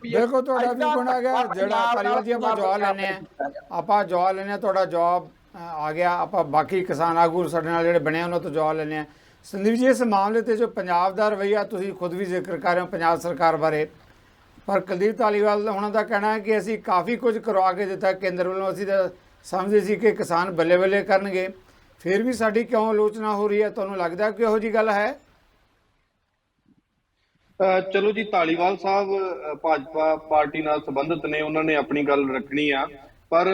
ਬਿਲਕੁਲ ਤੁਹਾਡਾ ਵੀ ਪੁਆਇੰਟ ਆ ਗਿਆ। ਜਿਹੜਾ ਧਾਲੀਵਾਲ ਜੀ ਆਪਾਂ ਜਵਾਬ ਲੈਣੇ ਆ, ਤੁਹਾਡਾ ਜਵਾਬ ਆ ਗਿਆ। ਆਪਾਂ ਬਾਕੀ ਕਿਸਾਨ ਆਗੂ ਸਾਡੇ ਨਾਲ ਜਿਹੜੇ ਬਣੇ ਉਹਨਾਂ ਤੋਂ ਜਵਾਬ ਲੈਣੇ ਆ। ਸੰਦੀਪ ਜੀ, ਇਸ ਮਾਮਲੇ ਤੇ ਜੋ ਪੰਜਾਬ ਦਾ ਰਵੱਈਆ ਤੁਸੀਂ ਖੁਦ ਵੀ ਜ਼ਿਕਰ ਕਰ ਰਹੇ ਹੋ ਪੰਜਾਬ ਸਰਕਾਰ ਬਾਰੇ, ਪਰ ਕੁਲਦੀਪ ਧਾਲੀਵਾਲ ਉਹਨਾਂ ਦਾ ਕਹਿਣਾ ਹੈ ਕਿ ਅਸੀਂ ਕਾਫੀ ਕੁਝ ਕਰਵਾ ਕੇ ਦਿੱਤਾ ਕੇਂਦਰ ਵੱਲੋਂ, ਅਸੀਂ ਤਾਂ ਸਮਝਦੇ ਸੀ ਕਿ ਕਿਸਾਨ ਬੱਲੇ ਬੱਲੇ ਕਰਨਗੇ, ਫਿਰ ਵੀ ਸਾਡੀ ਕਿਉਂ ਆਲੋਚਨਾ ਹੋ ਰਹੀ ਹੈ? ਤੁਹਾਨੂੰ ਲੱਗਦਾ ਕਿ ਇਹੋ ਜਿਹੀ ਗੱਲ ਹੈ? ਚਲੋ ਜੀ, ਧਾਲੀਵਾਲ ਸਾਹਿਬ ਭਾਜਪਾ ਪਾਰਟੀ ਨਾਲ ਸੰਬੰਧਿਤ ਨੇ, ਉਹਨਾਂ ਨੇ ਆਪਣੀ ਗੱਲ ਰੱਖਣੀ ਆ। ਪਰ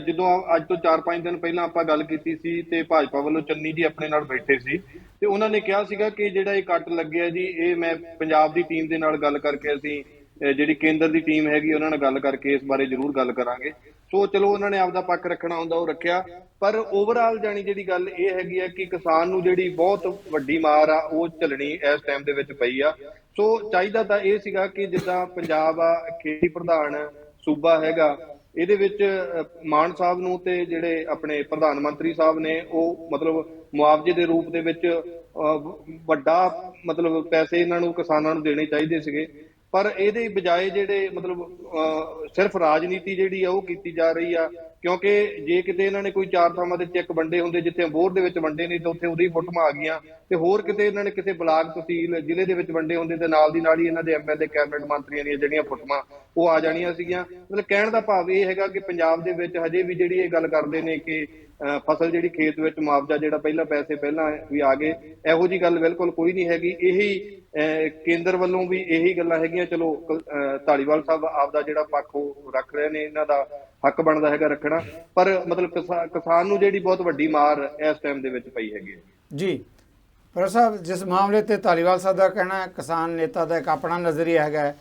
ਜਦੋਂ ਅੱਜ ਤੋਂ 4-5 ਦਿਨ ਪਹਿਲਾਂ ਆਪਾਂ ਗੱਲ ਕੀਤੀ ਸੀ ਤੇ ਭਾਜਪਾ ਵੱਲੋਂ ਚੰਨੀ ਜੀ ਆਪਣੇ ਨਾਲ ਬੈਠੇ ਸੀ ਤੇ ਉਹਨਾਂ ਨੇ ਕਿਹਾ ਸੀਗਾ ਕਿ ਜਿਹੜਾ ਇਹ ਕੱਟ ਲੱਗਿਆ ਜੀ, ਇਹ ਮੈਂ ਪੰਜਾਬ ਦੀ ਟੀਮ ਦੇ ਨਾਲ ਗੱਲ ਕਰਕੇ, ਅਸੀਂ ਜਿਹੜੀ ਕੇਂਦਰ ਦੀ ਟੀਮ ਹੈਗੀ ਉਹਨਾਂ ਨਾਲ ਗੱਲ ਕਰਕੇ ਇਸ ਬਾਰੇ ਜ਼ਰੂਰ ਗੱਲ ਕਰਾਂਗੇ। ਸੋ ਚਲੋ ਉਹਨਾਂ ਨੇ ਆਪਦਾ ਪੱਖ ਰੱਖਣਾ ਹੁੰਦਾ ਉਹ ਰੱਖਿਆ, ਪਰ ਓਵਰਆਲ ਜਾਣੀ ਜਿਹੜੀ ਗੱਲ ਇਹ ਹੈਗੀ ਆ ਕਿ ਕਿਸਾਨ ਨੂੰ ਜਿਹੜੀ ਬਹੁਤ ਵੱਡੀ ਮਾਰ ਆ ਉਹ ਝੱਲਣੀ ਇਸ ਟਾਈਮ ਦੇ ਵਿੱਚ ਪਈ ਆ। ਸੋ ਚਾਹੀਦਾ ਤਾਂ ਇਹ ਸੀਗਾ ਕਿ ਜਿੱਦਾਂ ਪੰਜਾਬ ਆ ਖੇਤੀ ਪ੍ਰਧਾਨ ਸੂਬਾ ਹੈਗਾ, ਇਹਦੇ ਵਿੱਚ ਮਾਨ ਸਾਹਿਬ ਨੂੰ ਤੇ ਜਿਹੜੇ ਆਪਣੇ ਪ੍ਰਧਾਨ ਮੰਤਰੀ ਸਾਹਿਬ ਨੇ ਉਹ ਮਤਲਬ ਮੁਆਵਜ਼ੇ ਦੇ ਰੂਪ ਦੇ ਵਿੱਚ ਵੱਡਾ ਮਤਲਬ ਪੈਸੇ ਇਹਨਾਂ ਨੂੰ ਕਿਸਾਨਾਂ ਨੂੰ ਦੇਣੇ ਚਾਹੀਦੇ ਸੀਗੇ। ਪਰ ਇਹਦੇ ਬਜਾਏ ਜਿਹੜੇ ਮਤਲਬ ਸਿਰਫ ਰਾਜਨੀਤੀ ਜਿਹੜੀ ਆ ਉਹ ਕੀਤੀ ਜਾ ਰਹੀ ਆ, ਕਿਉਂਕਿ ਜੇ ਕਿਤੇ ਇਹਨਾਂ ਨੇ ਕੋਈ 4 ਥਾਵਾਂ ਦੇ ਚੈੱਕ ਵੰਡੇ ਹੁੰਦੇ ਜਿੱਥੇ ਅਬੋਹਰ ਦੇ ਵਿੱਚ ਵੰਡੇ ਨਹੀਂ ਤਾਂ ਉੱਥੇ ਉਹਦੀ ਫੋਟੋਆਂ ਆ ਗਈਆਂ, ਤੇ ਹੋਰ ਕਿਤੇ ਇਹਨਾਂ ਨੇ ਕਿਸੇ ਬਲਾਕ ਤਹਿਸੀਲ ਜ਼ਿਲ੍ਹੇ ਦੇ ਵਿੱਚ ਵੰਡੇ ਹੁੰਦੇ ਤੇ ਨਾਲ ਦੀ ਨਾਲ ਹੀ ਇਹਨਾਂ ਦੇ ਐਮਐਲਏ ਕੈਬਨਿਟ ਮੰਤਰੀਆਂ ਦੀਆਂ ਜਿਹੜੀਆਂ ਫੋਟੋਆਂ ਉਹ ਆ ਜਾਣੀਆਂ ਸੀਗੀਆਂ। ਮਤਲਬ ਕਹਿਣ ਦਾ ਭਾਵ ਇਹ ਹੈਗਾ ਕਿ ਪੰਜਾਬ ਦੇ ਵਿੱਚ ਹਜੇ ਵੀ ਜਿਹੜੀ ਇਹ ਗੱਲ ਕਰਦੇ ਨੇ ਕਿ ਫਸਲ ਜਿਹੜੀ ਖੇਤ ਵਿੱਚ ਮੁਆਵਜ਼ਾ ਜਿਹੜਾ ਪੈਸੇ ਪਹਿਲਾਂ ਵੀ ਆ ਗਏ, ਇਹੋ ਜੀ ਗੱਲ ਬਿਲਕੁਲ ਕੋਈ ਨਹੀਂ ਹੈਗੀ। ਇਹੀ ਕੇਂਦਰ ਵੱਲੋਂ ਵੀ ਇਹੀ ਗੱਲਾਂ ਹੈਗੀਆਂ। ਚਲੋ ਧਾਲੀਵਾਲ ਸਾਹਿਬ ਆਪਦਾ ਜਿਹੜਾ ਪੱਖ ਉਹ ਰੱਖ ਰਹੇ ਨੇ, ਇਹਨਾਂ ਦਾ ਹੱਕ ਬਣਦਾ ਹੈਗਾ ਰੱਖਣਾ, ਪਰ ਮਤਲਬ ਕਿਸਾਨ ਨੂੰ ਜਿਹੜੀ ਬਹੁਤ ਵੱਡੀ ਮਾਰ ਇਸ ਟਾਈਮ ਦੇ ਵਿੱਚ ਪਈ ਹੈਗੀ ਜੀ। ਪਰ ਸਾਹਿਬ, ਜਿਸ ਮਾਮਲੇ ਤੇ ਧਾਲੀਵਾਲ ਸਾਹਿਬ ਦਾ ਕਹਿਣਾ ਹੈ ਕਿਸਾਨ ਨੇਤਾ ਦਾ ਇੱਕ ਆਪਣਾ ਨਜ਼ਰੀਆ ਹੈਗਾ,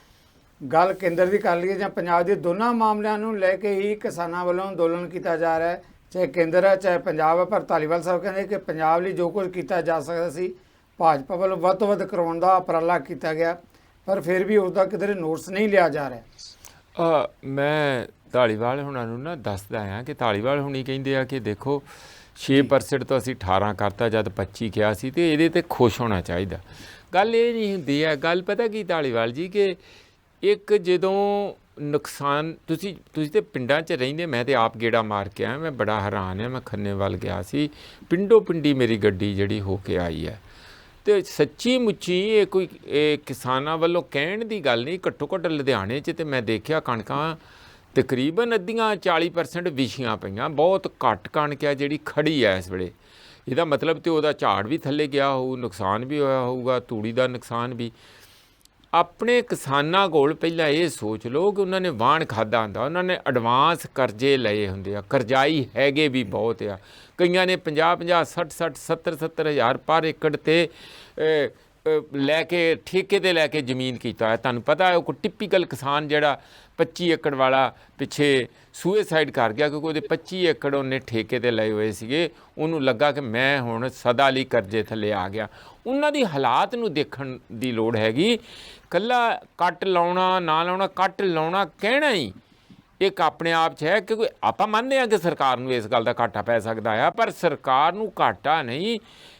ਗੱਲ ਕੇਂਦਰ ਦੀ ਕਰ ਲਈਏ ਜਾਂ ਪੰਜਾਬ ਦੇ, ਦੋਨਾਂ ਮਾਮਲਿਆਂ ਨੂੰ ਲੈ ਕੇ ਹੀ ਕਿਸਾਨਾਂ ਵੱਲੋਂ ਅੰਦੋਲਨ ਕੀਤਾ ਜਾ ਰਿਹਾ ਹੈ, ਚਾਹੇ ਕੇਂਦਰ ਹੈ ਚਾਹੇ ਪੰਜਾਬ ਹੈ। ਪਰ ਧਾਲੀਵਾਲ ਸਾਹਿਬ ਕਹਿੰਦੇ ਕਿ ਪੰਜਾਬ ਲਈ ਜੋ ਕੁਝ ਕੀਤਾ ਜਾ ਸਕਦਾ ਸੀ ਭਾਜਪਾ ਵੱਲੋਂ ਵੱਧ ਤੋਂ ਵੱਧ ਕਰਵਾਉਣ ਦਾ ਉਪਰਾਲਾ ਕੀਤਾ ਗਿਆ, ਪਰ ਫਿਰ ਵੀ ਉਸਦਾ ਕਿਧਰੇ ਨੋਟਿਸ ਨਹੀਂ ਲਿਆ ਜਾ ਰਿਹਾ। ਮੈਂ ਧਾਲੀਵਾਲ ਹੁਣਾਂ ਨੂੰ ਨਾ ਦੱਸਦਾ ਹਾਂ ਕਿ ਧਾਲੀਵਾਲ ਹੁਣੀ ਕਹਿੰਦੇ ਆ ਕਿ ਦੇਖੋ 6% ਤੋਂ ਅਸੀਂ 18 ਕਰਤਾ ਜਦ 25 ਕਿਹਾ ਸੀ, ਤੇ ਇਹਦੇ ਤੇ ਖੁਸ਼ ਹੋਣਾ ਚਾਹੀਦਾ। ਗੱਲ ਇਹ ਨਹੀਂ ਹੁੰਦੀ ਹੈ। ਗੱਲ ਪਤਾ ਕੀ ਧਾਲੀਵਾਲ ਜੀ, ਕਿ ਇੱਕ ਜਦੋਂ ਨੁਕਸਾਨ ਤੁਸੀਂ ਤੇ ਪਿੰਡਾਂ 'ਚ ਰਹਿੰਦੇ, ਮੈਂ ਤੇ ਆਪ ਗੇੜਾ ਮਾਰ ਕੇ ਆਇਆ, ਮੈਂ ਬੜਾ ਹੈਰਾਨ ਹਾਂ। ਮੈਂ ਖੰਨੇ ਵੱਲ ਗਿਆ ਸੀ, ਪਿੰਡੋ ਪਿੰਡੀ ਮੇਰੀ ਗੱਡੀ ਜਿਹੜੀ ਹੋ ਕੇ ਆਈ ਹੈ, ਤੇ ਸੱਚੀ ਮੁੱਚੀ ਇਹ ਕੋਈ ਕਿਸਾਨਾਂ ਵੱਲੋਂ ਕਹਿਣ ਦੀ ਗੱਲ ਨਹੀਂ। ਘੱਟੋ ਘੱਟ ਲੁਧਿਆਣੇ 'ਚ ਤੇ ਮੈਂ ਦੇਖਿਆ ਕਣਕਾਂ ਤਕਰੀਬਨ ਅੱਧੀਆਂ 40% ਵਿਛੀਆਂ ਪਈਆਂ, ਬਹੁਤ ਘੱਟ ਕਣਕ ਹੈ ਜਿਹੜੀ ਖੜੀ ਹੈ ਇਸ ਵੇਲੇ। ਇਹਦਾ ਮਤਲਬ ਤੇ ਉਹਦਾ ਝਾੜ ਵੀ ਥੱਲੇ ਗਿਆ ਹੋਊ, ਨੁਕਸਾਨ ਵੀ ਹੋਇਆ ਹੋਊਗਾ, ਤੂੜੀ ਦਾ ਨੁਕਸਾਨ ਵੀ। ਆਪਣੇ ਕਿਸਾਨਾਂ ਕੋਲ ਪਹਿਲਾਂ ਇਹ ਸੋਚ ਲਓ ਕਿ ਉਹਨਾਂ ਨੇ ਵਾਣ ਖਾਧਾ ਹੁੰਦਾ, ਉਹਨਾਂ ਨੇ ਐਡਵਾਂਸ ਕਰਜ਼ੇ ਲਏ ਹੁੰਦੇ ਆ, ਕਰਜ਼ਾਈ ਹੈਗੇ ਵੀ ਬਹੁਤ ਆ। ਕਈਆਂ ਨੇ 50-50, 60-60, 70-70 ਹਜ਼ਾਰ ਪਰ ਏਕੜ ਤੇ ਲੈ ਕੇ ਠੇਕੇ ਤੇ ਲੈ ਕੇ ਜ਼ਮੀਨ ਕੀਤਾ ਹੈ। ਤੁਹਾਨੂੰ ਪਤਾ ਹੈ ਉਹ ਕੋਈ ਟਿਪੀਕਲ ਕਿਸਾਨ ਜਿਹੜਾ 25 ਏਕੜ ਵਾਲਾ ਪਿੱਛੇ ਸੁਸਾਈਡ ਕਰ ਗਿਆ ਕਿਉਂਕਿ ਉਹਦੇ 25 ਏਕੜ ਉਹਨੇ ਠੇਕੇ ਤੇ ਲਏ ਹੋਏ ਸੀਗੇ। ਉਹਨੂੰ ਲੱਗਾ ਕਿ ਮੈਂ ਹੁਣ ਸਦਾ ਲਈ ਕਰਜ਼ੇ ਥੱਲੇ ਆ ਗਿਆ। ਉਹਨਾਂ ਦੀ ਹਾਲਾਤ ਨੂੰ ਦੇਖਣ ਦੀ ਲੋੜ ਹੈਗੀ। ਕੱਲਾ ਕੱਟ ਲਾਉਣਾ ਨਾ ਲਾਉਣਾ, ਕੱਟ ਲਾਉਣਾ ਕਹਿਣਾ ਹੀ ਇੱਕ ਆਪਣੇ ਆਪ 'ਚ ਹੈ, ਕਿਉਂਕਿ ਆਪਾਂ ਮੰਨਦੇ ਹਾਂ ਕਿ ਸਰਕਾਰ ਨੂੰ ਇਸ ਗੱਲ ਦਾ ਘਾਟਾ ਪੈ ਸਕਦਾ ਆ, ਪਰ ਸਰਕਾਰ ਨੂੰ ਘਾਟਾ ਨਹੀਂ।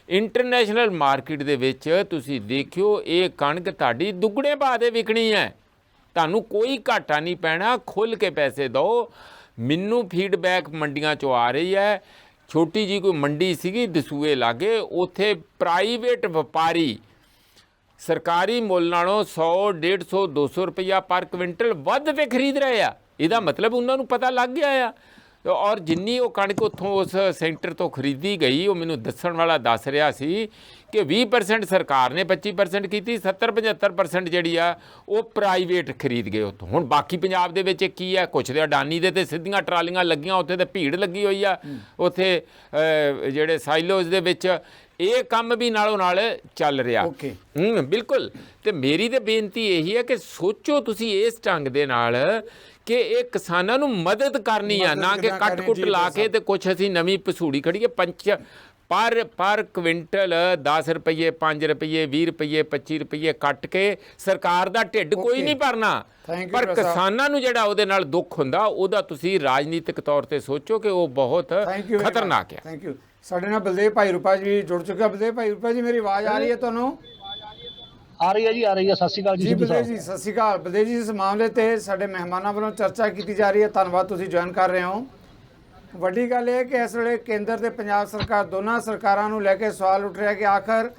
ਇੰਟਰਨੈਸ਼ਨਲ ਮਾਰਕੀਟ ਦੇ ਵਿੱਚ ਤੁਸੀਂ ਦੇਖਿਓ ਇਹ ਕਣਕ ਤੁਹਾਡੀ ਦੁੱਗਣੇ ਭਾਅ 'ਤੇ ਵਿਕਣੀ ਹੈ, ਤੁਹਾਨੂੰ ਕੋਈ ਘਾਟਾ ਨਹੀਂ ਪੈਣਾ। ਖੁੱਲ੍ਹ ਕੇ ਪੈਸੇ ਦਿਓ। ਮੈਨੂੰ ਫੀਡਬੈਕ ਮੰਡੀਆਂ 'ਚੋਂ ਆ ਰਹੀ ਹੈ, ਛੋਟੀ ਜੀ ਕੋਈ ਮੰਡੀ ਸੀਗੀ ਦਸੂਏ ਲਾਗੇ, ਉੱਥੇ ਪ੍ਰਾਈਵੇਟ ਵਪਾਰੀ ਸਰਕਾਰੀ ਮੁੱਲ ਨਾਲੋਂ 100, 150, 200 ਰੁਪਈਆ ਪਰ ਕੁਇੰਟਲ ਵੱਧ ਤੇ ਖਰੀਦ ਰਹੇ ਆ। ਇਹਦਾ ਮਤਲਬ ਉਹਨਾਂ ਨੂੰ ਪਤਾ ਲੱਗ ਗਿਆ ਆ। ਔਰ ਜਿੰਨੀ ਉਹ ਕਣਕ ਉੱਥੋਂ ਉਸ ਸੈਂਟਰ ਤੋਂ ਖਰੀਦੀ ਗਈ, ਉਹ ਮੈਨੂੰ ਦੱਸਣ ਵਾਲਾ ਦੱਸ ਰਿਹਾ ਸੀ ਕਿ 20% ਸਰਕਾਰ ਨੇ 25% ਕੀਤੀ, 70-75% ਜਿਹੜੀ ਆ ਉਹ ਪ੍ਰਾਈਵੇਟ ਖਰੀਦ ਗਏ ਉੱਥੋਂ। ਹੁਣ ਬਾਕੀ ਪੰਜਾਬ ਦੇ ਵਿੱਚ ਕੀ ਹੈ, ਕੁਛ ਦੇ ਅਡਾਨੀ ਦੇ ਤੇ ਸਿੱਧੀਆਂ ਟਰਾਲੀਆਂ ਲੱਗੀਆਂ, ਉੱਥੇ ਤੇ ਭੀੜ ਲੱਗੀ ਹੋਈ ਆ। ਉੱਥੇ ਜਿਹੜੇ ਸਾਈਲੋਜ਼ ਦੇ ਵਿੱਚ ਇਹ ਕੰਮ ਵੀ ਨਾਲੋਂ ਨਾਲ ਚੱਲ ਰਿਹਾ। ਬਿਲਕੁਲ। ਤੇ ਮੇਰੀ ਤਾਂ ਬੇਨਤੀ ਇਹੀ ਹੈ ਕਿ ਸੋਚੋ ਤੁਸੀਂ ਇਸ ਢੰਗ ਦੇ ਨਾਲ ਕਿ ਇਹ ਕਿਸਾਨਾਂ ਨੂੰ ਮਦਦ ਕਰਨੀ ਆ, ਨਾ ਕਿ ਕੱਟ ਕੁੱਟ ਲਾ ਕੇ ਤੇ ਕੁਛ ਅਸੀਂ ਨਵੀਂ ਪਸੂੜੀ ਖੜੀਏ। ਪਰ ਕੁਇੰਟਲ 10 ਰੁਪਏ, 5 ਰੁਪਏ, 20 ਰੁਪਏ, 25 ਰੁਪਏ ਕੱਟ ਕੇ ਸਰਕਾਰ ਦਾ ਢਿੱਡ ਕੋਈ ਨਹੀਂ ਭਰਨਾ, ਪਰ ਕਿਸਾਨਾਂ ਨੂੰ ਜਿਹੜਾ ਉਹਦੇ ਨਾਲ ਦੁੱਖ ਹੁੰਦਾ ਉਹਦਾ ਤੁਸੀਂ ਰਾਜਨੀਤਿਕ ਤੌਰ ਤੇ ਸੋਚੋ ਕਿ ਉਹ ਬਹੁਤ ਖਤਰਨਾਕ ਹੈ। Thank you. ਸਾਡੇ ਨਾਲ ਬਲਦੇਵ ਭਾਈ ਰੂਪਾ ਜੀ ਜੁੜ ਚੁੱਕਾ। ਬਲਦੇਵ ਭਾਈ ਰੂਪਾ ਜੀ, ਮੇਰੀ ਆਵਾਜ਼ ਆ ਰਹੀ ਹੈ ਤੁਹਾਨੂੰ? ਆ ਰਹੀ ਹੈ ਜੀ, ਆ ਰਹੀ ਹੈ। ਸਤਿ ਸ਼੍ਰੀ ਅਕਾਲ ਜੀ। ਬਲਦੇਵ ਜੀ ਸਤਿ ਸ਼੍ਰੀ ਅਕਾਲ। ਬਲਦੇਵ ਜੀ, ਇਸ ਮਾਮਲੇ ਤੇ ਸਾਡੇ ਮਹਿਮਾਨਾਂ ਵੱਲੋਂ ਚਰਚਾ ਕੀਤੀ ਜਾ ਰਹੀ ਹੈ। ਧੰਨਵਾਦ ਤੁਸੀਂ ਜੁਆਇਨ ਕਰ ਰਹੇ ਹੋ। ਵੱਡੀ ਗੱਲ ਇਹ ਕਿ ਇਸ ਵੇਲੇ ਕੇਂਦਰ ਤੇ ਪੰਜਾਬ ਸਰਕਾਰ ਦੋਨਾਂ ਸਰਕਾਰਾਂ ਨੂੰ ਲੈ ਕੇ ਸਵਾਲ ਉੱਠ ਰਿਹਾ ਕਿ ਆਖਰ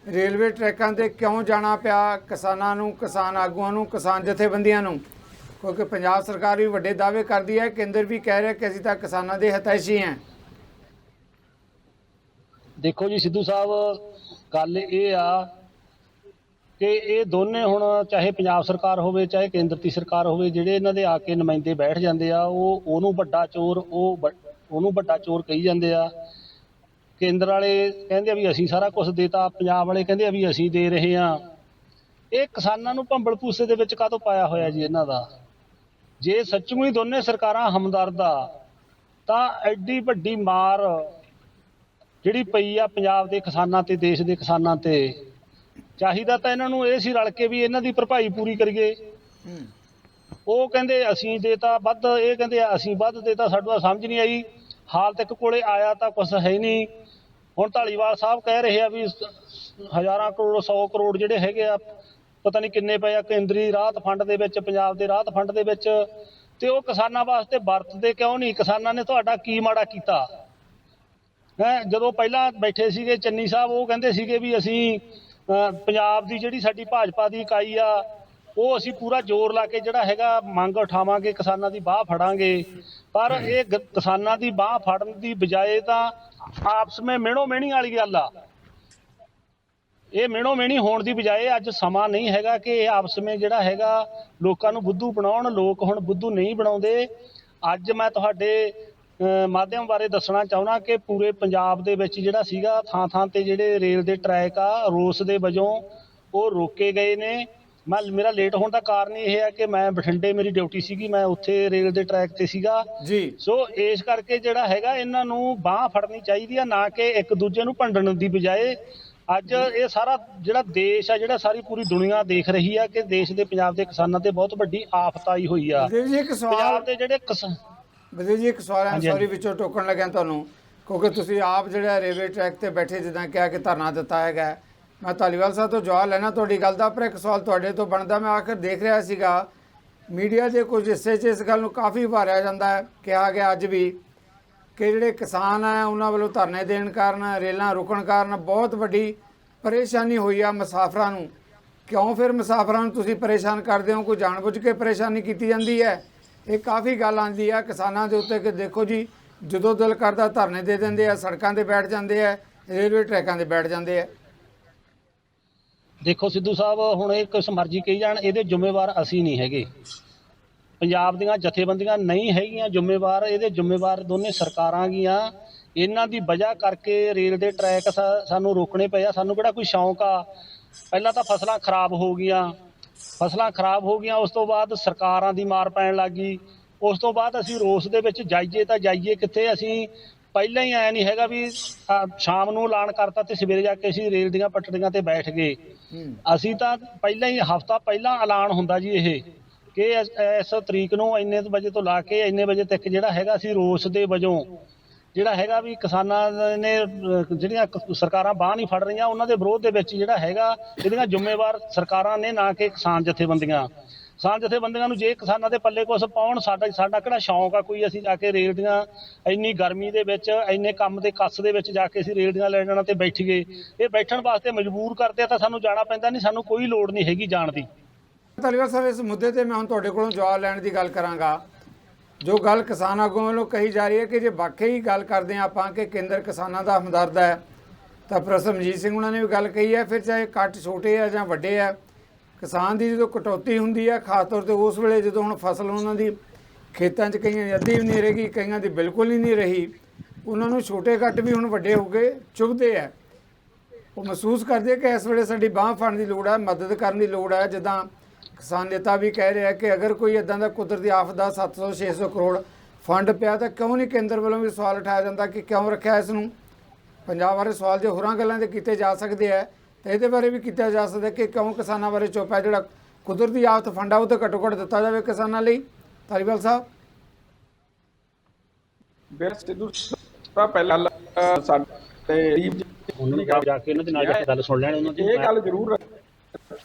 ਰੇਲਵੇ ਟਰੈਕਾਂ ਤੇ ਕਿਉਂ ਜਾਣਾ ਪਿਆ ਕਿਸਾਨਾਂ ਨੂੰ, ਕਿਸਾਨ ਆਗੂਆਂ ਨੂੰ, ਕਿਸਾਨ ਜਥੇਬੰਦੀਆਂ ਨੂੰ। ਕਿਉਂਕਿ ਪੰਜਾਬ ਸਰਕਾਰ ਵੀ ਵੱਡੇ ਦਾਅਵੇ ਕਰਦੀ ਹੈ, ਕੇਂਦਰ ਵੀ ਕਹਿ ਰਿਹਾ ਕਿ ਅਸੀਂ ਤਾਂ ਕਿਸਾਨਾਂ ਦੇ ਹਿਤੈਸ਼ੀ ਹਾਂ। ਦੇਖੋ ਜੀ ਸਿੱਧੂ ਸਾਹਿਬ, ਗੱਲ ਇਹ ਆ ਕਿ ਇਹ ਦੋਨੇ ਹੁਣ ਚਾਹੇ ਪੰਜਾਬ ਸਰਕਾਰ ਹੋਵੇ ਚਾਹੇ ਕੇਂਦਰ ਦੀ ਸਰਕਾਰ ਹੋਵੇ, ਜਿਹੜੇ ਇਹਨਾਂ ਦੇ ਆ ਕੇ ਨੁਮਾਇੰਦੇ ਬੈਠ ਜਾਂਦੇ ਆ ਉਹਨੂੰ ਵੱਡਾ ਚੋਰ ਉਹਨੂੰ ਵੱਡਾ ਚੋਰ ਕਹੀ ਜਾਂਦੇ ਆ। ਕੇਂਦਰ ਵਾਲੇ ਕਹਿੰਦੇ ਆ ਵੀ ਅਸੀਂ ਸਾਰਾ ਕੁਝ ਦੇਤਾ, ਪੰਜਾਬ ਵਾਲੇ ਕਹਿੰਦੇ ਆ ਵੀ ਅਸੀਂ ਦੇ ਰਹੇ ਹਾਂ। ਇਹ ਕਿਸਾਨਾਂ ਨੂੰ ਭੰਬਲ ਭੂਸੇ ਦੇ ਵਿੱਚ ਕਾਹਤੋਂ ਪਾਇਆ ਹੋਇਆ ਜੀ ਇਹਨਾਂ ਦਾ? ਜੇ ਸੱਚਮੁੱਚ ਹੀ ਦੋਨੇ ਸਰਕਾਰਾਂ ਹਮਦਰਦ ਆ ਤਾਂ ਐਡੀ ਵੱਡੀ ਮਾਰ ਜਿਹੜੀ ਪਈ ਆ ਪੰਜਾਬ ਦੇ ਕਿਸਾਨਾਂ ਤੇ, ਦੇਸ਼ ਦੇ ਕਿਸਾਨਾਂ ਤੇ, ਚਾਹੀਦਾ ਤਾਂ ਇਹਨਾਂ ਨੂੰ ਇਹ ਸੀ ਰਲ ਕੇ ਵੀ ਇਹਨਾਂ ਦੀ ਭਰਪਾਈ ਪੂਰੀ ਕਰੀਏ। ਉਹ ਕਹਿੰਦੇ ਅਸੀਂ ਦੇਤਾ ਵੱਧ, ਇਹ ਕਹਿੰਦੇ ਅਸੀਂ ਵੱਧ ਦੇਤਾ। ਸਾਨੂੰ ਤਾਂ ਸਮਝ ਨਹੀਂ ਆਈ, ਹਾਲ ਤੱਕ ਕੋਲੇ ਆਇਆ ਤਾਂ ਕੁਛ ਹੈ ਨਹੀਂ। ਹੁਣ ਧਾਲੀਵਾਲ ਸਾਹਿਬ ਕਹਿ ਰਹੇ ਆ ਵੀ ਹਜ਼ਾਰਾਂ ਕਰੋੜ, 100 ਕਰੋੜ ਜਿਹੜੇ ਹੈਗੇ ਆ, ਪਤਾ ਨਹੀਂ ਕਿੰਨੇ ਪਏ ਆ ਕੇਂਦਰੀ ਰਾਹਤ ਫੰਡ ਦੇ ਵਿੱਚ, ਪੰਜਾਬ ਦੇ ਰਾਹਤ ਫੰਡ ਦੇ ਵਿੱਚ, ਤੇ ਉਹ ਕਿਸਾਨਾਂ ਵਾਸਤੇ ਵਰਤਦੇ ਕਿਉਂ ਨਹੀਂ? ਕਿਸਾਨਾਂ ਨੇ ਤੁਹਾਡਾ ਕੀ ਮਾੜਾ ਕੀਤਾ ਹੈ? ਜਦੋਂ ਪਹਿਲਾਂ ਬੈਠੇ ਸੀਗੇ ਚੰਨੀ ਸਾਹਿਬ, ਉਹ ਕਹਿੰਦੇ ਸੀਗੇ ਵੀ ਅਸੀਂ ਪੰਜਾਬ ਦੀ ਜਿਹੜੀ ਸਾਡੀ ਭਾਜਪਾ ਦੀ ਇਕਾਈ ਆ ਉਹ ਅਸੀਂ ਪੂਰਾ ਜ਼ੋਰ ਲਾ ਕੇ ਜਿਹੜਾ ਹੈਗਾ ਮੰਗ ਉਠਾਵਾਂਗੇ, ਕਿਸਾਨਾਂ ਦੀ ਬਾਹ ਫੜਾਂਗੇ। ਪਰ ਇਹ ਕਿਸਾਨਾਂ ਦੀ ਬਾਹ ਫੜਨ ਦੀ ਬਜਾਏ ਤਾਂ ਆਪਸ ਵਿੱਚ ਮਿਹਣੋ ਮਿਹਣੀ ਵਾਲੀ ਗੱਲ ਆ। ਇਹ ਮਿਹਣੋ ਮਿਹਣੀ ਹੋਣ ਦੀ ਬਜਾਏ ਅੱਜ ਸਮਾਂ ਨਹੀਂ ਹੈਗਾ ਕਿ ਇਹ ਆਪਸ ਵਿੱਚ ਜਿਹੜਾ ਹੈਗਾ ਲੋਕਾਂ ਨੂੰ ਬੁੱਧੂ ਬਣਾਉਣ। ਲੋਕ ਹੁਣ ਬੁੱਧੂ ਨਹੀਂ ਬਣਾਉਂਦੇ। ਅੱਜ ਮੈਂ ਤੁਹਾਡੇ ਮਾਧਿਅਮ ਬਾਰੇ ਦੱਸਣਾ ਚਾਹੁੰਦਾ ਕਿ ਪੂਰੇ ਪੰਜਾਬ ਦੇ ਵਿੱਚ ਜਿਹੜਾ ਸੀਗਾ ਥਾਂ ਥਾਂ ਤੇ ਜਿਹੜੇ ਰੇਲ ਦੇ ਟਰੈਕ ਆ ਰੋਸ ਦੇ ਵਜੋਂ ਉਹ ਰੋਕੇ ਗਏ ਨੇ। ਮੇਰਾ ਲੇਟ ਹੋਣ ਦਾ ਕਾਰਨ ਇਹ ਹੈ ਕਿ ਮੈਂ ਬਠਿੰਡੇ ਮੇਰੀ ਡਿਊਟੀ ਸੀਗੀ, ਮੈਂ ਉੱਥੇ ਰੇਲ ਦੇ ਟਰੈਕ ਤੇ ਸੀਗਾ ਜੀ। ਸੋ ਇਸ ਕਰਕੇ ਜਿਹੜਾ ਹੈਗਾ ਇਹਨਾਂ ਨੂੰ ਬਾਂਹ ਫੜਨੀ ਚਾਹੀਦੀ ਆ, ਨਾ ਕਿ ਇੱਕ ਦੂਜੇ ਨੂੰ ਭੰਡਣ ਦੀ ਬਜਾਏ। ਅੱਜ ਇਹ ਸਾਰਾ ਜਿਹੜਾ ਦੇਸ਼ ਆ, ਜਿਹੜਾ ਸਾਰੀ ਪੂਰੀ ਦੁਨੀਆ ਦੇਖ ਰਹੀ ਆ ਕਿ ਦੇਸ਼ ਦੇ ਪੰਜਾਬ ਦੇ ਕਿਸਾਨਾਂ ਤੇ ਬਹੁਤ ਵੱਡੀ ਆਫਤ ਆਈ ਹੋਈ ਆ। ਪੰਜਾਬ ਦੇ ਜਿਹੜੇ ਬਲਦੇਵ ਜੀ, ਇੱਕ ਸਵਾਲ ਹੈ, ਸੌਰੀ ਵਿੱਚੋਂ ਟੋਕਣ ਲੱਗਿਆ ਤੁਹਾਨੂੰ, ਕਿਉਂਕਿ ਤੁਸੀਂ ਆਪ ਜਿਹੜਾ ਰੇਲਵੇ ਟਰੈਕ ਤੇ ਬੈਠੇ ਜਿੱਦਾਂ ਕਿਹਾ ਕਿ ਧਰਨਾ ਦਿੱਤਾ ਹੈਗਾ। ਮੈਂ ਧਾਲੀਵਾਲ ਸਾਹਿਬ ਤੋਂ ਜਵਾਬ ਲੈਣਾ ਤੁਹਾਡੀ ਗੱਲ ਦਾ, ਪਰ ਇੱਕ ਸਵਾਲ ਤੁਹਾਡੇ ਤੋਂ ਬਣਦਾ। ਮੈਂ ਆਖਰ ਦੇਖ ਰਿਹਾ ਸੀਗਾ ਮੀਡੀਆ ਦੇ ਕੁਝ ਹਿੱਸੇ 'ਚ ਇਸ ਗੱਲ ਨੂੰ ਕਾਫੀ ਉਭਾਰਿਆ ਜਾਂਦਾ ਹੈ, ਕਿਹਾ ਗਿਆ ਅੱਜ ਵੀ ਕਿ ਜਿਹੜੇ ਕਿਸਾਨ ਹੈ ਉਹਨਾਂ ਵੱਲੋਂ ਧਰਨੇ ਦੇਣ ਕਾਰਨ, ਰੇਲਾਂ ਰੁਕਣ ਕਾਰਨ ਬਹੁਤ ਵੱਡੀ ਪਰੇਸ਼ਾਨੀ ਹੋਈ ਆ ਮੁਸਾਫਰਾਂ ਨੂੰ। ਕਿਉਂ ਫਿਰ ਮੁਸਾਫਰਾਂ ਨੂੰ ਤੁਸੀਂ ਪਰੇਸ਼ਾਨ ਕਰਦੇ ਹੋ? ਕੋਈ ਜਾਣਬੁੱਝ ਕੇ ਪਰੇਸ਼ਾਨੀ ਕੀਤੀ ਜਾਂਦੀ ਹੈ? ਇਹ ਕਾਫੀ ਗੱਲ ਆਉਂਦੀ ਆ ਕਿਸਾਨਾਂ ਦੇ ਉੱਤੇ ਕਿ ਦੇਖੋ ਜੀ ਜਦੋਂ ਦਿਲ ਕਰਦਾ ਧਰਨੇ ਦੇ ਦਿੰਦੇ ਆ, ਸੜਕਾਂ 'ਤੇ ਬੈਠ ਜਾਂਦੇ ਆ। ਰੇਲਵੇ ਟਰੈਕਾਂ ਤੇ ਬੈਠ ਜਾਂਦੇ ਆ। ਦੇਖੋ ਸਿੱਧੂ ਸਾਹਿਬ, ਹੁਣ ਇਹ ਕਿਸ ਮਰਜ਼ੀ ਕਹੀ ਜਾਣ, ਇਹਦੇ ਜ਼ਿੰਮੇਵਾਰ ਅਸੀਂ ਨਹੀਂ ਹੈਗੇ, ਪੰਜਾਬ ਦੀਆਂ ਜਥੇਬੰਦੀਆਂ ਨਹੀਂ ਹੈਗੀਆਂ ਜ਼ਿੰਮੇਵਾਰ, ਇਹਦੇ ਜ਼ਿੰਮੇਵਾਰ ਦੋਨੇ ਸਰਕਾਰਾਂ ਗੀਆਂ। ਇਹਨਾਂ ਦੀ ਵਜ੍ਹਾ ਕਰਕੇ ਰੇਲ ਦੇ ਟਰੈਕ ਸਾਨੂੰ ਰੋਕਣੇ ਪਏ ਆ। ਸਾਨੂੰ ਕਿਹੜਾ ਕੋਈ ਸ਼ੌਂਕ ਆ? ਪਹਿਲਾਂ ਤਾਂ ਫਸਲਾਂ ਖਰਾਬ ਹੋ ਗਈਆਂ, ਉਸ ਤੋਂ ਬਾਅਦ ਸਰਕਾਰਾਂ ਦੀ ਮਾਰ ਪੈਣ ਲੱਗ ਗਈ। ਉਸ ਤੋਂ ਬਾਅਦ ਅਸੀਂ ਰੋਸ ਦੇ ਵਿੱਚ ਜਾਈਏ ਤਾਂ ਜਾਈਏ ਕਿੱਥੇ? ਅਸੀਂ ਪਹਿਲਾਂ ਹੀ ਨਹੀਂ ਹੈਗਾ ਵੀ ਸ਼ਾਮ ਨੂੰ ਐਲਾਨ ਕਰਤਾ ਤੇ ਸਵੇਰੇ ਜਾ ਕੇ ਅਸੀਂ ਰੇਲ ਦੀਆਂ ਪਟੜੀਆਂ ਤੇ ਬੈਠ ਗਏ। ਅਸੀਂ ਤਾਂ ਪਹਿਲਾਂ ਹੀ ਹਫ਼ਤਾ ਪਹਿਲਾਂ ਐਲਾਨ ਹੁੰਦਾ ਜੀ ਇਹ ਕਿ ਇਸ ਤਰੀਕ ਨੂੰ ਇੰਨੇ ਵਜੇ ਤੋਂ ਲਾ ਕੇ ਇੰਨੇ ਵਜੇ ਤੱਕ ਜਿਹੜਾ ਹੈਗਾ ਅਸੀਂ ਰੋਸ ਦੇ ਵਜੋਂ ਜਿਹੜਾ ਹੈਗਾ ਵੀ ਕਿਸਾਨਾਂ ਨੇ ਜਿਹੜੀਆਂ ਸਰਕਾਰਾਂ ਬਾਂਹ ਨਹੀਂ ਫੜ ਰਹੀਆਂ ਉਹਨਾਂ ਦੇ ਵਿਰੋਧ ਦੇ ਵਿੱਚ ਜਿਹੜਾ ਹੈਗਾ ਇਹਦੀਆਂ ਜ਼ਿੰਮੇਵਾਰ ਸਰਕਾਰਾਂ ਨੇ, ਨਾ ਕਿ ਕਿਸਾਨ ਜਥੇਬੰਦੀਆਂ। ਕਿਸਾਨ ਜਥੇਬੰਦੀਆਂ ਨੂੰ ਜੇ ਕਿਸਾਨਾਂ ਦੇ ਪੱਲੇ ਕੁਛ ਪਾਉਣ, ਸਾਡਾ ਕਿਹੜਾ ਸ਼ੌਂਕ ਆ ਕੋਈ ਅਸੀਂ ਜਾ ਕੇ ਰੇਲ ਦੀਆਂ ਇੰਨੀ ਗਰਮੀ ਦੇ ਵਿੱਚ ਇੰਨੇ ਕੰਮ ਦੇ ਕੱਸ ਦੇ ਵਿੱਚ ਜਾ ਕੇ ਅਸੀਂ ਰੇਲ ਦੀਆਂ ਲੈਣਾਂ ਤੇ ਬੈਠ ਗਏ। ਇਹ ਬੈਠਣ ਵਾਸਤੇ ਮਜਬੂਰ ਕਰਦੇ ਆ ਤਾਂ ਸਾਨੂੰ ਜਾਣਾ ਪੈਂਦਾ, ਨਹੀਂ ਸਾਨੂੰ ਕੋਈ ਲੋੜ ਨਹੀਂ ਹੈਗੀ ਜਾਣ ਦੀ। ਧਾਲੀਵਾਲ ਸਾਹਿਬ, ਇਸ ਮੁੱਦੇ ਤੇ ਮੈਂ ਹੁਣ ਤੁਹਾਡੇ ਕੋਲੋਂ ਜਵਾਬ ਲੈਣ ਦੀ ਗੱਲ ਕਰਾਂਗਾ। ਜੋ ਗੱਲ ਕਿਸਾਨ ਆਗੂਆਂ ਵੱਲੋਂ ਕਹੀ ਜਾ ਰਹੀ ਹੈ ਕਿ ਜੇ ਵਾਕਈ ਗੱਲ ਕਰਦੇ ਹਾਂ ਆਪਾਂ ਕਿ ਕੇਂਦਰ ਕਿਸਾਨਾਂ ਦਾ ਹਮਦਰਦ ਹੈ, ਤਾਂ ਪ੍ਰੋਫੈਸਰ ਮਨਜੀਤ ਸਿੰਘ ਉਹਨਾਂ ਨੇ ਵੀ ਗੱਲ ਕਹੀ ਹੈ। ਫਿਰ ਚਾਹੇ ਕੱਟ ਛੋਟੇ ਆ ਜਾਂ ਵੱਡੇ ਆ, ਕਿਸਾਨ ਦੀ ਜਦੋਂ ਕਟੌਤੀ ਹੁੰਦੀ ਹੈ, ਖਾਸ ਤੌਰ 'ਤੇ ਉਸ ਵੇਲੇ ਜਦੋਂ ਹੁਣ ਫਸਲ ਉਹਨਾਂ ਦੀ ਖੇਤਾਂ 'ਚ ਕਈਆਂ ਦੀ ਅੱਧੀ ਵੀ ਨਹੀਂ ਰਹੇਗੀ, ਕਈਆਂ ਦੀ ਬਿਲਕੁਲ ਹੀ ਨਹੀਂ ਰਹੀ, ਉਹਨਾਂ ਨੂੰ ਛੋਟੇ ਕੱਟ ਵੀ ਹੁਣ ਵੱਡੇ ਹੋ ਕੇ ਚੁਭਦੇ ਹੈ। ਉਹ ਮਹਿਸੂਸ ਕਰਦੇ ਕਿ ਇਸ ਵੇਲੇ ਸਾਡੀ ਬਾਂਹ ਫੜਨ ਦੀ ਲੋੜ ਹੈ, ਮਦਦ ਕਰਨ ਦੀ ਲੋੜ ਹੈ। ਜਿੱਦਾਂ ਕਿਸਾਨ ਨੇਤਾ ਵੀ ਕਹਿ ਰਿਹਾ ਕਿ ਅਗਰ ਕੋਈ ਇੱਦਾਂ ਦਾ ਕੁਦਰਤੀ ਆਫਤ ਦਾ 700-600 ਕਰੋੜ ਫੰਡ ਪਿਆ ਤਾਂ ਕਿਉਂ ਨਹੀਂ ਕੇਂਦਰ ਵੱਲੋਂ ਵੀ ਸਵਾਲ ਉਠਾਇਆ ਜਾਂਦਾ ਕਿ ਕਿਉਂ ਰੱਖਿਆ ਇਸ ਨੂੰ? ਪੰਜਾਬ ਬਾਰੇ ਸਵਾਲ ਜੇ ਹੋਰਾਂ ਗੱਲਾਂ ਦੇ ਕੀਤੇ ਜਾ ਸਕਦੇ ਹੈ ਤਾਂ ਇਹਦੇ ਬਾਰੇ ਵੀ ਕੀਤਾ ਜਾ ਸਕਦਾ ਕਿ ਕਿਉਂ ਕਿਸਾਨਾਂ ਬਾਰੇ ਚੁੱਪ ਹੈ? ਜਿਹੜਾ ਕੁਦਰਤੀ ਆਫਤ ਫੰਡ ਆ ਉਹ ਤਾਂ ਘੱਟੋ ਘੱਟ ਦਿੱਤਾ ਜਾਵੇ ਕਿਸਾਨਾਂ ਲਈ। ਧਾਲੀਵਾਲ ਸਾਹਿਬ, ਸਿੱਧੂ ਸਾਹਿਬ ਪਹਿਲਾਂ ਸਾਡੇ ਉਹਨਾਂ ਨੂੰ ਜਾ ਕੇ ਉਹਨਾਂ ਦੇ ਨਾਲ ਜਾ ਕੇ ਗੱਲ ਸੁਣ ਲੈਣ ਉਹਨਾਂ ਦੀ। ਇਹ ਗੱਲ ਜ਼ਰੂਰ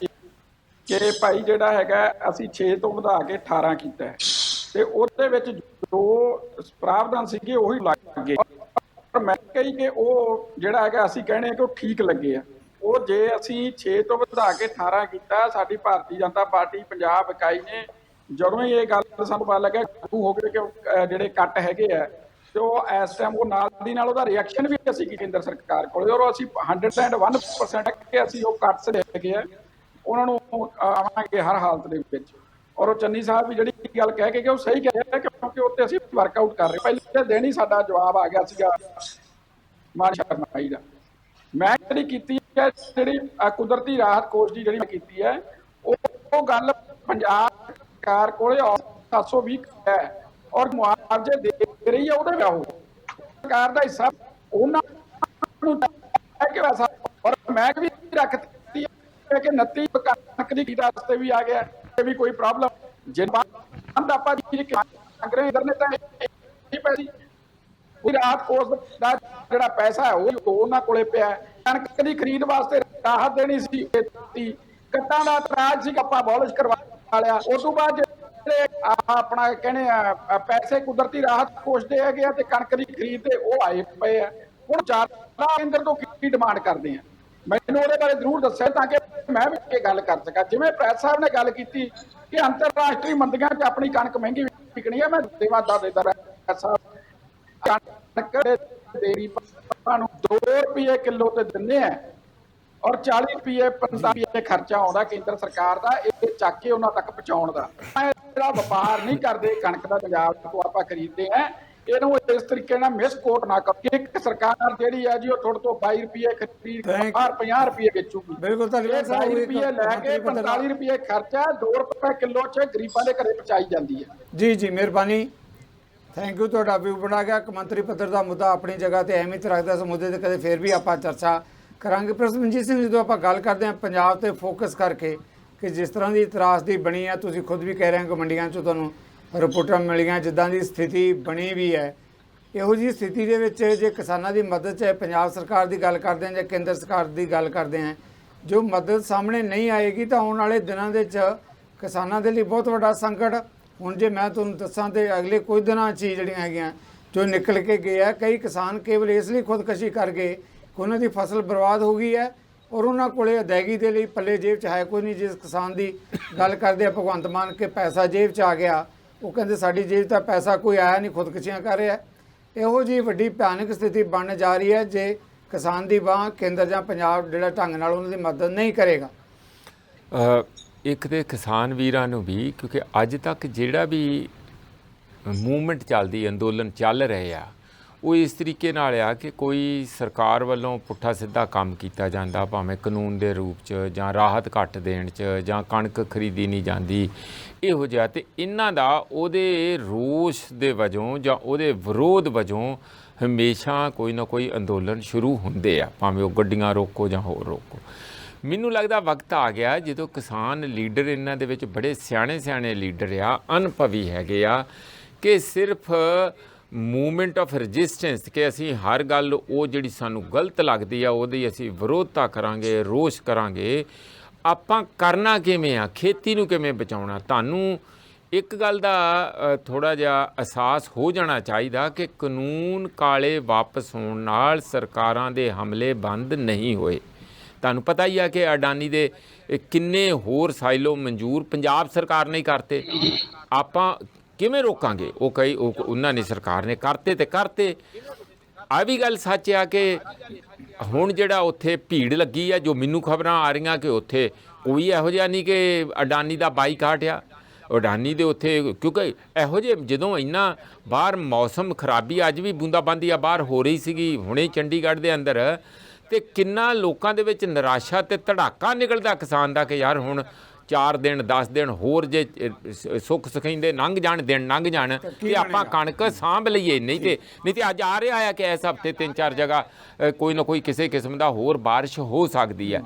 ਕਿ ਭਾਈ ਜਿਹੜਾ ਹੈਗਾ ਅਸੀਂ 6 ਤੋਂ ਵਧਾ ਕੇ 18 ਕੀਤਾ ਹੈ ਤੇ ਉਹਦੇ ਵਿੱਚ ਜੋ ਪ੍ਰਾਵਧਾਨ ਸੀਗੇ ਉਹੀ ਲੱਗ ਗਏ। ਪਰ ਮੈਂ ਕਹੀ ਕਿ ਉਹ ਜਿਹੜਾ ਹੈਗਾ ਅਸੀਂ ਕਹਿੰਦੇ ਕਿ ਉਹ ਠੀਕ ਲੱਗੇ ਆ। ਉਹ ਜੇ ਅਸੀਂ 6 ਤੋਂ ਵਧਾ ਕੇ 18 ਕੀਤਾ, ਸਾਡੀ ਭਾਰਤੀ ਜਨਤਾ ਪਾਰਟੀ ਪੰਜਾਬ ਇਕਾਈ ਨੇ ਜਦੋਂ ਹੀ ਇਹ ਗੱਲ ਸਾਨੂੰ ਪਤਾ ਲੱਗਿਆ ਹੋ ਗਏ ਕਿ ਜਿਹੜੇ ਕੱਟ ਹੈਗੇ ਆ ਤੇ ਉਹ ਇਸ ਟਾਈਮ ਉਹ ਨਾਲ ਦੀ ਨਾਲ ਉਹਦਾ ਰਿਐਕਸ਼ਨ ਵੀ ਅਸੀਂ ਕੇਂਦਰ ਸਰਕਾਰ ਕੋਲ, ਔਰ ਅਸੀਂ 101% ਕਿ ਅਸੀਂ ਉਹ ਕੱਟਸ ਹੈਗੇ ਆ ਉਹਨਾਂ ਨੂੰ ਆਵਾਂਗੇ ਹਰ ਹਾਲਤ ਦੇ ਵਿੱਚ। ਔਰ ਉਹ ਚੰਨੀ ਸਾਹਿਬ ਵੀ ਜਿਹੜੀ ਗੱਲ ਕਹਿ ਕੇ ਕਿ ਉਹ ਸਹੀ ਕਹਿ ਰਿਹਾ ਕਿਉਂਕਿ ਉੱਤੇ ਅਸੀਂ ਵਰਕਆਊਟ ਕਰ ਰਹੇ। ਪਹਿਲੇ ਦਿਨ ਹੀ ਸਾਡਾ ਜਵਾਬ ਆ ਗਿਆ ਸੀਗਾ ਮਾਨ ਸ਼ਰਮਾ ਜੀ ਦਾ। ਮੈਂ ਜਿਹੜੀ ਕੀਤੀ ਹੈ ਜਿਹੜੀ ਕੁਦਰਤੀ ਰਾਹਤ ਕੋਸ਼ ਦੀ ਜਿਹੜੀ ਕੀਤੀ ਹੈ ਉਹ ਗੱਲ ਪੰਜਾਬ ਸਰਕਾਰ ਕੋਲੇ 720 ਹੈ ਔਰ ਮੁਆਵਜ਼ੇ ਦੇ ਰਹੀ ਹੈ। ਉਹਦੇ ਵਿੱਚ ਉਹ ਸਰਕਾਰ ਦਾ ਹਿੱਸਾ ਉਹਨਾਂ ਨੂੰ ਕਿ ਵੈਸਾ ਔਰ ਮੈਂ ਵੀ ਰੱਖਤੀ ਕਿ 29 ਕਣਕ ਦੀ ਵਾਸਤੇ ਵੀ ਆ ਗਿਆ ਤੇ ਵੀ ਕੋਈ ਪ੍ਰੋਬਲਮ ਜੇ ਬੰਦ ਆਪਾਂ ਜੀ ਕਾਂਗਰਸ ਇਧਰ ਨੇ ਤਾਂ ਇਹ ਪੈਸੇ ਕੋਈ ਰਾਹਤ ਕੋਸ਼ ਦਾ ਜਿਹੜਾ ਪੈਸਾ ਹੈ ਉਹ ਉਹਨਾਂ ਕੋਲੇ ਪਿਆ। ਕਣਕ ਦੀ ਖਰੀਦ ਵਾਸਤੇ ਰਾਹਤ ਦੇਣੀ ਸੀ, ਕੱਟਾਂ ਦਾ ਇਤਰਾਜ਼ ਸੀ ਆਪਾਂ ਅਬੋਲਿਸ਼ ਕਰਵਾ ਲਿਆ। ਉਸ ਤੋਂ ਬਾਅਦ ਜਿਹੜੇ ਆਪਣਾ ਕਹਿੰਦੇ ਆ ਪੈਸੇ ਕੁਦਰਤੀ ਰਾਹਤ ਕੋਸ਼ ਦੇ ਹੈਗੇ ਆ ਤੇ ਕਣਕ ਦੀ ਖਰੀਦ ਤੇ ਉਹ ਆਏ ਪਏ ਆ। ਹੁਣ ਜ਼ਿਆਦਾ ਕੇਂਦਰ ਤੋਂ ਕੀ ਡਿਮਾਂਡ ਕਰਦੇ ਆ? ਮੈਨੂੰ ਉਹਦੇ ਬਾਰੇ ਜ਼ਰੂਰ ਦੱਸਿਆ ਤਾਂ ਕਿ ਮੈਂ ਵੀ ਇਹ ਗੱਲ ਕਰ ਸਕਾਂ। ਜਿਵੇਂ ਪ੍ਰੈਸ ਸਾਹਿਬ ਨੇ ਗੱਲ ਕੀਤੀ ਕਿ ਅੰਤਰਰਾਸ਼ਟਰੀ ਮੰਡੀਆਂ 'ਚ ਆਪਣੀ ਕਣਕ ਮਹਿੰਗੀ ਵਿਕਣੀ ਹੈ, ਮੈਂ ਦੇਵਾਦਾ ਦੇਦਾ ਪ੍ਰੈਸ ਸਾਹਿਬ ਕਣਕ ਦੇਰੀ ਨੂੰ 2 ਰੁਪਏ ਕਿਲੋ ਤੇ ਦਿੰਦੇ ਆ ਔਰ 40 ਰੁਪਏ 45 ਰੁਪਏ ਖਰਚਾ ਆਉਂਦਾ ਕੇਂਦਰ ਸਰਕਾਰ ਦਾ ਇਹ ਚੱਕ ਕੇ ਉਹਨਾਂ ਤੱਕ ਪਹੁੰਚਾਉਣ ਦਾ। ਜਿਹੜਾ ਵਪਾਰ ਨਹੀਂ ਕਰਦੇ ਕਣਕ ਦਾ ਪੰਜਾਬ ਤੋਂ ਆਪਾਂ ਖਰੀਦਦੇ ਆ, ਇਹਨੂੰ ਇਸ ਤਰੀਕੇ ਨਾਲ ਮਿਸਕੋਟ ਨਾ ਕਰੋ। ਇੱਕ ਸਰਕਾਰ ਜਿਹੜੀ ਹੈ ਜੀ ਉਹ ਤੁਹਾਡੇ ਤੋਂ 22 ਰੁਪਏ ਖਰੀਦ 50 ਰੁਪਏ ਵੇਚੂਗੀ। ਬਿਲਕੁਲ 22 ਰੁਪਏ ਲੈ ਕੇ 45 ਰੁਪਏ ਖਰਚਾ 2 ਰੁਪਏ ਕਿਲੋ 'ਚ ਗਰੀਬਾਂ ਦੇ ਘਰੇ ਪਹੁੰਚਾਈ ਜਾਂਦੀ ਹੈ। ਜੀ ਜੀ ਮਿਹਰਬਾਨੀ, ਥੈਂਕ ਯੂ। ਤੁਹਾਡਾ ਵਿਊ ਬਣਾ ਗਿਆ। ਮੰਤਰੀ ਪੱਧਰ ਦਾ ਮੁੱਦਾ ਆਪਣੀ ਜਗ੍ਹਾ ਤੇ ਅਹਿਮੀਅਤ ਰੱਖਦਾ। ਇਸ ਮੁੱਦੇ ਤੇ ਕਦੇ ਫਿਰ ਵੀ ਆਪਾਂ ਚਰਚਾ ਕਰਾਂਗੇ। ਪ੍ਰੋਫੈਸਰ ਮਨਜੀਤ ਸਿੰਘ, ਜਦੋਂ ਆਪਾਂ ਗੱਲ ਕਰਦੇ ਹਾਂ ਪੰਜਾਬ ਤੇ ਫੋਕਸ ਕਰਕੇ ਕਿ ਜਿਸ ਤਰ੍ਹਾਂ ਦੀ ਤਰਾਸਦੀ ਬਣੀ ਹੈ, ਤੁਸੀਂ ਖੁਦ ਵੀ ਕਹਿ ਰਹੇ ਹੋ ਕਿ ਮੰਡੀਆਂ 'ਚੋਂ ਤੁਹਾਨੂੰ ਰਿਪੋਰਟਾਂ ਮਿਲੀਆਂ ਜਿੱਦਾਂ ਦੀ ਸਥਿਤੀ ਬਣੀ ਵੀ ਹੈ, ਇਹੋ ਜਿਹੀ ਸਥਿਤੀ ਦੇ ਵਿੱਚ ਜੇ ਕਿਸਾਨਾਂ ਦੀ ਮਦਦ ਚਾਹੇ ਪੰਜਾਬ ਸਰਕਾਰ ਦੀ ਗੱਲ ਕਰਦੇ ਹਾਂ ਜਾਂ ਕੇਂਦਰ ਸਰਕਾਰ ਦੀ ਗੱਲ ਕਰਦੇ ਹਾਂ, ਜੋ ਮਦਦ ਸਾਹਮਣੇ ਨਹੀਂ ਆਏਗੀ ਤਾਂ ਆਉਣ ਵਾਲੇ ਦਿਨਾਂ ਦੇ ਵਿੱਚ ਕਿਸਾਨਾਂ ਦੇ ਲਈ ਬਹੁਤ ਵੱਡਾ ਸੰਕਟ। ਹੁਣ ਜੇ ਮੈਂ ਤੁਹਾਨੂੰ ਦੱਸਾਂ ਤਾਂ ਅਗਲੇ ਕੁਝ ਦਿਨਾਂ 'ਚ ਹੀ ਜਿਹੜੀਆਂ ਹੈਗੀਆਂ ਜੋ ਨਿਕਲ ਕੇ ਗਏ ਆ, ਕਈ ਕਿਸਾਨ ਕੇਵਲ ਇਸ ਲਈ ਖੁਦਕੁਸ਼ੀ ਕਰ ਗਏ ਕਿ ਉਹਨਾਂ ਦੀ ਫਸਲ ਬਰਬਾਦ ਹੋ ਗਈ ਹੈ ਔਰ ਉਹਨਾਂ ਕੋਲੇ ਅਦਾਇਗੀ ਦੇ ਲਈ ਪੱਲੇ ਜੇਬ 'ਚ ਹੈ ਕੋਈ ਨਹੀਂ। ਜਿਸ ਕਿਸਾਨ ਦੀ ਗੱਲ ਕਰਦੇ ਆ ਭਗਵੰਤ ਮਾਨ ਕੇ ਪੈਸਾ ਜੇਬ 'ਚ ਆ ਗਿਆ, ਉਹ ਕਹਿੰਦੇ ਸਾਡੀ ਜੇਬ ਤਾਂ ਪੈਸਾ ਕੋਈ ਆਇਆ ਨਹੀਂ, ਖੁਦਕੁਸ਼ੀਆਂ ਕਰ ਰਿਹਾ। ਇਹੋ ਜਿਹੀ ਵੱਡੀ ਭਿਆਨਕ ਸਥਿਤੀ ਬਣਨ ਜਾ ਰਹੀ ਹੈ ਜੇ ਕਿਸਾਨ ਦੀ ਬਾਂਹ ਕੇਂਦਰ ਜਾਂ ਪੰਜਾਬ ਜਿਹੜਾ ਢੰਗ ਨਾਲ ਉਹਨਾਂ ਦੀ ਮਦਦ ਨਹੀਂ ਕਰੇਗਾ? ਇੱਕ ਤੇ ਕਿਸਾਨ ਵੀਰਾਂ ਨੂੰ ਵੀ, ਕਿਉਂਕਿ ਅੱਜ ਤੱਕ ਜਿਹੜਾ ਵੀ ਮੂਵਮੈਂਟ ਚੱਲਦੀ, ਅੰਦੋਲਨ ਚੱਲ ਰਹੇ ਆ, ਉਹ ਇਸ ਤਰੀਕੇ ਨਾਲ ਆ ਕਿ ਕੋਈ ਸਰਕਾਰ ਵੱਲੋਂ ਪੁੱਠਾ ਸਿੱਧਾ ਕੰਮ ਕੀਤਾ ਜਾਂਦਾ, ਭਾਵੇਂ ਕਾਨੂੰਨ ਦੇ ਰੂਪ 'ਚ ਜਾਂ ਰਾਹਤ ਘੱਟ ਦੇਣ 'ਚ ਜਾਂ ਕਣਕ ਖਰੀਦੀ ਨਹੀਂ ਜਾਂਦੀ, ਇਹੋ ਜਿਹਾ। ਅਤੇ ਇਹਨਾਂ ਦਾ ਉਹਦੇ ਰੋਸ ਦੇ ਵਜੋਂ ਜਾਂ ਉਹਦੇ ਵਿਰੋਧ ਵਜੋਂ ਹਮੇਸ਼ਾ ਕੋਈ ਨਾ ਕੋਈ ਅੰਦੋਲਨ ਸ਼ੁਰੂ ਹੁੰਦੇ ਆ, ਭਾਵੇਂ ਉਹ ਗੱਡੀਆਂ ਰੋਕੋ ਜਾਂ ਹੋਰ ਰੋਕੋ। ਮੈਨੂੰ ਲੱਗਦਾ ਵਕਤ ਆ ਗਿਆ ਜਦੋਂ ਕਿਸਾਨ ਲੀਡਰ, ਇਹਨਾਂ ਦੇ ਵਿੱਚ ਬੜੇ ਸਿਆਣੇ ਸਿਆਣੇ ਲੀਡਰ ਆ, ਅਨੁਭਵੀ ਹੈਗੇ ਆ, ਕਿ ਸਿਰਫ ਮੂਵਮੈਂਟ ਆਫ ਰਜਿਸਟੈਂਸ, ਕਿ ਅਸੀਂ ਹਰ ਗੱਲ ਉਹ ਜਿਹੜੀ ਸਾਨੂੰ ਗਲਤ ਲੱਗਦੀ ਆ ਉਹਦੀ ਅਸੀਂ ਵਿਰੋਧਤਾ ਕਰਾਂਗੇ, ਰੋਸ ਕਰਾਂਗੇ। ਆਪਾਂ ਕਰਨਾ ਕਿਵੇਂ ਆ, ਖੇਤੀ ਨੂੰ ਕਿਵੇਂ ਬਚਾਉਣਾ। ਤੁਹਾਨੂੰ ਇੱਕ ਗੱਲ ਦਾ ਥੋੜ੍ਹਾ ਜਿਹਾ ਅਹਿਸਾਸ ਹੋ ਜਾਣਾ ਚਾਹੀਦਾ ਕਿ ਕਾਨੂੰਨ ਕਾਲੇ ਵਾਪਸ ਹੋਣ ਨਾਲ ਸਰਕਾਰਾਂ ਦੇ ਹਮਲੇ ਬੰਦ ਨਹੀਂ ਹੋਏ। ਤੁਹਾਨੂੰ ਪਤਾ ਹੀ ਆ ਕਿ ਅਡਾਨੀ ਦੇ ਕਿੰਨੇ ਹੋਰ ਸਾਈਲੋ ਮਨਜ਼ੂਰ ਪੰਜਾਬ ਸਰਕਾਰ ਨੇ ਕਰਤੇ। ਆਪਾਂ ਕਿਵੇਂ ਰੋਕਾਂਗੇ? ਉਹਨਾਂ ਨੇ, ਸਰਕਾਰ ਨੇ ਕਰਤੇ ਤੇ ਕਰਤੇ। ਆ ਵੀ ਗੱਲ ਸੱਚ ਆ ਕਿ ਹੁਣ ਜਿਹੜਾ ਉੱਥੇ ਭੀੜ ਲੱਗੀ ਆ, ਜੋ ਮੈਨੂੰ ਖਬਰਾਂ ਆ ਰਹੀਆਂ ਕਿ ਉੱਥੇ ਕੋਈ ਇਹੋ ਜਿਹਾ ਨਹੀਂ ਕਿ ਅਡਾਨੀ ਦਾ ਬਾਈਕਾਟ ਆ। ਅਡਾਨੀ ਦੇ ਉੱਥੇ, ਕਿਉਂਕਿ ਇਹੋ ਜਿਹੇ ਜਦੋਂ ਇੰਨਾ ਬਾਹਰ ਮੌਸਮ ਖਰਾਬੀ, ਅੱਜ ਵੀ ਬੂੰਦਾਬਾਂਦੀ ਆ ਬਾਹਰ ਹੋ ਰਹੀ ਸੀਗੀ ਹੁਣੇ ਚੰਡੀਗੜ੍ਹ ਦੇ ਅੰਦਰ, ਅਤੇ ਕਿੰਨਾ ਲੋਕਾਂ ਦੇ ਵਿੱਚ ਨਿਰਾਸ਼ਾ ਅਤੇ ਧੜਾਕਾ ਨਿਕਲਦਾ ਕਿਸਾਨ ਦਾ ਕਿ ਯਾਰ ਹੁਣ 4 ਦਿਨ 10 ਦਿਨ ਹੋਰ ਜੇ ਸੁੱਖ ਸਖੀਂਦੇ ਲੰਘ ਜਾਣ, ਦਿਨ ਲੰਘ ਜਾਣ, ਤੇ ਆਪਾਂ ਕਣਕ ਸਾਂਭ ਲਈਏ। ਨਹੀਂ ਤੇ ਅੱਜ ਆ ਰਿਹਾ ਆ ਕਿ ਇਸ ਹਫ਼ਤੇ 3-4 ਜਗ੍ਹਾ ਕੋਈ ਨਾ ਕੋਈ ਕਿਸੇ ਕਿਸਮ ਦਾ ਹੋਰ ਬਾਰਿਸ਼ ਹੋ ਸਕਦੀ ਹੈ।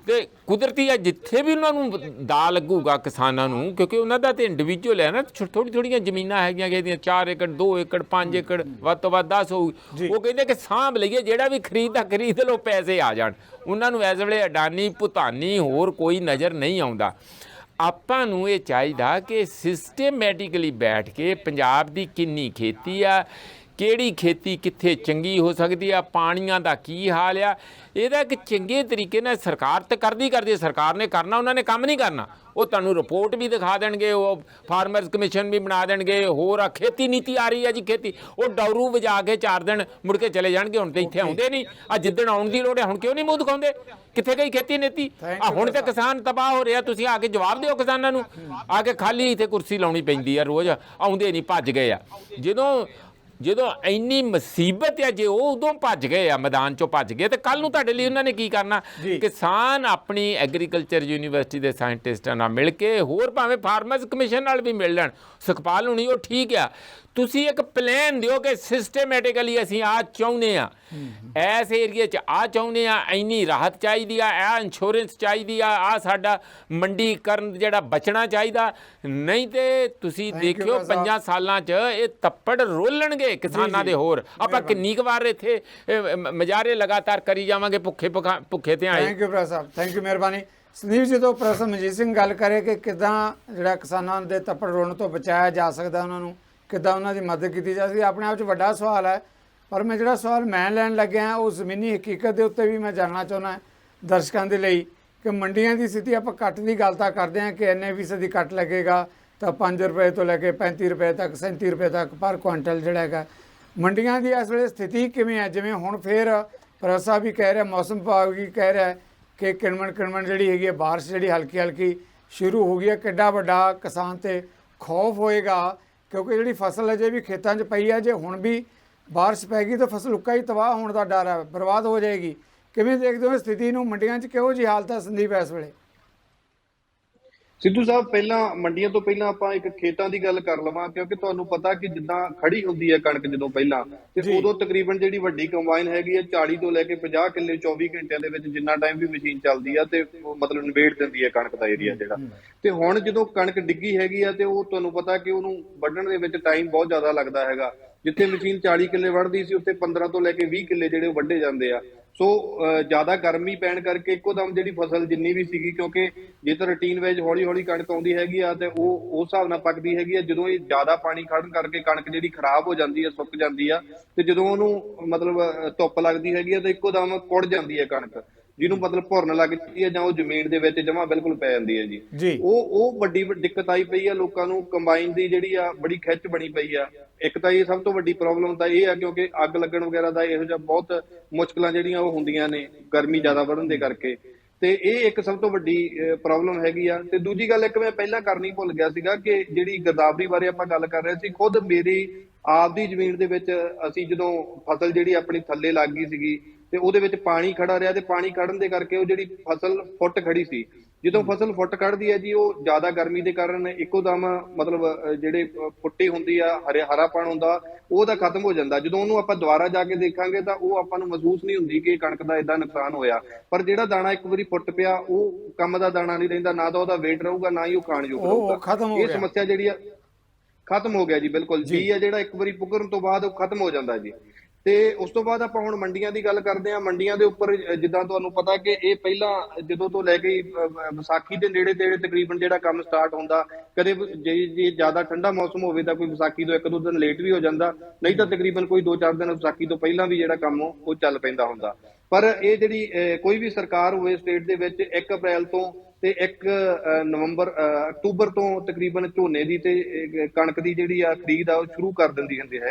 ਅਤੇ ਕੁਦਰਤੀ ਆ ਜਿੱਥੇ ਵੀ ਉਹਨਾਂ ਨੂੰ ਦਾ ਲੱਗੂਗਾ ਕਿਸਾਨਾਂ ਨੂੰ, ਕਿਉਂਕਿ ਉਹਨਾਂ ਦਾ ਤਾਂ ਇੰਡੀਵਿਜੂਅਲ ਹੈ ਨਾ, ਥੋੜ੍ਹੀਆਂ ਜ਼ਮੀਨਾਂ ਹੈਗੀਆਂ ਕਿ ਇਹਦੀਆਂ 4 ਏਕੜ 2 ਏਕੜ 5 ਏਕੜ ਵੱਧ ਤੋਂ ਵੱਧ 10 ਹੋਊ। ਉਹ ਕਹਿੰਦੇ ਕਿ ਸਾਂਭ ਲਈਏ, ਜਿਹੜਾ ਵੀ ਖਰੀਦਦਾ ਖਰੀਦ ਲਓ, ਪੈਸੇ ਆ ਜਾਣ। ਉਹਨਾਂ ਨੂੰ ਇਸ ਵੇਲੇ ਅਡਾਨੀ ਭੁਤਾਨੀ ਹੋਰ ਕੋਈ ਨਜ਼ਰ ਨਹੀਂ ਆਉਂਦਾ। ਆਪਾਂ ਨੂੰ ਇਹ ਚਾਹੀਦਾ ਕਿ ਸਿਸਟੇਮੈਟਿਕਲੀ ਬੈਠ ਕੇ ਪੰਜਾਬ ਦੀ ਕਿੰਨੀ ਖੇਤੀ ਆ, ਕਿਹੜੀ ਖੇਤੀ ਕਿੱਥੇ ਚੰਗੀ ਹੋ ਸਕਦੀ ਆ, ਪਾਣੀਆਂ ਦਾ ਕੀ ਹਾਲ ਆ, ਇਹਦਾ ਇੱਕ ਚੰਗੇ ਤਰੀਕੇ ਨਾਲ ਸਰਕਾਰ ਤਾਂ ਕਰਦੀ ਹੈ। ਸਰਕਾਰ ਨੇ ਕਰਨਾ, ਉਹਨਾਂ ਨੇ ਕੰਮ ਨਹੀਂ ਕਰਨਾ। ਉਹ ਤੁਹਾਨੂੰ ਰਿਪੋਰਟ ਵੀ ਦਿਖਾ ਦੇਣਗੇ, ਉਹ ਫਾਰਮਰਸ ਕਮਿਸ਼ਨ ਵੀ ਬਣਾ ਦੇਣਗੇ, ਹੋਰ ਆ ਖੇਤੀ ਨੀਤੀ ਆ ਰਹੀ ਹੈ ਜੀ, ਖੇਤੀ ਉਹ ਡੌਰੂ ਵਜਾ ਕੇ 4 ਦਿਨ ਮੁੜ ਕੇ ਚਲੇ ਜਾਣਗੇ। ਹੁਣ ਤਾਂ ਇੱਥੇ ਆਉਂਦੇ ਨਹੀਂ, ਆ ਜਿੱਦਣ ਆਉਣ ਦੀ ਲੋੜ ਹੈ ਹੁਣ ਕਿਉਂ ਨਹੀਂ ਮੂੰਹ ਦਿਖਾਉਂਦੇ? ਕਿੱਥੇ ਗਈ ਖੇਤੀ ਨੀਤੀ? ਹੁਣ ਤਾਂ ਕਿਸਾਨ ਤਬਾਹ ਹੋ ਰਿਹਾ, ਤੁਸੀਂ ਆ ਕੇ ਜਵਾਬ ਦਿਓ ਕਿਸਾਨਾਂ ਨੂੰ। ਆ ਕੇ ਖਾਲੀ ਇੱਥੇ ਕੁਰਸੀ ਲਾਉਣੀ ਪੈਂਦੀ ਆ ਰੋਜ਼, ਆਉਂਦੇ ਨਹੀਂ, ਭੱਜ ਗਏ ਆ। ਜਦੋਂ ਇੰਨੀ ਮੁਸੀਬਤ ਹੈ, ਜੇ ਉਹ ਉਦੋਂ ਭੱਜ ਗਏ ਆ, ਮੈਦਾਨ 'ਚੋਂ ਭੱਜ ਗਏ, ਤੇ ਕੱਲ੍ਹ ਨੂੰ ਤੁਹਾਡੇ ਲਈ ਉਹਨਾਂ ਨੇ ਕੀ ਕਰਨਾ? ਕਿਸਾਨ ਆਪਣੀ ਐਗਰੀਕਲਚਰ ਯੂਨੀਵਰਸਿਟੀ ਦੇ ਸਾਇੰਟਿਸਟਾਂ ਨਾਲ ਮਿਲ ਕੇ, ਹੋਰ ਭਾਵੇਂ ਫਾਰਮਰਸ ਕਮਿਸ਼ਨ ਨਾਲ ਵੀ ਮਿਲ ਲੈਣ, ਸੁਖਪਾਲ ਹੁਣੀ, ਉਹ ਠੀਕ ਆ, ਤੁਸੀਂ ਇੱਕ ਪਲਾਨ ਦਿਓ ਕਿ ਸਿਸਟੇਮੈਟਿਕਲੀ ਅਸੀਂ ਆਹ ਚਾਹੁੰਦੇ ਆ, ਇਸ ਏਰੀਏ 'ਚ ਆਹ ਚਾਹੁੰਦੇ ਆ, ਇੰਨੀ ਰਾਹਤ ਚਾਹੀਦੀ ਆ, ਇਹ ਇੰਸ਼ੋਰੈਂਸ ਚਾਹੀਦੀ ਆ, ਆਹ ਸਾਡਾ ਮੰਡੀਕਰਨ ਜਿਹੜਾ ਬਚਣਾ ਚਾਹੀਦਾ। ਨਹੀਂ ਤੇ ਤੁਸੀਂ ਦੇਖਿਓ 5 ਸਾਲਾਂ 'ਚ ਇਹ ਤੱਪੜ ਰੋਲਣਗੇ ਕਿਸਾਨਾਂ ਦੇ। ਹੋਰ ਆਪਾਂ ਕਿੰਨੀ ਕੁ ਵਾਰ ਇੱਥੇ ਮਜ਼ਾਰੇ ਲਗਾਤਾਰ ਕਰੀ ਜਾਵਾਂਗੇ ਭੁੱਖੇ ਤੇ ਆਏ। Thank you press Sahib, thank you, ਮਿਹਰਬਾਨੀ। ਸੰਦੀਪ, ਜਦੋਂ ਪ੍ਰੋਫੈਸਰ ਮਨਜੀਤ ਸਿੰਘ ਗੱਲ ਕਰੇ ਕਿ ਕਿੱਦਾਂ ਜਿਹੜਾ ਕਿਸਾਨਾਂ ਦੇ ਤੱਪੜ ਰੋਣ ਤੋਂ ਬਚਾਇਆ ਜਾ ਸਕਦਾ, ਉਹਨਾਂ ਨੂੰ ਕਿੱਦਾਂ ਉਹਨਾਂ ਦੀ ਮਦਦ ਕੀਤੀ ਜਾ ਸਕਦੀ, ਆਪਣੇ ਆਪ 'ਚ ਵੱਡਾ ਸਵਾਲ ਹੈ। ਪਰ ਮੈਂ ਜਿਹੜਾ ਸਵਾਲ ਮੈਂ ਲੈਣ ਲੱਗਿਆ ਉਹ ਜ਼ਮੀਨੀ ਹਕੀਕਤ ਦੇ ਉੱਤੇ ਵੀ ਮੈਂ ਜਾਣਨਾ ਚਾਹੁੰਦਾ ਦਰਸ਼ਕਾਂ ਦੇ ਲਈ ਕਿ ਮੰਡੀਆਂ ਦੀ ਸਥਿਤੀ, ਆਪਾਂ ਕੱਟ ਦੀ ਗੱਲ ਤਾਂ ਕਰਦੇ ਹਾਂ ਕਿ ਇੰਨੇ ਫੀਸਦੀ ਕੱਟ ਲੱਗੇਗਾ ਤਾਂ 5 ਰੁਪਏ ਤੋਂ ਲੈ ਕੇ 35 ਰੁਪਏ ਤੱਕ, 37 ਰੁਪਏ ਤੱਕ ਪਰ ਕੁਆਂਟਲ ਜਿਹੜਾ ਹੈਗਾ। ਮੰਡੀਆਂ ਦੀ ਇਸ ਵੇਲੇ ਸਥਿਤੀ ਕਿਵੇਂ ਹੈ? ਜਿਵੇਂ ਹੁਣ ਫਿਰ ਪ੍ਰੋਫੈਸਰ ਸਾਹਿਬ ਵੀ ਕਹਿ ਰਿਹਾ, ਮੌਸਮ ਵਿਭਾਗ ਵੀ ਕਹਿ ਰਿਹਾ ਕਿ ਕਿਣਮਣ ਜਿਹੜੀ ਹੈਗੀ ਹੈ, ਬਾਰਿਸ਼ ਜਿਹੜੀ ਹਲਕੀ ਹਲਕੀ ਸ਼ੁਰੂ ਹੋ ਗਈ ਹੈ। ਕਿੱਡਾ ਵੱਡਾ ਕਿਸਾਨ 'ਤੇ ਖੌਫ ਹੋਏਗਾ, ਕਿਉਂਕਿ ਜਿਹੜੀ ਫਸਲ ਅਜੇ ਵੀ ਖੇਤਾਂ 'ਚ ਪਈ ਹੈ, ਜੇ ਹੁਣ ਵੀ ਬਾਰਿਸ਼ ਪੈ ਗਈ ਤਾਂ ਫਸਲ ਉੱਕਾ ਹੀ ਤਬਾਹ ਹੋਣ ਦਾ ਡਰ ਹੈ, ਬਰਬਾਦ ਹੋ ਜਾਏਗੀ। ਕਿਵੇਂ ਦੇਖਦੇ ਹੋ ਸਥਿਤੀ ਨੂੰ? ਮੰਡੀਆਂ 'ਚ ਕਿਹੋ ਜਿਹੀ ਹਾਲਤ ਹੈ ਸੰਦੀਪ ਇਸ ਵੇਲੇ? ਸਿੱਧੂ ਸਾਹਿਬ, ਪਹਿਲਾਂ ਮੰਡੀਆਂ ਤੋਂ ਪਹਿਲਾਂ ਆਪਾਂ ਇੱਕ ਖੇਤਾਂ ਦੀ ਗੱਲ ਕਰ ਲਵਾਂ, ਕਿਉਂਕਿ ਤੁਹਾਨੂੰ ਪਤਾ ਕਿ ਜਿੱਦਾਂ ਖੜੀ ਹੁੰਦੀ ਹੈ ਕਣਕ ਜਦੋਂ ਪਹਿਲਾਂ, ਤੇ ਉਦੋਂ ਤਕਰੀਬਨ ਜਿਹੜੀ ਵੱਡੀ ਕੰਬਾਈਨ ਹੈਗੀ ਹੈ 40 ਤੋਂ ਲੈ ਕੇ 50 ਕਿੱਲੇ 24 ਘੰਟਿਆਂ ਦੇ ਵਿੱਚ, ਜਿੰਨਾ ਟਾਈਮ ਵੀ ਮਸ਼ੀਨ ਚੱਲਦੀ ਆ, ਤੇ ਮਤਲਬ ਨਿਬੇੜ ਦਿੰਦੀ ਹੈ ਕਣਕ ਦਾ ਏਰੀਆ ਜਿਹੜਾ। ਤੇ ਹੁਣ ਜਦੋਂ ਕਣਕ ਡਿੱਗੀ ਹੈਗੀ ਆ, ਤੇ ਉਹ ਤੁਹਾਨੂੰ ਪਤਾ ਕਿ ਉਹਨੂੰ ਵੱਢਣ ਦੇ ਵਿੱਚ ਟਾਈਮ ਬਹੁਤ ਜ਼ਿਆਦਾ ਲੱਗਦਾ ਹੈਗਾ। ਜਿੱਥੇ ਮਸ਼ੀਨ 40 ਕਿੱਲੇ ਵੱਢਦੀ ਸੀ, ਉੱਥੇ 15 ਤੋਂ ਲੈ ਕੇ 20 ਕਿੱਲੇ ਜਿਹੜੇ ਉਹ ਵੱਢੇ ਜਾਂਦੇ ਆ। ਸੋ ਜ਼ਿਆਦਾ ਗਰਮੀ ਪੈਣ ਕਰਕੇ ਇੱਕੋ ਦਮ ਜਿਹੜੀ ਫਸਲ ਜਿੰਨੀ ਵੀ ਸੀਗੀ, ਕਿਉਂਕਿ ਜੇ ਤਾਂ ਰੂਟੀਨ ਵਾਈਜ਼ ਹੌਲੀ ਹੌਲੀ ਕਣਕ ਆਉਂਦੀ ਹੈਗੀ ਆ, ਤੇ ਉਹ ਉਸ ਹਿਸਾਬ ਨਾਲ ਪੱਕਦੀ ਹੈਗੀ ਆ। ਜਦੋਂ ਇਹ ਜ਼ਿਆਦਾ ਪਾਣੀ ਖੜਨ ਕਰਕੇ ਕਣਕ ਜਿਹੜੀ ਖਰਾਬ ਹੋ ਜਾਂਦੀ ਹੈ, ਸੁੱਕ ਜਾਂਦੀ ਆ, ਤੇ ਜਦੋਂ ਉਹਨੂੰ ਮਤਲਬ ਧੁੱਪ ਲੱਗਦੀ ਹੈਗੀ ਆ, ਤਾਂ ਇੱਕੋ ਦਮ ਕੁੜ ਜਾਂਦੀ ਹੈ ਕਣਕ। ਜਿਹਨੂੰ ਮਤਲਬ ਭੁਰਨ ਲੱਗ ਜਾਂਦੀ ਹੈ ਜਾਂ ਉਹ ਜ਼ਮੀਨ ਦੇ ਵਿੱਚ ਜਮਾਂ ਬਿਲਕੁਲ ਪੈ ਜਾਂਦੀ ਹੈ ਜੀ। ਜੀ ਉਹ ਵੱਡੀ ਦਿੱਕਤ ਆਈ ਪਈ ਆ ਲੋਕਾਂ ਨੂੰ। ਕੰਬਾਈਨ ਦੀ ਜਿਹੜੀ ਆ ਬੜੀ ਖਿੱਚ ਬਣੀ ਪਈ ਆ। ਇੱਕ ਤਾਂ ਇਹ ਸਭ ਤੋਂ ਵੱਡੀ ਪ੍ਰੋਬਲਮ ਤਾਂ ਇਹ ਆ ਕਿਉਂਕਿ ਅੱਗ ਲੱਗਣ ਵਗੈਰਾ ਦਾ ਇਹੋ ਜਿਹਾ ਬਹੁਤ ਮੁਸ਼ਕਲਾਂ ਜਿਹੜੀਆਂ ਉਹ ਹੁੰਦੀਆਂ ਨੇ ਗਰਮੀ ਜ਼ਿਆਦਾ ਵਧਣ ਦੇ ਕਰਕੇ, ਤੇ ਇਹ ਇੱਕ ਸਭ ਤੋਂ ਵੱਡੀ ਪ੍ਰੋਬਲਮ ਹੈਗੀ ਆ। ਤੇ ਦੂਜੀ ਗੱਲ ਇੱਕ ਮੈਂ ਪਹਿਲਾਂ ਕਰਨੀ ਭੁੱਲ ਗਿਆ ਸੀਗਾ ਕਿ ਜਿਹੜੀ ਗਿਰਦਾਵਰੀ ਬਾਰੇ ਆਪਾਂ ਗੱਲ ਕਰ ਰਹੇ ਸੀ, ਖੁਦ ਮੇਰੀ ਆਪਦੀ ਜ਼ਮੀਨ ਦੇ ਵਿੱਚ ਅਸੀਂ ਜਦੋਂ ਫਸਲ ਜਿਹੜੀ ਆਪਣੀ ਥੱਲੇ ਲੱਗ ਗਈ ਸੀਗੀ ਤੇ ਉਹਦੇ ਵਿੱਚ ਪਾਣੀ ਖੜਾ ਰਿਹਾ, ਤੇ ਪਾਣੀ ਖੜਨ ਦੇ ਕਰਕੇ ਉਹ ਜਿਹੜੀ ਫਸਲ ਫੁੱਟ ਖੜੀ ਸੀ, ਜਦੋਂ ਫਸਲ ਫੁੱਟ ਕੱਢਦੀ ਹੈ ਜੀ ਉਹ ਜ਼ਿਆਦਾ ਗਰਮੀ ਦੇ ਕਾਰਨ ਇੱਕੋ ਦਮ ਮਤਲਬ ਜਿਹੜੇ ਫੁੱਟੀ ਹੁੰਦੀ ਆ ਹਰਾਪਣ ਹੁੰਦਾ ਉਹਦਾ ਖਤਮ ਹੋ ਜਾਂਦਾ। ਜਦੋਂ ਉਹਨੂੰ ਆਪਾਂ ਦੁਬਾਰਾ ਜਾ ਕੇ ਦੇਖਾਂਗੇ ਤਾਂ ਉਹ ਆਪਾਂ ਨੂੰ ਮਹਿਸੂਸ ਨਹੀਂ ਹੁੰਦੀ ਕਿ ਕਣਕ ਦਾ ਏਦਾਂ ਨੁਕਸਾਨ ਹੋਇਆ। ਪਰ ਜਿਹੜਾ ਦਾਣਾ ਇੱਕ ਵਾਰੀ ਫੁੱਟ ਪਿਆ ਉਹ ਕੰਮ ਦਾ ਦਾਣਾ ਨਹੀਂ ਰਹਿੰਦਾ, ਨਾ ਤਾਂ ਉਹਦਾ ਵੇਟ ਰਹੂਗਾ ਨਾ ਹੀ ਉਹ ਖਾਣਯੋਗ ਰਹੂਗਾ। ਇਹ ਸਮੱਸਿਆ ਜਿਹੜੀ ਆ ਖਤਮ ਹੋ ਗਿਆ ਜੀ, ਬਿਲਕੁਲ ਜੀ ਆ ਜਿਹੜਾ ਇੱਕ ਵਾਰੀ ਪੁੱਗਰਨ ਤੋਂ ਬਾਅਦ ਉਹ ਖਤਮ ਹੋ ਜਾਂਦਾ ਜੀ। ਤੇ ਉਸ ਤੋਂ ਬਾਅਦ ਆਪਾਂ ਹੁਣ ਮੰਡੀਆਂ ਦੀ ਗੱਲ ਕਰਦੇ ਹਾਂ। ਮੰਡੀਆਂ ਦੇ ਉੱਪਰ ਜਿੱਦਾਂ ਤੁਹਾਨੂੰ ਪਤਾ ਕਿ ਇਹ ਪਹਿਲਾਂ ਜਦੋਂ ਤੋਂ ਲੈ ਕੇ ਵਿਸਾਖੀ ਦੇ ਨੇੜੇ ਤੇੜੇ ਤਕਰੀਬਨ ਜਿਹੜਾ ਕੰਮ ਸਟਾਰਟ ਹੁੰਦਾ, ਕਦੇ ਜੇ ਜ਼ਿਆਦਾ ਠੰਡਾ ਮੌਸਮ ਹੋਵੇ ਤਾਂ ਕੋਈ ਵਿਸਾਖੀ ਤੋਂ 1-2 ਦਿਨ ਲੇਟ ਵੀ ਹੋ ਜਾਂਦਾ, ਨਹੀਂ ਤਾਂ ਤਕਰੀਬਨ ਕੋਈ 2-4 ਦਿਨ ਵਿਸਾਖੀ ਤੋਂ ਪਹਿਲਾਂ ਵੀ ਜਿਹੜਾ ਕੰਮ ਉਹ ਚੱਲ ਪੈਂਦਾ ਹੁੰਦਾ। ਪਰ ਇਹ ਜਿਹੜੀ ਕੋਈ ਵੀ ਸਰਕਾਰ ਹੋਵੇ ਸਟੇਟ ਦੇ ਵਿੱਚ 1 ਅਪ੍ਰੈਲ ਤੋਂ ਤੇ 1 ਅਕਤੂਬਰ ਤੋਂ ਤਕਰੀਬਨ ਝੋਨੇ ਦੀ ਤੇ ਕਣਕ ਦੀ ਜਿਹੜੀ ਆ ਖਰੀਦ ਆ ਉਹ ਸ਼ੁਰੂ ਕਰ ਦਿੰਦੀ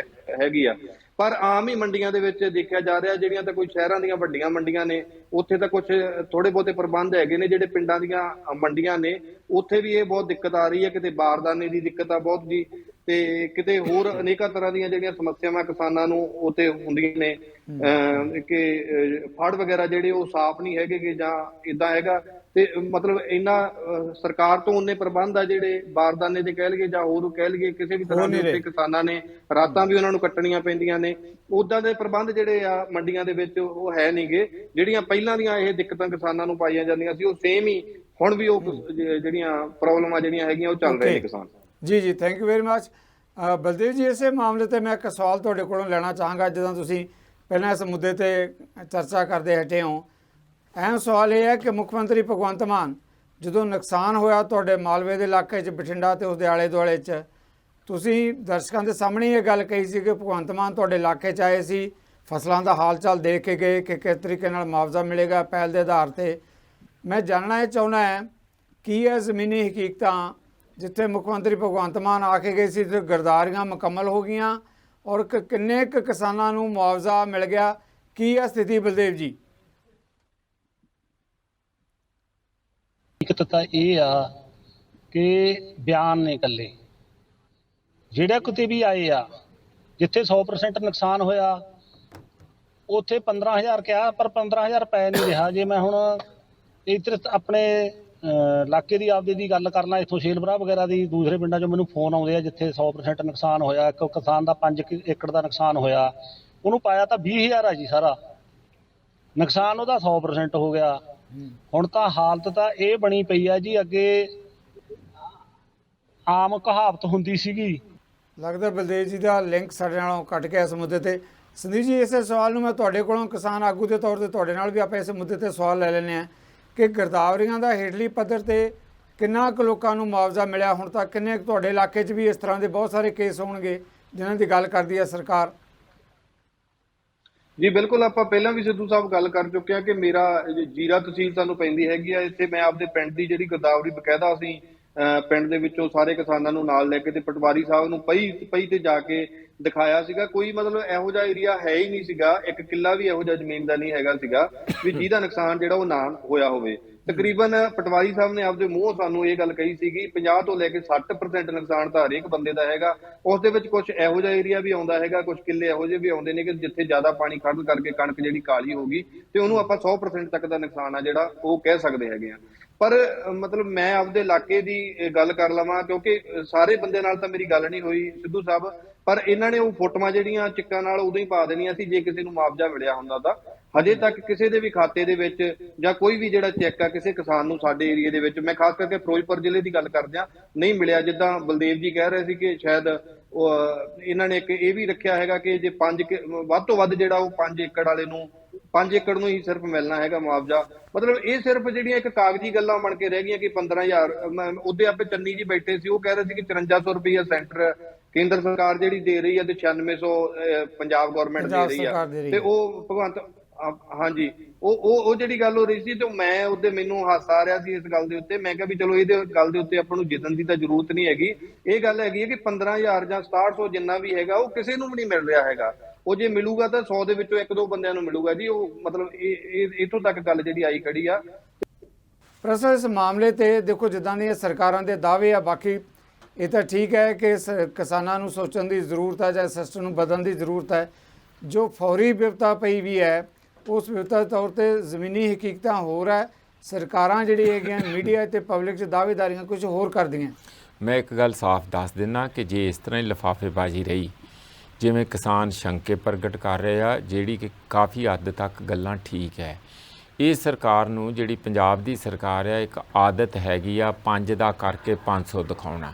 ਹੈਗੀ ਆ। ਪਰ ਆਮ ਹੀ ਮੰਡੀਆਂ ਦੇ ਵਿੱਚ ਦੇਖਿਆ ਜਾ ਰਿਹਾ, ਜਿਹੜੀਆਂ ਤਾਂ ਕੋਈ ਸ਼ਹਿਰਾਂ ਦੀਆਂ ਵੱਡੀਆਂ ਮੰਡੀਆਂ ਨੇ ਉੱਥੇ ਤਾਂ ਕੁਝ ਥੋੜੇ ਬਹੁਤੇ ਪ੍ਰਬੰਧ ਹੈਗੇ ਨੇ। ਜਿਹੜੇ ਪਿੰਡਾਂ ਦੀਆਂ ਮੰਡੀਆਂ ਨੇ ਉੱਥੇ ਵੀ ਇਹ ਬਹੁਤ ਦਿੱਕਤ ਆ ਰਹੀ ਹੈ। ਕਿਤੇ ਬਾਰਦਾਨੇ ਦੀ ਦਿੱਕਤ ਆ ਬਹੁਤ ਜੀ, ਤੇ ਕਿਤੇ ਹੋਰ ਅਨੇਕਾਂ ਤਰ੍ਹਾਂ ਦੀਆਂ ਜਿਹੜੀਆਂ ਸਮੱਸਿਆਵਾਂ ਕਿਸਾਨਾਂ ਨੂੰ ਉੱਥੇ ਹੁੰਦੀਆਂ ਨੇ ਕਿ ਫੜ ਵਗੈਰਾ ਜਿਹੜੇ ਉਹ ਸਾਫ਼ ਨਹੀਂ ਹੈਗੇ ਜਾਂ ਇਦਾਂ ਹੈਗਾ। ਤੇ ਮਤਲਬ ਇਹਨਾਂ ਸਰਕਾਰ ਤੋਂ ਉਹਨੇ ਪ੍ਰਬੰਧ ਆ ਜਿਹੜੇ ਬਾਰਦਾਨੇ ਦੇ ਕਹਿ ਲਈਏ ਜਾਂ ਹੋਰ ਕਹਿ ਲਈਏ ਕਿਸੇ ਵੀ ਤਰ੍ਹਾਂ ਦੇ ਉੱਤੇ ਕਿਸਾਨਾਂ ਨੇ ਰਾਤਾਂ ਵੀ ਉਹਨਾਂ ਨੂੰ ਕੱਟਣੀਆਂ ਪੈਂਦੀਆਂ ਨੇ। ਉਦਾਂ ਦੇ ਪ੍ਰਬੰਧ ਜਿਹੜੇ ਆ ਮੰਡੀਆਂ ਦੇ ਵਿੱਚ ਉਹ ਹੈ ਨਹੀਂਗੇ। ਜਿਹੜੀਆਂ ਪਹਿਲਾਂ ਦੀਆਂ ਇਹ ਦਿੱਕਤਾਂ ਕਿਸਾਨਾਂ ਨੂੰ ਪਾਈਆਂ ਜਾਂਦੀਆਂ ਸੀ ਉਹ ਸੇਮ ਹੀ ਹੁਣ ਵੀ ਉਹ ਜਿਹੜੀਆਂ ਪ੍ਰੋਬਲਮਾਂ ਜਿਹੜੀਆਂ ਹੈਗੀਆਂ ਉਹ ਚੱਲ ਰਹੇ ਨੇ ਕਿਸਾਨ। ਜੀ thank you very much. Baldev ਜੀ, ਇਸੇ ਮਾਮਲੇ ਤੇ ਮੈਂ ਇੱਕ ਸਵਾਲ ਤੁਹਾਡੇ ਕੋਲੋਂ ਲੈਣਾ ਚਾਹਾਂਗਾ। ਜਦੋਂ ਤੁਸੀਂ ਪਹਿਲਾਂ ਇਸ ਮੁੱਦੇ ਤੇ ਚਰਚਾ ਕਰਦੇ ਹਟੇ ਹੋ, ਅਹਿਮ ਸਵਾਲ ਇਹ ਹੈ ਕਿ ਮੁੱਖ ਮੰਤਰੀ ਭਗਵੰਤ ਮਾਨ ਜਦੋਂ ਨੁਕਸਾਨ ਹੋਇਆ ਤੁਹਾਡੇ ਮਾਲਵੇ ਦੇ ਇਲਾਕੇ 'ਚ, ਬਠਿੰਡਾ ਤੇ ਉਸਦੇ ਆਲੇ ਦੁਆਲੇ 'ਚ, ਤੁਸੀਂ ਦਰਸ਼ਕਾਂ ਦੇ ਸਾਹਮਣੇ ਇਹ ਗੱਲ ਕਹੀ ਸੀ ਕਿ ਭਗਵੰਤ ਮਾਨ ਤੁਹਾਡੇ ਇਲਾਕੇ 'ਚ ਆਏ ਸੀ, ਫਸਲਾਂ ਦਾ ਹਾਲ ਚਾਲ ਦੇਖ ਕੇ ਗਏ ਕਿ ਕਿਸ ਤਰੀਕੇ ਨਾਲ ਮੁਆਵਜ਼ਾ ਮਿਲੇਗਾ ਪਹਿਲ ਦੇ ਆਧਾਰ ਤੇ। ਮੈਂ ਜਾਣਨਾ ਇਹ ਚਾਹੁੰਦਾ ਹੈ ਕੀ ਇਹ ਜ਼ਮੀਨੀ ਹਕੀਕਤਾਂ ਜਿੱਥੇ ਮੁੱਖ ਮੰਤਰੀ ਭਗਵੰਤ ਮਾਨ ਆ ਕੇ ਗਏ ਸੀ ਤੇ ਗਰਦਾਰੀਆਂ ਮੁਕੰਮਲ ਹੋ ਗਈਆਂ ਔਰ ਕਿੰਨੇ ਕੁ ਕਿਸਾਨਾਂ ਨੂੰ ਮੁਆਵਜ਼ਾ ਮਿਲ ਗਿਆ? ਕੀ ਹੈ ਸਥਿਤੀ ਬਲਦੇਵ ਜੀ? ਦਿੱਕਤ ਤਾਂ ਇਹ ਆ ਕਿ ਬਿਆਨ ਨੇ ਇਕੱਲੇ ਜਿਹੜਾ ਕਿਤੇ ਵੀ ਆਏ ਆ, ਜਿੱਥੇ 100% ਨੁਕਸਾਨ ਹੋਇਆ ਉੱਥੇ 15,000 ਕਿਹਾ, ਪਰ 15,000 ਪੈ ਨਹੀਂ ਰਿਹਾ। ਜੇ ਮੈਂ ਹੁਣ ਇੱਧਰ ਆਪਣੇ ਇਲਾਕੇ ਦੀ ਆਪਦੇ ਦੀ ਗੱਲ ਕਰਨਾ, ਇੱਥੋਂ ਸ਼ੇਲਪੁਰਾ ਵਗੈਰਾ ਦੀ, ਦੂਸਰੇ ਪਿੰਡਾਂ 'ਚੋਂ ਮੈਨੂੰ ਫੋਨ ਆਉਂਦੇ ਆ ਜਿੱਥੇ 100% ਨੁਕਸਾਨ ਹੋਇਆ। ਇੱਕ ਕਿਸਾਨ ਦਾ 5 ਏਕੜ ਦਾ ਨੁਕਸਾਨ ਹੋਇਆ, ਉਹਨੂੰ ਪਾਇਆ ਤਾਂ 20,000 ਆ ਜੀ। ਸਾਰਾ ਨੁਕਸਾਨ ਉਹਦਾ 100% ਹੋ ਗਿਆ। ਹੁਣ ਤਾਂ ਹਾਲਤ ਤਾਂ ਇਹ ਬਣੀ ਪਈ ਆ ਜੀ, ਅੱਗੇ ਆਮ ਕਹਾਵਤ ਹੁੰਦੀ ਸੀਗੀ। ਲੱਗਦਾ ਬਲਦੇਵ ਜੀ ਦਾ ਲਿੰਕ ਸਾਡੇ ਨਾਲੋਂ ਕੱਟ ਗਿਆ ਇਸ ਮੁੱਦੇ ਤੇ। ਸੰਦੀਪ ਜੀ, ਇਸੇ ਸਵਾਲ ਨੂੰ ਮੈਂ ਤੁਹਾਡੇ ਕੋਲੋਂ ਕਿਸਾਨ ਆਗੂ ਦੇ ਤੌਰ ਤੇ ਤੁਹਾਡੇ ਨਾਲ ਵੀ ਆਪਾਂ ਇਸ ਮੁੱਦੇ ਤੇ ਸਵਾਲ ਲੈ ਲੈਂਦੇ ਹਾਂ ਕਿ ਗਿਰਦਾਵਰੀਆਂ ਦਾ ਹੇਠਲੀ ਪੱਧਰ ਤੇ ਕਿੰਨਾ ਕੁ ਲੋਕਾਂ ਨੂੰ ਮੁਆਵਜ਼ਾ ਮਿਲਿਆ ਹੁਣ ਤੱਕ? ਕਿੰਨੇ ਤੁਹਾਡੇ ਇਲਾਕੇ 'ਚ ਵੀ ਇਸ ਤਰ੍ਹਾਂ ਦੇ ਬਹੁਤ ਸਾਰੇ ਕੇਸ ਹੋਣਗੇ ਜਿਨ੍ਹਾਂ ਦੀ ਗੱਲ ਕਰਦੀ ਹੈ ਸਰਕਾਰ? ਜੀ ਬਿਲਕੁਲ, ਆਪਾਂ ਪਹਿਲਾਂ ਵੀ ਸਿੱਧੂ ਸਾਹਿਬ ਗੱਲ ਕਰ ਚੁੱਕੇ ਆ ਕਿ ਮੇਰਾ ਜੀਰਾ ਤਹਿਸੀਲ ਸਾਨੂੰ ਪੈਂਦੀ ਹੈਗੀ ਆ। ਇੱਥੇ ਮੈਂ ਆਪਦੇ ਪਿੰਡ ਦੀ ਜਿਹੜੀ ਗਿਰਦਾਵਰੀ ਬਕਾਇਦਾ ਅਸੀਂ ਪਿੰਡ ਦੇ ਵਿੱਚੋਂ ਸਾਰੇ ਕਿਸਾਨਾਂ ਨੂੰ ਨਾਲ ਲੈ ਕੇ ਤੇ ਪਟਵਾਰੀ ਸਾਹਿਬ ਨੂੰ ਪਈ ਤੇ ਜਾ ਕੇ ਦਿਖਾਇਆ ਸੀਗਾ। ਕੋਈ ਮਤਲਬ ਇਹੋ ਜਿਹਾ ਏਰੀਆ ਹੈ ਹੀ ਨਹੀਂ ਸੀਗਾ, 1 ਕਿੱਲਾ ਵੀ ਇਹੋ ਜਿਹਾ ਜ਼ਮੀਨ ਦਾ ਨਹੀਂ ਹੈਗਾ ਸੀਗਾ ਵੀ ਜਿਹਦਾ ਨੁਕਸਾਨ ਜਿਹੜਾ ਉਹ ਨਾ ਹੋਇਆ ਹੋਵੇ। ਤਕਰੀਬਨ ਪਟਵਾਰੀ ਸਾਹਿਬ ਨੇ ਆਪਦੇ ਮੂੰਹੋਂ ਸਾਨੂੰ ਇਹ ਗੱਲ ਕਹੀ ਸੀਗੀ 50 ਤੋਂ ਲੈ ਕੇ 60% ਨੁਕਸਾਨ ਤਾਂ ਹਰੇਕ ਬੰਦੇ ਦਾ ਹੈਗਾ। ਉਸ ਦੇ ਵਿੱਚ ਕੁਝ ਇਹੋ ਜਿਹਾ ਏਰੀਆ ਵੀ ਆਉਂਦਾ ਹੈਗਾ, ਕੁਝ ਕਿੱਲੇ ਇਹੋ ਜਿਹੇ ਵੀ ਆਉਂਦੇ ਨੇ ਕਿ ਜਿੱਥੇ ਜ਼ਿਆਦਾ ਪਾਣੀ ਖੜਨ ਕਰਕੇ ਕਣਕ ਜਿਹੜੀ ਕਾਲੀ ਹੋ ਗਈ ਤੇ ਉਹਨੂੰ ਆਪਾਂ 100% ਤੱਕ ਦਾ ਨੁਕਸਾਨ ਆ ਜਿਹੜਾ ਉਹ ਕਹਿ ਸਕਦੇ ਹੈਗੇ ਆ। ਪਰ ਮਤਲਬ ਮੈਂ ਆਪਦੇ ਇਲਾਕੇ ਦੀ ਗੱਲ ਕਰ ਲਵਾਂ ਕਿਉਂਕਿ ਸਾਰੇ ਬੰਦੇ ਨਾਲ ਤਾਂ ਮੇਰੀ ਗੱਲ ਨਹੀਂ ਹੋਈ ਸਿੱਧੂ ਸਾਹਿਬ, ਪਰ ਇਹਨਾਂ ਨੇ ਉਹ ਫੋਟੋਆਂ ਜਿਹੜੀਆਂ ਚਿੱਕਾਂ ਨਾਲ ਉਦੋਂ ਹੀ ਪਾ ਦੇਣੀਆਂ ਸੀ ਜੇ ਕਿਸੇ ਨੂੰ ਮੁਆਵਜ਼ਾ ਮਿਲਿਆ ਹੁੰਦਾ ਤਾਂ। ਹਜੇ ਤੱਕ ਕਿਸੇ ਦੇ ਵੀ ਖਾਤੇ ਦੇ ਵਿੱਚ ਜਾਂ ਕੋਈ ਵੀ ਜਿਹੜਾ ਚੈੱਕ ਆ ਕਿਸੇ ਕਿਸਾਨ ਨੂੰ ਸਾਡੇ ਏਰੀਏ ਦੇ ਵਿੱਚ, ਮੈਂ ਖਾਸ ਕਰਕੇ ਫਿਰੋਜ਼ਪੁਰ ਜ਼ਿਲ੍ਹੇ ਦੀ ਗੱਲ ਕਰਦਿਆਂ, ਨਹੀਂ ਮਿਲਿਆ। ਜਿੱਦਾਂ ਬਲਦੇਵ ਜੀ ਕਹਿ ਰਹੇ ਸੀ ਕਿ ਸ਼ਾਇਦ ਇਹਨਾਂ ਨੇ ਇੱਕ ਇਹ ਵੀ ਰੱਖਿਆ ਹੈਗਾ ਕਿ ਜੇ ਵੱਧ ਤੋਂ ਵੱਧ ਜਿਹੜਾ ਉਹ 5 ਏਕੜ ਵਾਲੇ ਨੂੰ 5 ਏਕੜ ਨੂੰ ਹੀ ਸਿਰਫ ਮਿਲਣਾ ਹੈਗਾ ਮੁਆਵਜ਼ਾ। ਮਤਲਬ ਇਹ ਸਿਰਫ ਜਿਹੜੀਆਂ ਇੱਕ ਕਾਗਜ਼ੀ ਗੱਲਾਂ ਬਣ ਕੇ ਰਹਿ ਗਈਆਂ ਕਿ 15,000। ਉਹਦੇ ਆਪੇ ਚੰਨੀ ਜੀ ਬੈਠੇ ਸੀ, ਉਹ ਕਹਿ ਰਹੇ ਸੀ ਕਿ 5400 ਰੁਪਈਆ ਸੈਂਟਰ ਕੇਂਦਰ ਸਰਕਾਰ ਜਿਹੜੀ ਦੇ ਰਹੀ ਹੈ ਤੇ 9600 ਪੰਜਾਬ ਗਵਰਨਮੈਂਟ ਦੇ ਰਹੀ ਆ। ਤੇ ਉਹ ਹਾਂਜੀ, ਉਹ ਜਿਹੜੀ ਗੱਲ ਹੋ ਰਹੀ ਸੀ ਤੇ ਮੈਂ ਉਹਦੇ ਮੈਨੂੰ ਹਾਸਾ ਆ ਰਿਹਾ ਸੀ ਇਸ ਗੱਲ ਦੇ ਉੱਤੇ। ਮੈਂ ਕਿਹਾ ਵੀ ਚਲੋ ਇਹਦੇ ਗੱਲ ਦੇ ਉੱਤੇ ਆਪਾਂ ਨੂੰ ਜਿੱਦਣ ਦੀ ਤਾਂ ਜ਼ਰੂਰਤ ਨਹੀਂ ਹੈਗੀ। ਇਹ ਗੱਲ ਹੈਗੀ ਹੈ ਕਿ 15,000 ਜਾਂ 6700 ਜਿੰਨਾ ਵੀ ਹੈਗਾ ਉਹ ਕਿਸੇ ਨੂੰ ਵੀ ਨਹੀਂ ਮਿਲ ਰਿਹਾ ਹੈਗਾ। ਉਹ ਜੇ ਮਿਲੂਗਾ ਤਾਂ 100 ਦੇ ਵਿੱਚੋਂ 1-2 ਬੰਦਿਆਂ ਨੂੰ ਮਿਲੂਗਾ ਜੀ। ਉਹ ਮਤਲਬ ਇੱਥੋਂ ਤੱਕ ਗੱਲ ਜਿਹੜੀ ਆਈ ਖੜੀ ਆ। ਪ੍ਰੋਫੈਸਰ, ਇਸ ਮਾਮਲੇ ਤੇ ਦੇਖੋ ਜਿੱਦਾਂ ਦੀਆਂ ਸਰਕਾਰਾਂ ਦੇ ਦਾਅਵੇ ਆ, ਬਾਕੀ ਇਹ ਤਾਂ ਠੀਕ ਹੈ ਕਿ ਕਿਸਾਨਾਂ ਨੂੰ ਸੋਚਣ ਦੀ ਜ਼ਰੂਰਤ ਹੈ ਜਾਂ ਸਿਸਟਮ ਨੂੰ ਬਦਲਣ ਦੀ ਜ਼ਰੂਰਤ ਹੈ। ਜੋ ਫੌਰੀ ਵਿਪਤਾ ਪਈ ਵੀ ਹੈ ਉਸ ਵਿਪਤਾ ਤੌਰ ਤੇ ਜ਼ਮੀਨੀ ਹਕੀਕਤਾਂ ਹੋਰ ਹੈ। ਸਰਕਾਰਾਂ ਜਿਹੜੀ ਹੈਗੀਆਂ ਮੀਡੀਆ ਤੇ ਪਬਲਿਕ 'ਚ ਦਾਅਵੇਦਾਰੀਆਂ ਕੁਝ ਹੋਰ ਕਰਦੀਆਂ। ਮੈਂ ਇੱਕ ਗੱਲ ਸਾਫ਼ ਦੱਸ ਦਿੰਦਾ ਕਿ ਜੇ ਇਸ ਤਰ੍ਹਾਂ ਹੀ ਲਿਫਾਫੇਬਾਜ਼ੀ ਰਹੀ, ਜਿਵੇਂ ਕਿਸਾਨ ਸ਼ੰਕੇ ਪ੍ਰਗਟ ਕਰ ਰਹੇ ਆ, ਜਿਹੜੀ ਕਿ ਕਾਫੀ ਹੱਦ ਤੱਕ ਗੱਲਾਂ ਠੀਕ ਹੈ। ਇਹ ਸਰਕਾਰ ਨੂੰ, ਜਿਹੜੀ ਪੰਜਾਬ ਦੀ ਸਰਕਾਰ ਆ, ਇੱਕ ਆਦਤ ਹੈਗੀ ਆ 5 ਦਾ ਕਰਕੇ 500 ਦਿਖਾਉਣਾ।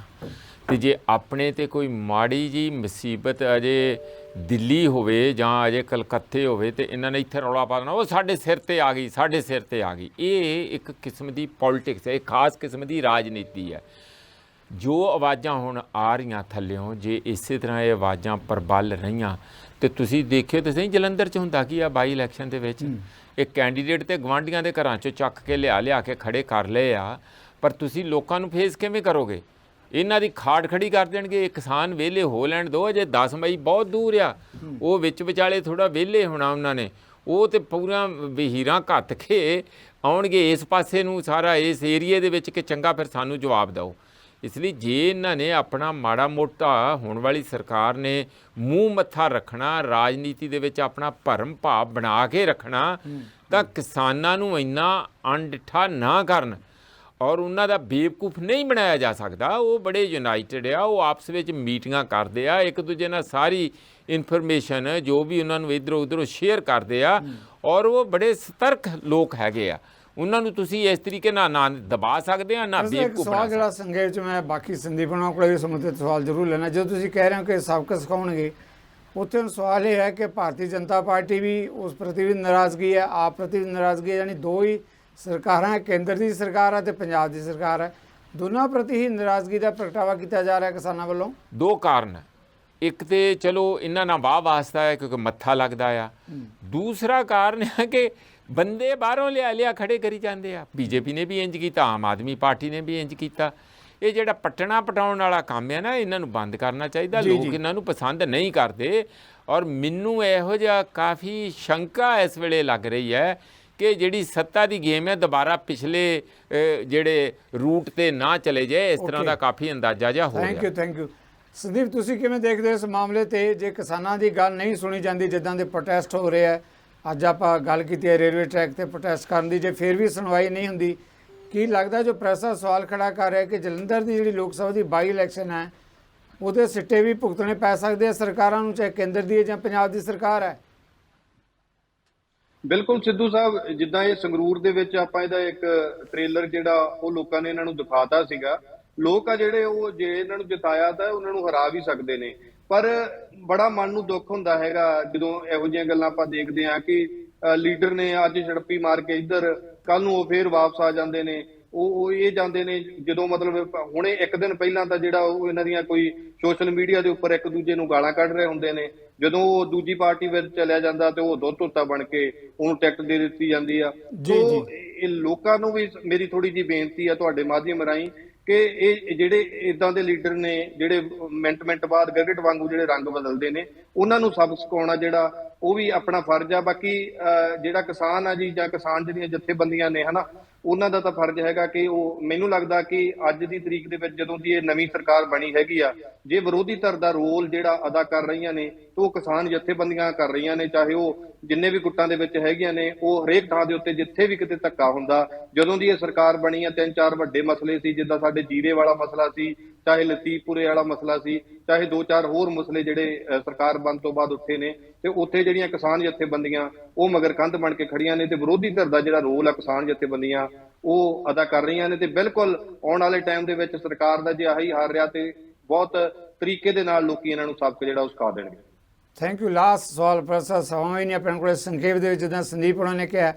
ਤੇ ਜੇ ਆਪਣੇ ਤੇ ਕੋਈ ਮਾੜੀ ਜੀ ਮੁਸੀਬਤ ਅਜੇ ਦਿੱਲੀ ਹੋਵੇ ਜਾਂ ਅਜੇ ਕਲਕੱਤੇ ਹੋਵੇ ਤੇ ਇਹਨਾਂ ਨੇ ਇੱਥੇ ਰੌਲਾ ਪਾ ਦੇਣਾ, ਉਹ ਸਾਡੇ ਸਿਰ ਤੇ ਆ ਗਈ, ਸਾਡੇ ਸਿਰ ਤੇ ਆ ਗਈ। ਇਹ ਇੱਕ ਕਿਸਮ ਦੀ ਪੋਲਿਟਿਕਸ ਹੈ, ਇੱਕ ਖਾਸ ਕਿਸਮ ਦੀ ਰਾਜਨੀਤੀ ਹੈ। ਜੋ ਆਵਾਜ਼ਾਂ ਹੁਣ ਆ ਰਹੀਆਂ ਥੱਲਿਓਂ, ਜੇ ਇਸੇ ਤਰ੍ਹਾਂ ਇਹ ਆਵਾਜ਼ਾਂ ਪ੍ਰਬਲ ਰਹੀਆਂ ਤੇ ਤੁਸੀਂ ਦੇਖਿਓ ਤੇ ਸਹੀ ਜਲੰਧਰ 'ਚ ਹੁੰਦਾ ਕੀ ਆ ਬਾਈ ਇਲੈਕਸ਼ਨ ਦੇ ਵਿੱਚ ਇੱਕ ਕੈਂਡੀਡੇਟ ਤੇ ਗਵਾਂਢੀਆਂ ਦੇ ਘਰਾਂ 'ਚੋਂ ਚੱਕ ਕੇ ਲਿਆ ਕੇ ਖੜੇ ਕਰ ਲਏ ਆ, ਪਰ ਤੁਸੀਂ ਲੋਕਾਂ ਨੂੰ ਫੇਸ ਕਿਵੇਂ ਕਰੋਗੇ? ਇਹਨਾਂ ਦੀ ਖਾੜ ਖੜੀ ਕਰ ਦੇਣਗੇ। ਇਹ ਕਿਸਾਨ ਵਿਹਲੇ ਹੋ ਲੈਣ ਦਿਓ, ਅਜੇ 10 ਮਈ ਬਹੁਤ ਦੂਰ ਆ। ਉਹ ਵਿੱਚ ਵਿਚਾਲੇ ਥੋੜ੍ਹਾ ਵਿਹਲੇ ਹੋਣਾ ਉਹਨਾਂ ਨੇ, ਉਹ ਤੇ ਪੂਰਾ ਵਹੀਰਾਂ ਘੱਤ ਕੇ ਆਉਣਗੇ ਇਸ ਪਾਸੇ ਨੂੰ, ਸਾਰਾ ਇਸ ਏਰੀਏ ਦੇ ਵਿੱਚ ਕਿ ਚੰਗਾ ਫਿਰ ਸਾਨੂੰ ਜਵਾਬ ਦਿਓ। ਇਸ ਲਈ ਜੇ ਇਹਨਾਂ ਨੇ ਆਪਣਾ ਮਾੜਾ ਮੋਟਾ, ਹੋਣ ਵਾਲੀ ਸਰਕਾਰ ਨੇ ਮੂੰਹ ਮੱਥਾ ਰੱਖਣਾ, ਰਾਜਨੀਤੀ ਦੇ ਵਿੱਚ ਆਪਣਾ ਭਰਮ ਭਾਵ ਬਣਾ ਕੇ ਰੱਖਣਾ, ਤਾਂ ਕਿਸਾਨਾਂ ਨੂੰ ਇੰਨਾ ਅਣਡਿੱਠਾ ਨਾ ਕਰਨ ਔਰ ਉਹਨਾਂ ਦਾ ਬੇਵਕੂਫ ਨਹੀਂ ਬਣਾਇਆ ਜਾ ਸਕਦਾ। ਉਹ ਬੜੇ ਯੂਨਾਈਟਿਡ ਆ, ਉਹ ਆਪਸ ਵਿੱਚ ਮੀਟਿੰਗਾਂ ਕਰਦੇ ਆ, ਇੱਕ ਦੂਜੇ ਨਾਲ ਸਾਰੀ ਇਨਫੋਰਮੇਸ਼ਨ ਜੋ ਵੀ ਉਹਨਾਂ ਨੂੰ ਇੱਧਰੋਂ ਉੱਧਰੋਂ ਸ਼ੇਅਰ ਕਰਦੇ ਆ, ਔਰ ਉਹ ਬੜੇ ਸਤਰਕ ਲੋਕ ਹੈਗੇ ਆ। ਉਹਨਾਂ ਨੂੰ ਤੁਸੀਂ ਇਸ ਤਰੀਕੇ ਨਾਲ ਨਾ ਦਬਾ ਸਕਦੇ ਆ, ਨਾ ਬੇਵਕੂਫ ਬਣਾ ਸਕਦੇ। ਜਿਹੜਾ ਸੰਖੇਪ 'ਚ ਮੈਂ ਬਾਕੀ ਸੰਦੀਪ ਹੋਣਾ ਕੋਲ ਵੀ ਸੰਬੰਧਿਤ ਸਵਾਲ ਜ਼ਰੂਰ ਲੈਣਾ। ਜਦੋਂ ਤੁਸੀਂ ਕਹਿ ਰਹੇ ਹੋ ਕਿ ਸਬਕ ਸਿਖਾਉਣਗੇ, ਉੱਥੇ ਹੁਣ ਸਵਾਲ ਇਹ ਹੈ ਕਿ ਭਾਰਤੀ ਜਨਤਾ ਪਾਰਟੀ ਵੀ ਉਸ ਪ੍ਰਤੀ ਵੀ ਨਾਰਾਜ਼ਗੀ ਹੈ, ਆਪ ਪ੍ਰਤੀ ਵੀ ਨਾਰਾਜ਼ਗੀ ਹੈ। ਯਾਨੀ ਦੋ ਹੀ ਸਰਕਾਰਾਂ, ਕੇਂਦਰ ਦੀ ਸਰਕਾਰ ਹੈ ਤੇ ਪੰਜਾਬ ਦੀ ਸਰਕਾਰ ਹੈ, ਦੋਨਾਂ ਪ੍ਰਤੀ ਹੀ ਨਾਰਾਜ਼ਗੀ ਦਾ ਪ੍ਰਗਟਾਵਾ ਕੀਤਾ ਜਾ ਰਿਹਾ ਕਿਸਾਨਾਂ ਵੱਲੋਂ। ਦੋ ਕਾਰਨ, ਇੱਕ ਤੇ ਚਲੋ ਇਹਨਾਂ ਨਾਲ ਵਾਹ ਵਾਸਤਾ ਹੈ ਕਿਉਂਕਿ ਮੱਥਾ ਲੱਗਦਾ ਆ। ਦੂਸਰਾ ਕਾਰਨ ਹੈ ਕਿ ਬੰਦੇ ਬਾਹਰੋਂ ਲਿਆ ਖੜੇ ਕਰੀ ਜਾਂਦੇ ਆ। ਬੀਜੇਪੀ ਨੇ ਵੀ ਇੰਜ ਕੀਤਾ, ਆਮ ਆਦਮੀ ਪਾਰਟੀ ਨੇ ਵੀ ਇੰਜ ਕੀਤਾ। ਇਹ ਜਿਹੜਾ ਪੱਟਣਾ ਪਟਾਉਣ ਵਾਲਾ ਕੰਮ ਹੈ ਨਾ, ਇਹਨਾਂ ਨੂੰ ਬੰਦ ਕਰਨਾ ਚਾਹੀਦਾ। ਲੋਕ ਇਹਨਾਂ ਨੂੰ ਪਸੰਦ ਨਹੀਂ ਕਰਦੇ। ਔਰ ਮੈਨੂੰ ਇਹੋ ਜਿਹਾ ਕਾਫੀ ਸ਼ੰਕਾ ਇਸ ਵੇਲੇ ਲੱਗ ਰਹੀ ਹੈ ਕਿ ਜਿਹੜੀ ਸੱਤਾ ਦੀ ਗੇਮ ਹੈ ਦੁਬਾਰਾ ਪਿਛਲੇ ਜਿਹੜੇ ਰੂਟ ਤੇ ਨਾ ਚਲੇ ਜਾਏ, ਇਸ ਤਰ੍ਹਾਂ ਦਾ ਕਾਫੀ ਅੰਦਾਜ਼ਾ ਜਿਹਾ ਹੋ ਰਿਹਾ। ਥੈਂਕ ਯੂ ਸੰਦੀਪ, ਤੁਸੀਂ ਕਿਵੇਂ ਦੇਖਦੇ ਹੋ ਇਸ ਮਾਮਲੇ ਤੇ? ਜੇ ਕਿਸਾਨਾਂ ਦੀ ਗੱਲ ਨਹੀਂ ਸੁਣੀ ਜਾਂਦੀ, ਜਿੱਦਾਂ ਦੇ ਪ੍ਰੋਟੈਸਟ ਹੋ ਰਹੇ ਆ, ਅੱਜ ਆਪਾਂ ਗੱਲ ਕੀਤੀ ਹੈ ਰੇਲਵੇ ਟਰੈਕ ਤੇ ਪ੍ਰੋਟੈਸਟ ਕਰਨ ਦੀ, ਜੇ ਫਿਰ ਵੀ ਸੁਣਵਾਈ ਨਹੀਂ ਹੁੰਦੀ, ਕੀ ਲੱਗਦਾ ਜੋ ਪ੍ਰੈਸ ਸਵਾਲ ਖੜਾ ਕਰ ਰਿਹਾ ਕਿ ਜਲੰਧਰ ਦੀ ਜਿਹੜੀ ਲੋਕ ਸਭਾ ਦੀ ਬਾਈ ਇਲੈਕਸ਼ਨ ਹੈ ਉਹਦੇ ਸਿੱਟੇ ਵੀ ਭੁਗਤਣੇ ਪੈ ਸਕਦੇ ਆ ਸਰਕਾਰਾਂ ਨੂੰ, ਚਾਹੇ ਕੇਂਦਰ ਦੀ ਹੈ ਜਾਂ ਪੰਜਾਬ ਦੀ ਸਰਕਾਰ ਹੈ? ਬਿਲਕੁਲ ਸਿੱਧੂ ਸਾਹਿਬ, ਜਿੱਦਾਂ ਇਹ ਸੰਗਰੂਰ ਦੇ ਵਿੱਚ ਆਪਾਂ ਇਹਦਾ ਇੱਕ ਟ੍ਰੇਲਰ ਜਿਹੜਾ ਉਹ ਲੋਕਾਂ ਨੇ ਇਹਨਾਂ ਨੂੰ ਦਿਖਾਤਾ ਸੀਗਾ। ਲੋਕ ਆ ਜਿਹੜੇ ਉਹ ਜੇ ਇਹਨਾਂ ਨੂੰ ਜਿਤਾਇਆ ਤਾਂ ਉਹਨਾਂ ਨੂੰ ਹਰਾ ਵੀ ਸਕਦੇ ਨੇ, ਪਰ ਬੜਾ ਮਨ ਨੂੰ ਦੁੱਖ ਹੁੰਦਾ ਹੈਗਾ ਜਦੋਂ ਇਹੋ ਜਿਹੀਆਂ ਗੱਲਾਂ ਆਪਾਂ ਦੇਖਦੇ ਹਾਂ ਕਿ ਲੀਡਰ ਨੇ ਅੱਜ ਝੜਪੀ ਮਾਰ ਕੇ ਇੱਧਰ, ਕੱਲ ਨੂੰ ਉਹ ਫੇਰ ਵਾਪਸ ਆ ਜਾਂਦੇ ਨੇ। ਉਹ ਇਹ ਜਾਂਦੇ ਨੇ ਜਦੋਂ ਮਤਲਬ ਹੁਣੇ ਇੱਕ ਦਿਨ ਪਹਿਲਾਂ ਤਾਂ ਜਿਹੜਾ ਉਹ ਇਹਨਾਂ ਦੀਆਂ ਕੋਈ ਸੋਸ਼ਲ ਮੀਡੀਆ ਦੇ ਉੱਪਰ ਇੱਕ ਦੂਜੇ ਨੂੰ ਗਾਲਾਂ ਕੱਢ ਰਹੇ ਹੁੰਦੇ ਨੇ, ਜਦੋਂ ਉਹ ਦੂਜੀ ਪਾਰਟੀ ਵਿੱਚ ਚਲਿਆ ਜਾਂਦਾ ਤੇ ਉਹ ਦੁੱਧ ਧੋਤਾ ਬਣ ਕੇ ਉਹਨੂੰ ਟਿਕਟ ਦੇ ਦਿੱਤੀ ਜਾਂਦੀ ਆ। ਸੋ ਇਹ ਲੋਕਾਂ ਨੂੰ ਵੀ ਮੇਰੀ ਥੋੜੀ ਜਿਹੀ ਬੇਨਤੀ ਆ ਤੁਹਾਡੇ ਮਾਧਿਅਮ ਰਾਹੀਂ ਕਿ ਇਹ ਜਿਹੜੇ ਇਦਾਂ ਦੇ ਲੀਡਰ ਨੇ ਜਿਹੜੇ ਮਿੰਟ ਬਾਅਦ ਗਰਗਟ ਵਾਂਗੂ ਜਿਹੜੇ ਰੰਗ ਬਦਲਦੇ ਨੇ, ਉਹਨਾਂ ਨੂੰ ਸਬਕ ਸਿਖਾਉਣਾ ਜਿਹੜਾ ਉਹ ਵੀ ਆਪਣਾ ਫਰਜ਼ ਆ। ਬਾਕੀ ਜਿਹੜਾ ਕਿਸਾਨ ਆ ਜੀ, ਜਾਂ ਕਿਸਾਨ ਜਿਹੜੀਆਂ ਜਥੇਬੰਦੀਆਂ ਨੇ ਹਨਾ, ਉਹਨਾਂ ਦਾ ਤਾਂ ਫਰਜ਼ ਹੈਗਾ ਕਿ ਉਹ, ਮੈਨੂੰ ਲੱਗਦਾ ਕਿ ਅੱਜ ਦੀ ਤਰੀਕ ਦੇ ਵਿੱਚ ਜਦੋਂ ਦੀ ਇਹ ਨਵੀਂ ਸਰਕਾਰ ਬਣੀ ਹੈਗੀ ਆ, ਜੇ ਵਿਰੋਧੀ ਧਿਰ ਦਾ ਰੋਲ ਜਿਹੜਾ ਅਦਾ ਕਰ ਰਹੀਆਂ ਨੇ ਉਹ ਕਿਸਾਨ ਜਥੇਬੰਦੀਆਂ ਕਰ ਰਹੀਆਂ ਨੇ, ਚਾਹੇ ਉਹ ਜਿੰਨੇ ਵੀ ਗੁੱਟਾਂ ਦੇ ਵਿੱਚ ਹੈਗੀਆਂ ਨੇ, ਉਹ ਹਰੇਕ ਥਾਂ ਦੇ ਉੱਤੇ ਜਿੱਥੇ ਵੀ ਕਿਤੇ ਧੱਕਾ ਹੁੰਦਾ, ਜਦੋਂ ਦੀ ਇਹ ਸਰਕਾਰ ਬਣੀ ਆ 3-4 ਵੱਡੇ ਮਸਲੇ ਸੀ, ਜਿੱਦਾਂ ਸਾਡੇ ਜੀਰੇ ਵਾਲਾ ਮਸਲਾ ਸੀ, ਚਾਹੇ ਲਤੀਫਪੁਰੇ ਵਾਲਾ ਮਸਲਾ ਸੀ, ਚਾਹੇ 2-4 ਹੋਰ ਮਸਲੇ ਜਿਹੜੇ ਸਰਕਾਰ ਬਣਨ ਤੋਂ ਬਾਅਦ ਉੱਠੇ ਨੇ, ਤੇ ਉੱਥੇ ਜਿਹੜੀਆਂ ਕਿਸਾਨ ਜਥੇਬੰਦੀਆਂ ਉਹ ਮਗਰ ਕੰਧ ਬਣ ਕੇ ਖੜੀਆਂ ਨੇ, ਤੇ ਵਿਰੋਧੀ ਧਿਰ ਦਾ ਜਿਹੜਾ ਰੋਲ ਆ ਕਿਸਾਨ ਜਥੇਬੰਦੀਆਂ ਉਹ ਅਦਾ ਕਰ ਰਹੀਆਂ ਨੇ। ਤੇ ਬਿਲਕੁਲ ਆਉਣ ਵਾਲੇ ਟਾਈਮ ਦੇ ਵਿੱਚ ਸਰਕਾਰ ਦਾ ਜੇ ਆਹੀ ਹਾਲ ਰਿਹਾ ਤੇ ਬਹੁਤ ਤਰੀਕੇ ਦੇ ਨਾਲ ਲੋਕੀ ਇਹਨਾਂ ਨੂੰ ਸਬਕ ਜਿਹੜਾ ਉਹ ਸਿਖਾ ਦੇਣਗੇ। Thank you. ਲਾਸਟ ਸਵਾਲ ਪ੍ਰੋਫੈਸਰ ਸਵਾਮੀ ਨੇ ਆਪਣੇ ਕੋਲ ਸੰਖੇਪ ਦੇ ਵਿੱਚ, ਜਿੱਦਾਂ ਸੰਦੀਪ ਹੋਣਾ ਨੇ ਕਿਹਾ,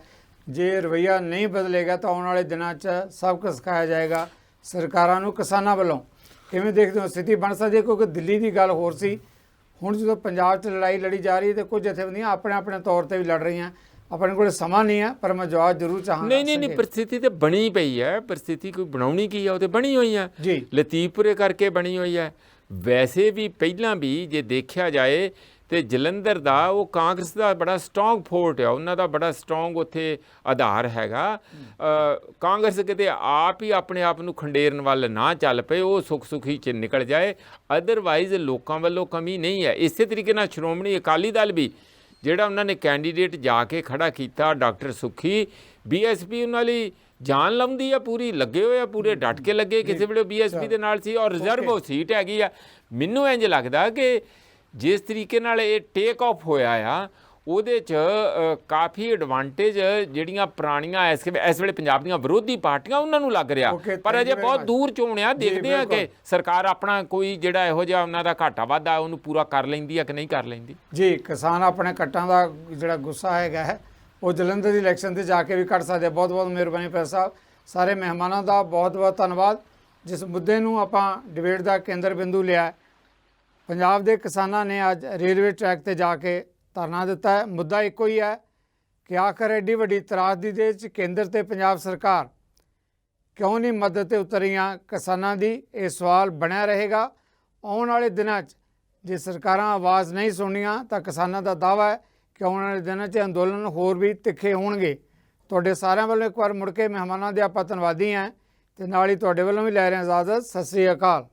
ਜੇ ਰਵੱਈਆ ਨਹੀਂ ਬਦਲੇਗਾ ਤਾਂ ਆਉਣ ਵਾਲੇ ਦਿਨਾਂ 'ਚ ਸਬਕ ਸਿਖਾਇਆ ਜਾਏਗਾ ਸਰਕਾਰਾਂ ਨੂੰ ਕਿਸਾਨਾਂ ਵੱਲੋਂ। ਕਿਵੇਂ ਦੇਖਦੇ ਹੋ ਸਥਿਤੀ ਬਣ ਸਕਦੀ ਹੈ? ਕਿਉਂਕਿ ਦਿੱਲੀ ਦੀ ਗੱਲ ਹੋਰ ਸੀ, ਹੁਣ ਜਦੋਂ ਪੰਜਾਬ 'ਚ ਲੜਾਈ ਲੜੀ ਜਾ ਰਹੀ ਹੈ ਤੇ ਕੁਝ ਜਥੇਬੰਦੀਆਂ ਆਪਣੇ ਤੌਰ ਤੇ ਵੀ ਲੜ ਰਹੀਆਂ। ਆਪਣੇ ਕੋਲ ਸਮਾਂ ਨਹੀਂ ਹੈ, ਪਰ ਮੈਂ ਜਵਾਬ ਜ਼ਰੂਰ ਚਾਹਾਂਗਾ। ਨਹੀਂ ਪ੍ਰਸਥਿਤੀ ਤੇ ਬਣੀ ਪਈ ਹੈ। ਪ੍ਰਸਥਿਤੀ ਕੋਈ ਬਣਾਉਣੀ ਕੀ ਹੈ, ਉਹ ਤੇ ਬਣੀ ਹੋਈ ਹੈ ਜੀ। ਲਤੀਫਪੁਰੇ ਕਰਕੇ ਬਣੀ ਹੋਈ ਹੈ। ਵੈਸੇ ਵੀ ਪਹਿਲਾਂ ਵੀ ਜੇ ਦੇਖਿਆ ਜਾਏ ਤੇ ਜਲੰਧਰ ਦਾ ਉਹ ਕਾਂਗਰਸ ਦਾ ਬੜਾ ਸਟਰੋਂਗ ਫੋਰਟ ਆ, ਉਹਨਾਂ ਦਾ ਬੜਾ ਸਟਰੋਂਗ ਉੱਥੇ ਆਧਾਰ ਹੈਗਾ। ਕਾਂਗਰਸ ਕਿਤੇ ਆਪ ਹੀ ਆਪਣੇ ਆਪ ਨੂੰ ਖੰਡੇਰਨ ਵੱਲ ਨਾ ਚੱਲ ਪਏ, ਉਹ ਸੁੱਖ ਸੁਖੀ 'ਚ ਨਿਕਲ ਜਾਏ। ਅਦਰਵਾਈਜ਼ ਲੋਕਾਂ ਵੱਲੋਂ ਕਮੀ ਨਹੀਂ ਹੈ। ਇਸੇ ਤਰੀਕੇ ਨਾਲ ਸ਼੍ਰੋਮਣੀ ਅਕਾਲੀ ਦਲ ਵੀ ਜਿਹੜਾ ਉਹਨਾਂ ਨੇ ਕੈਂਡੀਡੇਟ ਜਾ ਕੇ ਖੜਾ ਕੀਤਾ ਡਾਕਟਰ ਸੁੱਖੀ, BSP ਉਹਨਾਂ ਲਈ ਜਾਨ ਲਾਉਂਦੀ ਆ, ਪੂਰੀ ਲੱਗੇ ਹੋਏ ਆ, ਪੂਰੇ ਡਟ ਕੇ ਲੱਗੇ। ਕਿਸੇ ਵੇਲੇ BSP ਦੇ ਨਾਲ ਸੀ ਔਰ ਰਿਜ਼ਰਵ ਉਹ ਸੀਟ ਹੈਗੀ ਆ। ਮੈਨੂੰ ਇੰਝ ਲੱਗਦਾ ਕਿ ਜਿਸ ਤਰੀਕੇ ਨਾਲ ਇਹ ਟੇਕ ਆਫ ਹੋਇਆ ਆ ਉਹਦੇ 'ਚ ਕਾਫੀ ਐਡਵਾਂਟੇਜ ਜਿਹੜੀਆਂ ਪੁਰਾਣੀਆਂ ਇਸ ਵੇਲੇ ਪੰਜਾਬ ਦੀਆਂ ਵਿਰੋਧੀ ਪਾਰਟੀਆਂ ਉਹਨਾਂ ਨੂੰ ਲੱਗ ਰਿਹਾ। ਪਰ ਅਜੇ ਬਹੁਤ ਦੂਰ ਚੋਣਿਆ, ਦੇਖਦੇ ਆ ਕਿ ਸਰਕਾਰ ਆਪਣਾ ਕੋਈ ਜਿਹੜਾ ਇਹੋ ਜਿਹਾ ਉਹਨਾਂ ਦਾ ਘਾਟਾ ਵਾਧਾ ਉਹਨੂੰ ਪੂਰਾ ਕਰ ਲੈਂਦੀ ਆ ਕਿ ਨਹੀਂ ਕਰ ਲੈਂਦੀ। ਜੀ, ਕਿਸਾਨ ਆਪਣੇ ਕੱਟਾਂ ਦਾ ਜਿਹੜਾ ਗੁੱਸਾ ਹੈਗਾ ਹੈ ਉਹ ਜਲੰਧਰ ਦੀ ਇਲੈਕਸ਼ਨ ਤੇ ਜਾ ਕੇ ਵੀ ਕੱਢ ਸਕਦੇ। ਬਹੁਤ ਬਹੁਤ ਮਿਹਰਬਾਨੀ ਪ੍ਰੈਸ ਸਾਹਿਬ, ਸਾਰੇ ਮਹਿਮਾਨਾਂ ਦਾ ਬਹੁਤ ਬਹੁਤ ਧੰਨਵਾਦ। ਜਿਸ ਮੁੱਦੇ ਨੂੰ ਆਪਾਂ ਡਿਬੇਟ ਦਾ ਕੇਂਦਰ ਬਿੰਦੂ ਲਿਆ, ਪੰਜਾਬ ਦੇ ਕਿਸਾਨਾਂ ਨੇ ਅੱਜ ਰੇਲਵੇ ਟਰੈਕ ਤੇ ਜਾ ਕੇ ਧਰਨਾ ਦਿੱਤਾ ਹੈ। ਮੁੱਦਾ ਇੱਕੋ ਹੀ ਹੈ ਕਿ ਆਖਰ ਐਡੀ ਵੱਡੀ ਤਰਾਸਦੀ ਦੇ ਵਿੱਚ ਕੇਂਦਰ ਤੇ ਪੰਜਾਬ ਸਰਕਾਰ ਕਿਉਂ ਨਹੀਂ ਮਦਦ ਤੇ ਉਤਰੀਆਂ ਕਿਸਾਨਾਂ ਦੀ। ਇਹ ਸਵਾਲ ਬਣਿਆ ਰਹੇਗਾ। ਆਉਣ ਵਾਲੇ ਦਿਨਾਂ 'ਚ ਜੇ ਸਰਕਾਰਾਂ ਆਵਾਜ਼ ਨਹੀਂ ਸੁਣੀਆਂ ਤਾਂ ਕਿਸਾਨਾਂ ਦਾ ਦਾਅਵਾ ਹੈ ਕਿ ਆਉਣ ਵਾਲੇ ਦਿਨਾਂ 'ਚ ਅੰਦੋਲਨ ਹੋਰ ਵੀ ਤਿੱਖੇ ਹੋਣਗੇ। ਤੁਹਾਡੇ ਸਾਰਿਆਂ ਵੱਲੋਂ ਇੱਕ ਵਾਰ ਮੁੜ ਕੇ ਮਹਿਮਾਨਾਂ ਦੇ ਆਪਾਂ ਧੰਨਵਾਦੀ ਹਾਂ ਤੇ ਨਾਲ ਹੀ ਤੁਹਾਡੇ ਵੱਲੋਂ ਵੀ ਲੈ ਰਹੇ ਹਾਂ ਇਜਾਜ਼ਤ। ਸਤਿ ਸ੍ਰੀ ਅਕਾਲ।